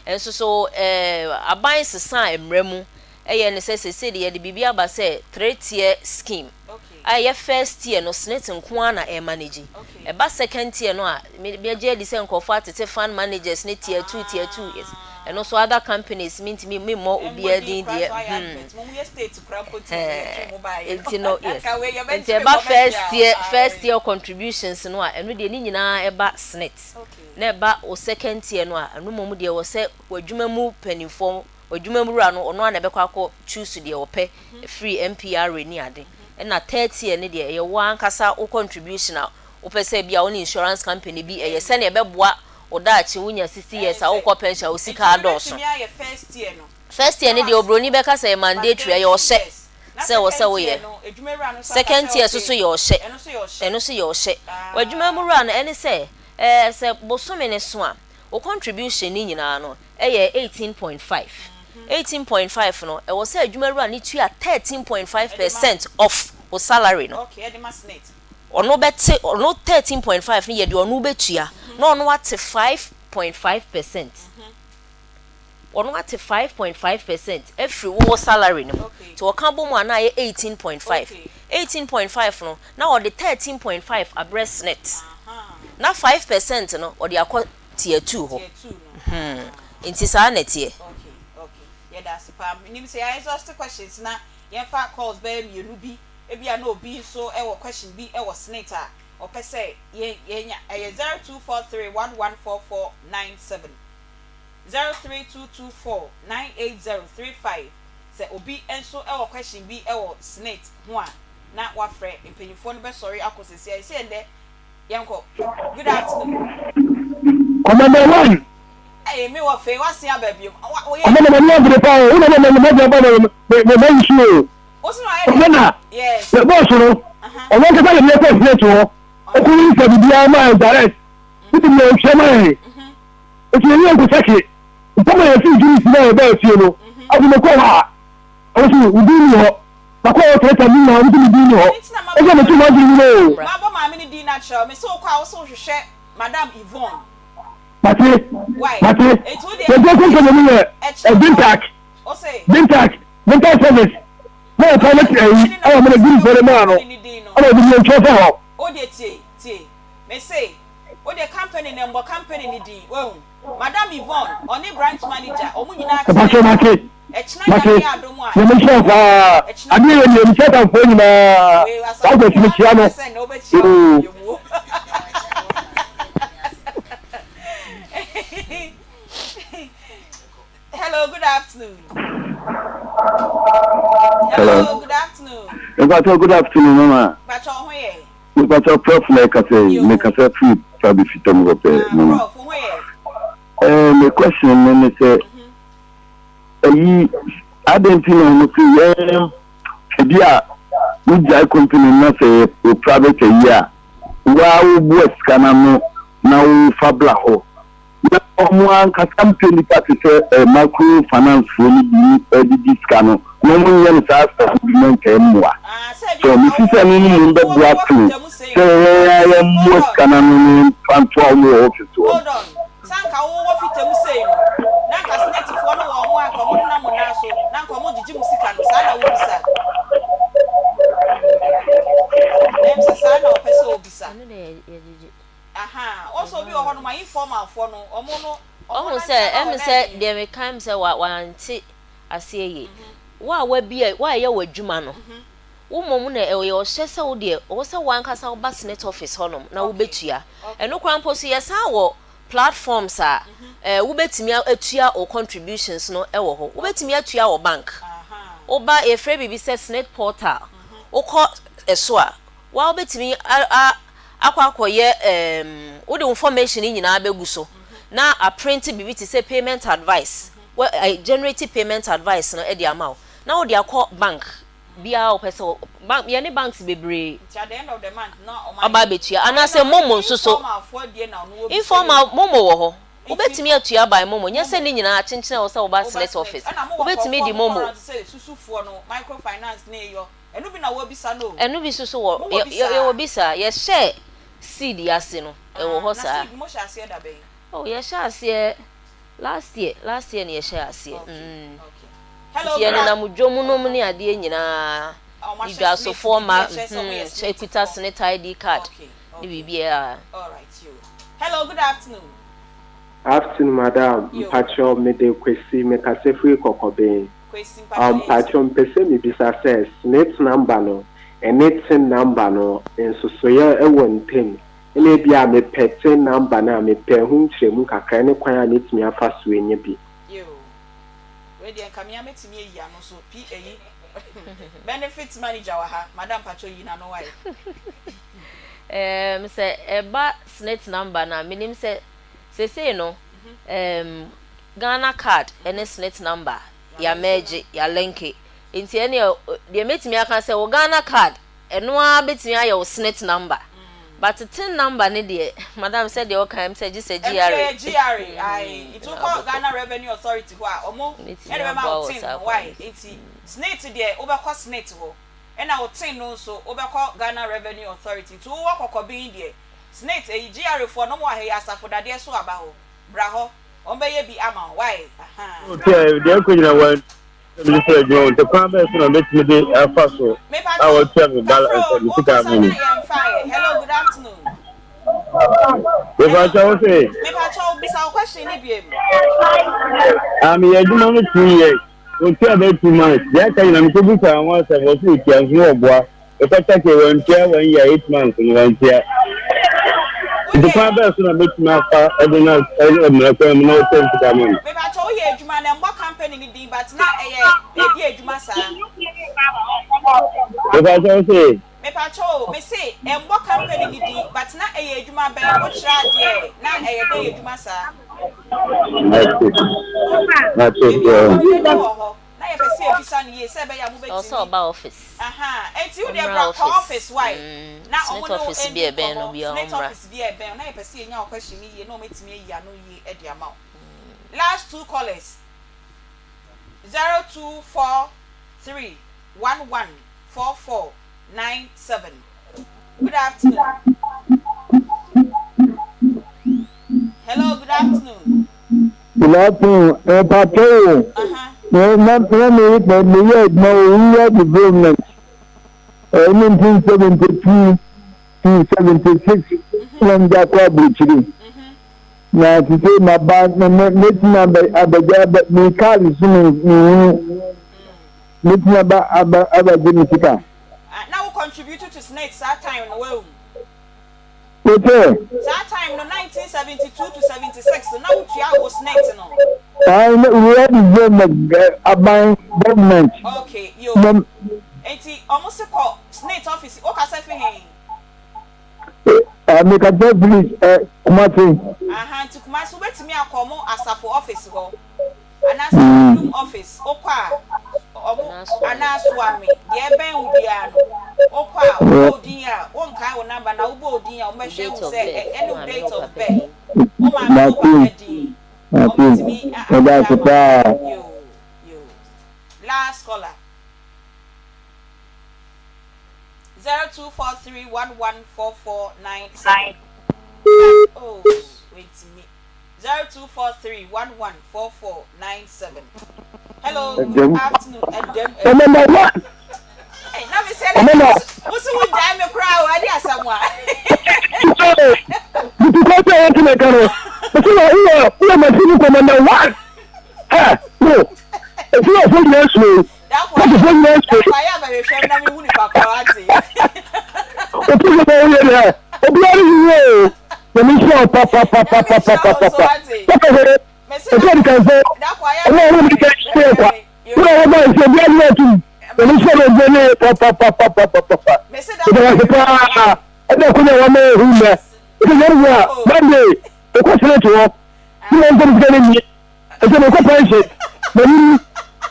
enso so aban sesa emremu eye ne say de ye bibia ba say 3-tier scheme aye first tier no snit nkwa na manage eba second tier no a me je di say nkofo atete fund managers ne tier 2 yes and also other companies mean to me more obi din there it's no yes it's about first year contributions no a eno de ni nyina eba snit na eba o second tier no a eno mom de wo se wadwuma mu panifo wadwuma mu ra no ono na be kwakọ choose de wo pe free MPR ni ade na 30 year ne de ye wan kasa o contribution a o pese bia o insurance company bi ye se na e beboa odachi wunya 60 years a ukọ pension osika adoso first year ne de obroni be ka say mandatory ye o hye say wo say wo ye second year so ye o hye eno so ye o hye wadwuma mu ra no ene say say bosome ne so a o contribution ni nyina no ye 18.5 no e wo say adwuma ra ne tua 13.5% of o salary no okay e de masnet ono bete ono 13.5 ni ye de ono betua no ono what 5.5% ono what 5.5% every wo salary no to okan bo mu ana ye 18.5 no na o de 13.5 abreast net na 5% no o de akọ tier 2 ho inti sa net ye okay yeah that's pa nim say I exhaust questions na ye fa calls be me nu bi ebia na obi so e wo question bi e wo senator o pese ye nya 0243114497 03224980350 se obi enso e wo question bi e wo snake ho a na wa frɛ mpanyinfo no be sorry akosisi e se ende yanko good afternoon Commander 1 eh me wo fe wa sia ba biom Commander me no pa o no me issue o si no aye yes the boss no o want to tell me president o o ku ni se bia ma direct it me o chema o ti ni ko seki o ma ya fi jini si na e ba fi no abu me ko ha o si ubi ni ho na ko o tete mi na o ti bi ni ho o se me tu ma di ni o ma bo ma me ni di natural me so kwa o so hwehwe Madam Yvonne Mate, the person can be a Bintac, Bintac service. No, I am going to give for the man. I will be in trouble. Oh, dear, may say, what the company number company need. Well, Madam Yvonne, only branch manager, or Munina, I mean, you set up for you. Hello, good afternoon. Hello, good afternoon. Good afternoon, Mama. Bacho hoye. Bacho prof make us food for fitom go Mama. The question is I don't know if we company na say private year. Wow, boys kana now fabla ho. One company that is micro finance for the discount. No one is asked more. So, Mrs. Amin, the black too. Say, I am most canon and 12 more office. Hold on. Sanka, what fit them say? Nanka snake for no one common namonaso, Nanka did you music and Sana will be sad. Names a son or person will be sad. Aha, also be one of my informal for no or mono. Oh, say, there may come say what one tea. I say ye. Why be why you were Jumano? Woman, or Chessa, oh dear, also one castle bassinet office honum, now bet ya. And no cramp see as our platforms are. We bet me a tier or contributions no ewo. We bet me a tier or bank. Or buy a free baby says net portal. Or call a swa. While bet me akwa ye the information in abeguso. Now I printed BB to say payment advice. Well, I generated payment advice no the amount. Now they are called bank. Bia or person bank any banks be brave. At the end of the month, no about betia. And I say momo so informal momo. Ubet me to ya by momo. Yes, sending in a chinchina or so about select office. Ubet me the momo. Microfinance near you. And no be na wobisa no. And no be so you wobisa. Yes, share. See the asino. E wo hosa. Oh, yes, share. Last year near share see. Hello. Tiana na mujomu no muni ade nyina. You just so former Equita Senate ID card. All right, you. Hello, good afternoon. Afternoon, madam. Pacho mede kwesi me kase free kokobe. Pacho mpese mi bisa says net number no, net number no, enso soya ewontem. Ele bia me pete number na me pe hu nkyeremu kakra ne kwan a netimi afa so enye bi. We dey kamia metimi eyi ano so PAE benefits manager wa ha madam Pacho yi na no why. Say eba snake number na minim say no Ghana card any snake number ya merge ya link nti ene dey metimi aka say wo Ghana card eno a betimi aye wo snake number. But the tin number ni de madam said the okay say just say GRA it will call Ghana Revenue Authority who are omo why it's snake there obekọ snake ho and our tin no so obekọ Ghana Revenue Authority to work okobi there snake GRA for no more here asafo dade so aba ho bra ho ombeye bi ama why okay dey ko nyina wan minister John the kwamba so na betime dey afa so I will tell you balance hello good afternoon. Mepacho bisa question ni biem. You do not 2 years. We tell about 2 months. That time I'm to be someone that was with you and boy. If I take 1 year 1 year 8 months in 1 year. The father is not making my father. I don't know. I don't know. Mepacho ye juma na mbo company ni di but na di adwuma sa me pa cho me say embo company ni di but na adwuma ben wo kira de na de adwuma sa That's it. na ye pese efisa ni ye se be ya mo betimi also about office enti you dey bra office why na omo office bi e ben no bi office bi e ben na ye pese nya question ye na o metimi yi ano yi e de ama last two callers 0243114497 good afternoon hello good afternoon Good afternoon. Patrol. Not me, but me yet no development. 1972 to 76 when Jacob Butcheri. Now to say my bad, meeting about me car is meeting about Genetica. Now we contributed to snakes that time in the world. Okay. That time no 1972 to 76 so now we are snakes no. We had government. Okay, yo. Enti almost call snake office o ka say fi hen. Make a police Kumasi. Nti Kumasi wetimi akomo asafo office ho. Anasa room office o kwa anaso ami ye ben ubia no o kwa o din a won kai wo number na wo bo din a o me hwe wo say any date of birth o ma no ba din last caller 0243114497 oh wait me 0243114497 hello good afternoon Number one. Hey, now me say what's with me crowd I dey asamwa You go to Anthony. But you are my team commander one. No. If you are from next way, that's why I am a friend na me hu ni paparazzi. If you go here, obiari you. The mission papa. If you can say, I want to get straight. You know what I say, obiari you. The mission is papa. I don't know what me who there. If you know Monday, the question to you. You want to get in me. It's a corporation.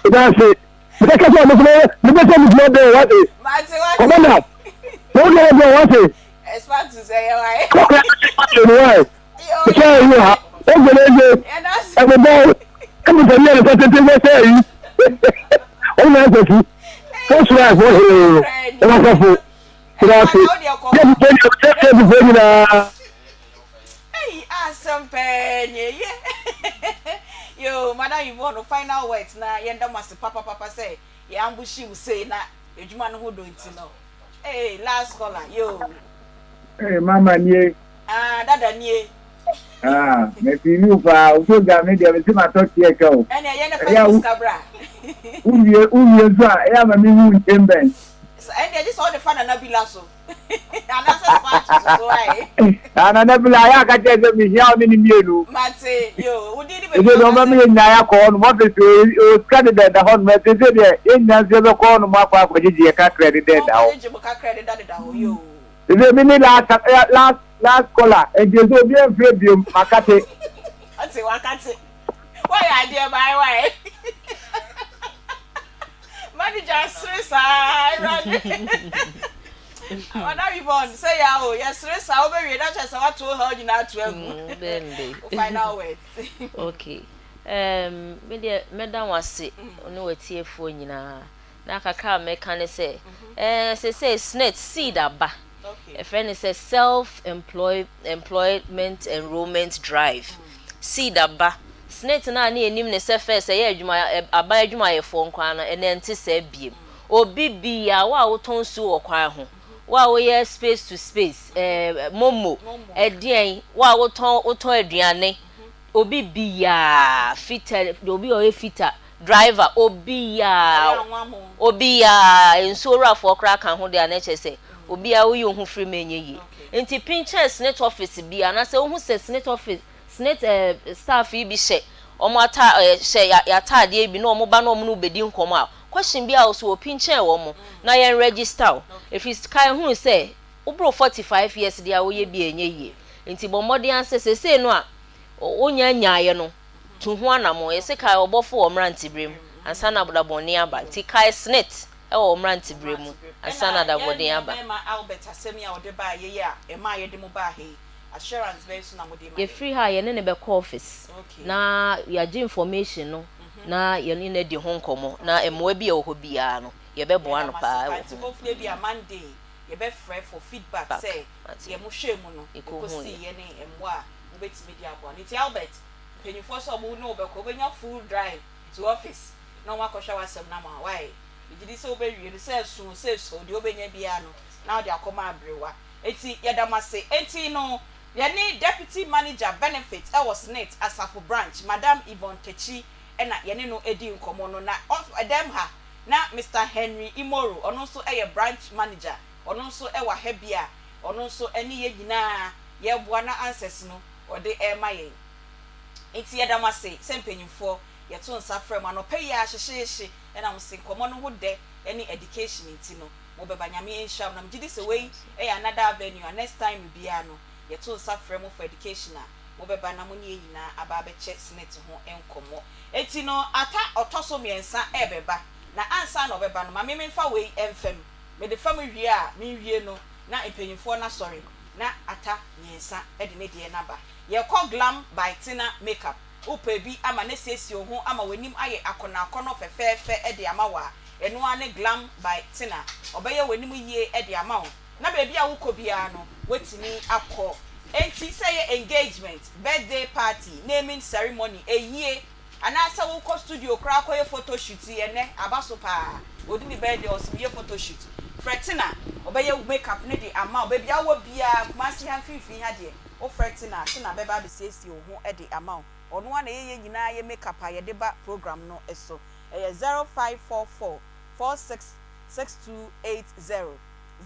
That's it. But I can't say the best is not there. What is? Come on now. Don't know what it. It's fun to say, why? Okay, you have. Everybody, come to me and say, oh, my God. What's right? Wonderful. Hey, awesome penny. Yo, madam, you want to final words now? Yenda must papa say. Ya ambushi will say na. Ejuma no who do it know. Hey, last caller, yo. Hey, mama, nie. Dada nie. Maybe you fa. Uso ga me dia me se ma talk here go. Ene yenda fa cabra. Uye so ya ma mi hu Nsem. And they just all the fun and Nabila so. And that's a spot so why. And Nabila ya ka je me here me ni mienu. Mate, yo, we did even. They don't me na ya ko on what is o candidate the hon me say there in na se ko on ma kwa ko ji ka credit there da. Je ka credit da yo. They me ni last caller e je so bi en free bi makate. Ati wakati. Why idea by why? Manager stress Madam Yvonne say ya o yes stress o be we na chese what to hold you na to egu final word okay me de madam wase no watiefo nyina na kaka me kan say say snake seed aba a friend say self employment enrollment drive seed aba snake na enim ne se first say adwuma aba adwuma ye fo nkwa no enente se biem obi bia wa woton su okwan ho wa wo ye space to space momo edien wa woton aduane obi bia fitter obi o fitter driver obi ya ensura for crack kan ho de anache se obi a wo ye hu free menye yi enti pinches net office bia na se wo hu se net office net staff yi bi she omo ata hye ya atade bi na omo ba na omo no bedi nkomo a question bi a so opinche wo mo na yen register if is kai hu say ubro 45 years dia wo ye bi enye yie nti bo modern ansese no a onya nyaaye no tu ho anamo yese kai obofo omranti brem ansa na bodaboni aba nti kai snit e wo omranti brem ansa na da bodin aba ma Albert asemi a ode ba ye ya e ma ye de mo ba he assurance be so na mo de ma ye free ha ye ne be office na ya gi information no na ye ne na di ho nkomo na emwa bi e wo bia no ye be boa no pa e wo hopefully be a Monday ye be free for feedback say ye mo hwe mu no ko si ye ne emwa mo betimi di abo ni ti Albert penifo so mo no be ko benya full drive to office na wa ko hwa wasem na ma why bigidi so be wie say so di obenya bia no na di Akoma abrewa eti yadamase eti no ye ni deputy manager benefit e was net asafo branch Madam Yvonne Techi na ye ne no edi nkomo no na dem ha na Mr Henry Imoro ono so e branch manager ono so e wa ha bia ono so eni ye nyina ye boa na answers no ode e maye enti yadamase sempanyimfo ye to nsa frem anope ya hyehyehe na mo sin komo no ho de any education enti no mo be banyame enham na mgidi se wey e another avenue next time bia no ye to nsa frem for education a mo be ba na mo ne nyina aba be che senate ho enkomo enti no ata otoso miensa e beba na ansa na obeba no ma me mfa wey emfem me de fam wie a me wie no na empanyimfo na sorry na ata miensa e de ne de na ba ye call glam by Tina makeup upe bi ama ne siesie ho ama wanim aye akona akono fefefe e de ama wa eno ane glam by Tina obeye wanim yie e de ama ho na be bia wuko bia no wetini akọ enti say engagement birthday party naming ceremony eyie anasa wuko studio kra koye photo shoot ene abaso pa odini birthday osbiye photo shoot fretina obeye makeup ne de ama obebia wo bia kumasi han fifi ha de o fretina tina beba be siesie ho e de ama ono na ye nyina ye makeup a ye de ba program no eso 0544 466280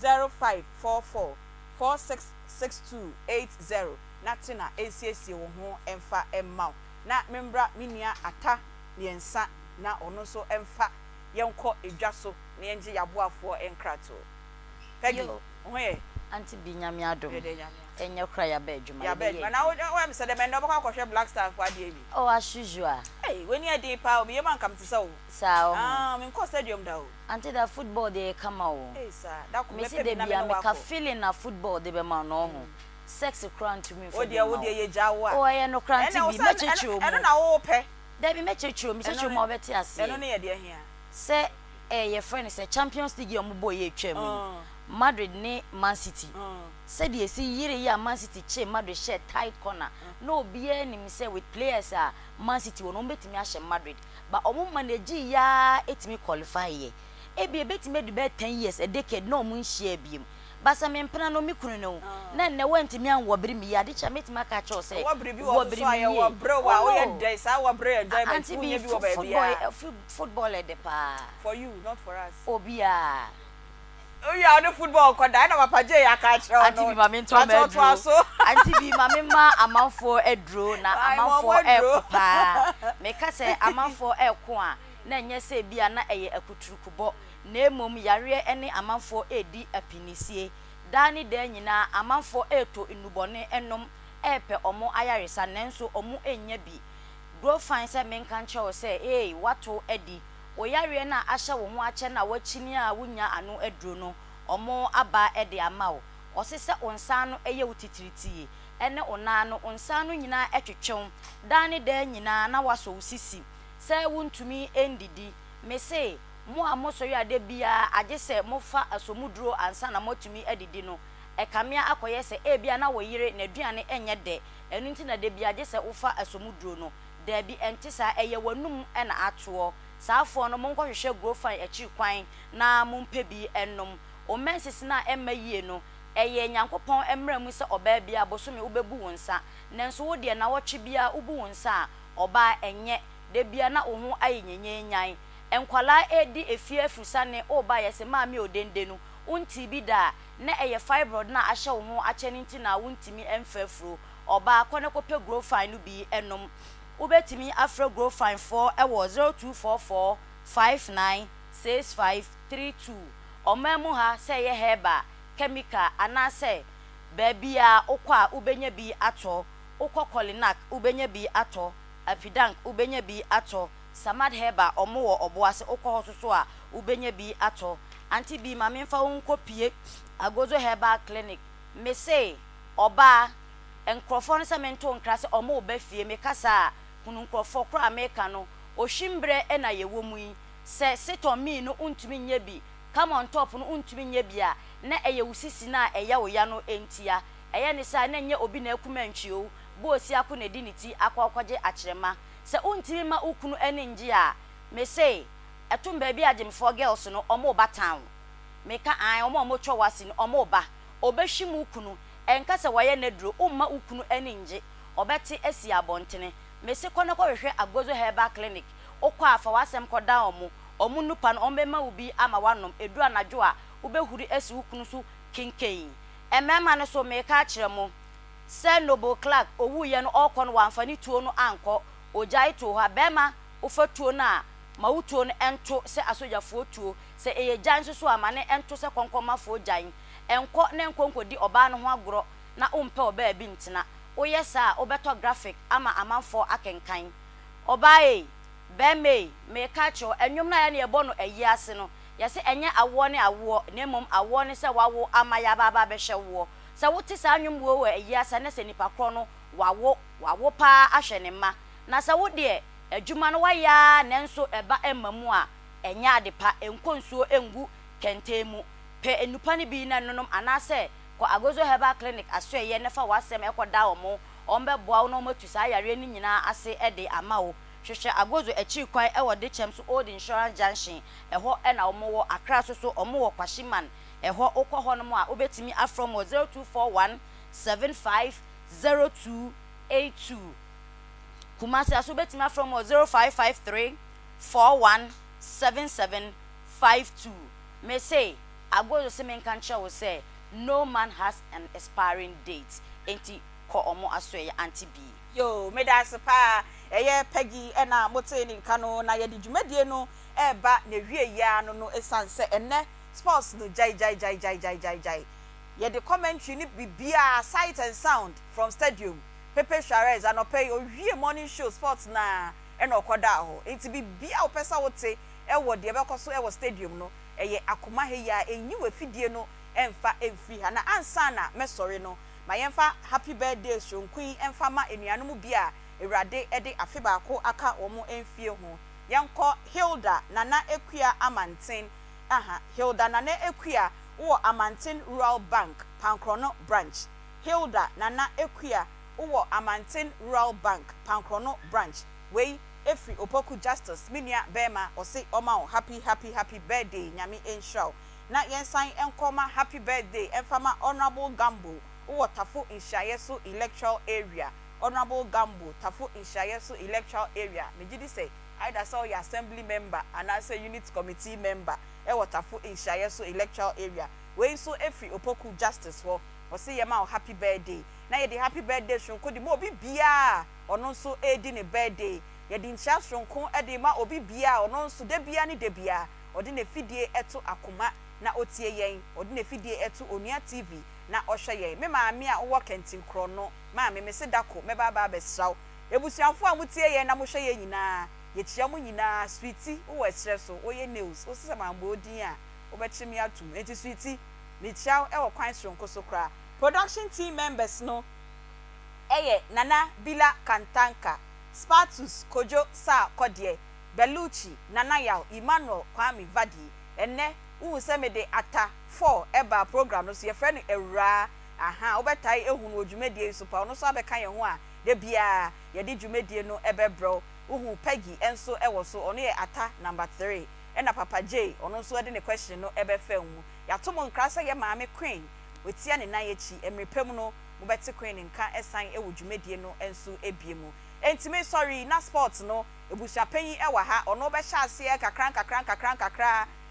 0544 466280 natina esiesie wo ho emfa emma na membra minia ata liensa na ono so emfa yenko edwaso na yenje yaboafo enkrato pegi ohe anti binyame adom enye kra ya ba adwuma ya ba na wo am se de me no baka kwhwe black star for ade bi oh as usual hey when you dey pa obi man kam ti sa o me ko stadium da o anti da football dey come o hey sir da ko me pe na me ka feeling na football dey be man no ho sex crown to me for wo dey ye jawo a oh ye no crown to be me chechu eno na wo pe da bi me chechu mo beti ase eno ne ye de hia se ye friend say Champions League yo mo boy ye twam Madrid ne Man City said ye see yire ya Man City che Madrid share tight corner no be any me say with players Man City won betimi a share Madrid but omo manage ya etimi qualify ye e be betimi do be 10 years a decade no mo share biem basa me mpena no mi kunu no na ne wantimi an wobere mi ya de cha metimi aka cho say wobere bi wo so aye wobere wa o ye dey sa wobere enjoyment kunye bi wo ba bia football e de pa for you not for us obia oh yeah the football kwada na papaje ya ka che ono anti bi mame to medro anti bi mame ma amanfo edro na amanfo ekopa me ka say amanfo eko a na enye se bia na eye akuturukubo na emom yare ene amanfo edi apinisie dani de nyina amanfo eto inubone enom epe omo ayaresa nenso omo enye bi grow fine say men kan che say hey wato edi oyare na ahye wo ho ache na wachini a wunya anu edro no omo aba ede ama wo osese onsa no eye wutitiritie ene ona no onsa no nyina etwetwon dani de nyina na waso usisi say wuntumi endidi me say mo amosoyo ade bia agese mofa asomuduro ansa na motumi edidi no ekamia akoye se ebia na woyire na duane enye de enu nti na de bia agese ufa asomuduro no de bi entisa eye wanum na atoɔ saafo no monko hwehwɛ grofan achi kwan na mompe bi ennom o menses na emma yie no eye nyankopɔn emra mu sɛ ɔbaa bia bosome wobebu wonsa nanso wo de na wɔtwe bia wobu wonsa ɔbaa enye de bia na wo ho ayenyenyenyan enkwala edi efie afusane oba yese maami odende no unti bi da na eye fibroid na ahye wo ho ache nti na wuntimi emfafuro oba akone kope grofan no bi enom ubetimi afro grow fine 4 ewo 0244596532 omemu ha say ye heba chemical anase babia okwa ubenye bi ato okwa kolinak ubenye bi ato apidank ubenye bi ato samad heba omo oboase okwa hososo a ubenye bi ato anti bi ma memfa wonkopie agozo heba clinic me say oba enkrofo no se mento nkrase omo obafie me kasa kunu nkrofo kra meka no ohwimbre na yewomu yi se sitomi no untumi nye bi come on top no untumi nye bia na eye usisi na eye oya no entia eye ne sa na nye obi na akumantwio bo osi ako na di niti akwaje akyerema se untimi ma ukunu ene nje a me say etum ba bi agimfo girls no omo ba town meka an omo twa wasi no omo ba obehwim ukunu enka se waye neduro umma ukunu ene nje obeti esi abontene me se kono ko hwehwe agozo herbal clinic okwa afa wasem koda omu nupa no ombema ubi ama wanom edu anadwo a ubehuri esi ukunu so kinken emema no so meka akyeremo se noble clark owuye no okọ no wamfani tuo no anko ojai to ha bema ufatuo na ma wutuo no ento se asojafo tuo se eye jan so amane ento se konkomafo jan enko ne nkonkodi oba no ho agoro na umpe oba bi ntina oyesa obeto graphic ama amanfo akenkan obae beme meka cho enwom na ya ne ebo no ayi ase no yase enye awo ne awo nemom awo ne se wawo ama ya baba be hyewo se wote sa anwom wo ayi ase ne se nipa kro no wawo pa ahwe ne ma na se wo de adwuma no waya nenso eba emamu a enya adepa enkonsuo engu kentemu pe enupa ne bi na nonom anase ko agozo herbal clinic aso ye nefa wasem ekoda omo ombeboa no matusa yare ni nyina ase ede amawo hwehwe agozo achi kwan ewo de chems old insurance junction eho na omo wo akra so omo wo kwashiman eho okọ no mo a obetimi afrom 0241750282 kumasi aso betimi afrom 0553417752 me say agozo se men kan che wo say no man has an expiring date enti ko omo aso ye anti bi yo me da sepa eye pegi na mote ni nka no na ye di dwumadie no eba na wie ya no esanse enne sports no jai ye the commentary ni bibia sight and sound from stadium Pepe Suarez anope owie morning show sports na ena okoda ho enti bibia opesa wote ewo de ebekoso ewo stadium no eye Akoma he ya enyi we fidie no emfa emfi ha na ansa na mesori no ma yemfa happy birthday shonkui emfa ma enuanum bia ewrade ede afeba ko aka omo emfie ho yanko Hilda Nana Ekua Amantin Hilda Nana Ekua wo Amantin Rural Bank Pankrono branch Hilda Nana Ekua wo Amantin Rural Bank Pankrono branch we Efri Opoku Justice Minia Bema ose oma happy birthday nyame enshow na yensan enkoma happy birthday enfama honorable Gambo wo Tafo Inshayeso electoral area honorable Gambo Tafo Inshayeso electoral area mejidi say either so your assembly member and also unit committee member wo Tafo Inshayeso electoral area we so Efri Opoku Justice for ose yema happy birthday na ye the happy birthday shonko di mo bi bia ono so edi ne birthday ye di ncha shonko edi ma obi bia ono so de bia ni de bia odi ne fidie eto Akoma na otie yen odi ne fidie eto Onua TV na ohwe yen me maame a wo kentin kro no maame me se dako me baba besraw ebusuanfo a mutie yen na mo hwe yen nyina ye chia mo nyina sweetie wo esre so oye news o sese mambo odin a wo bechimi atum enti sweetie me chia e wo kwan shonko so kra production team members no Nana Bila Kantanka Spatus Kojo Sa Kodie Beluchi Nana Yao Emmanuel Kwame Vadi enne se me de ata 4 eba program no so ye friend ewra obetai ehunu odwumedie so pa no so abeka ye ho a de bia ye de dwumedie no ebebro Peggy enso ewo so ono ye ata number 3 ena Papa J ono so de ne question no ebefa mu ya to mo nkrasa ye maame Queen wetia ne nan echi emrepem no mo beti Queen nka esan ewo dwumedie no enso ebiemu entime sorry na sports no ebusua panyi ewa ha ono be hya ase kakran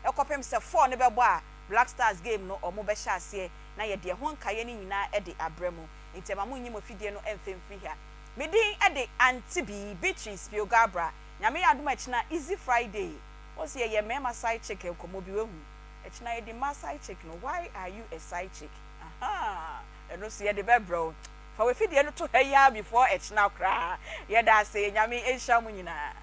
ekopem se 4 ne bebo a Black Stars game no omo be hya ase na ye de ho nkaye ni nyina e de abremu enti ma munyi mo fidie no emfemfi ha Medin ede Aunty B Beatrice Biogabra. Nyame adoma china easy Friday. What's ye mema side chick e komo bi wehu. Echina ye di ma side chick no. Why are you a side chick? Aha. Eno si ye de be bro. For we feed ye no to heya before echina kra. Ye da say nyame ehia mu nyina.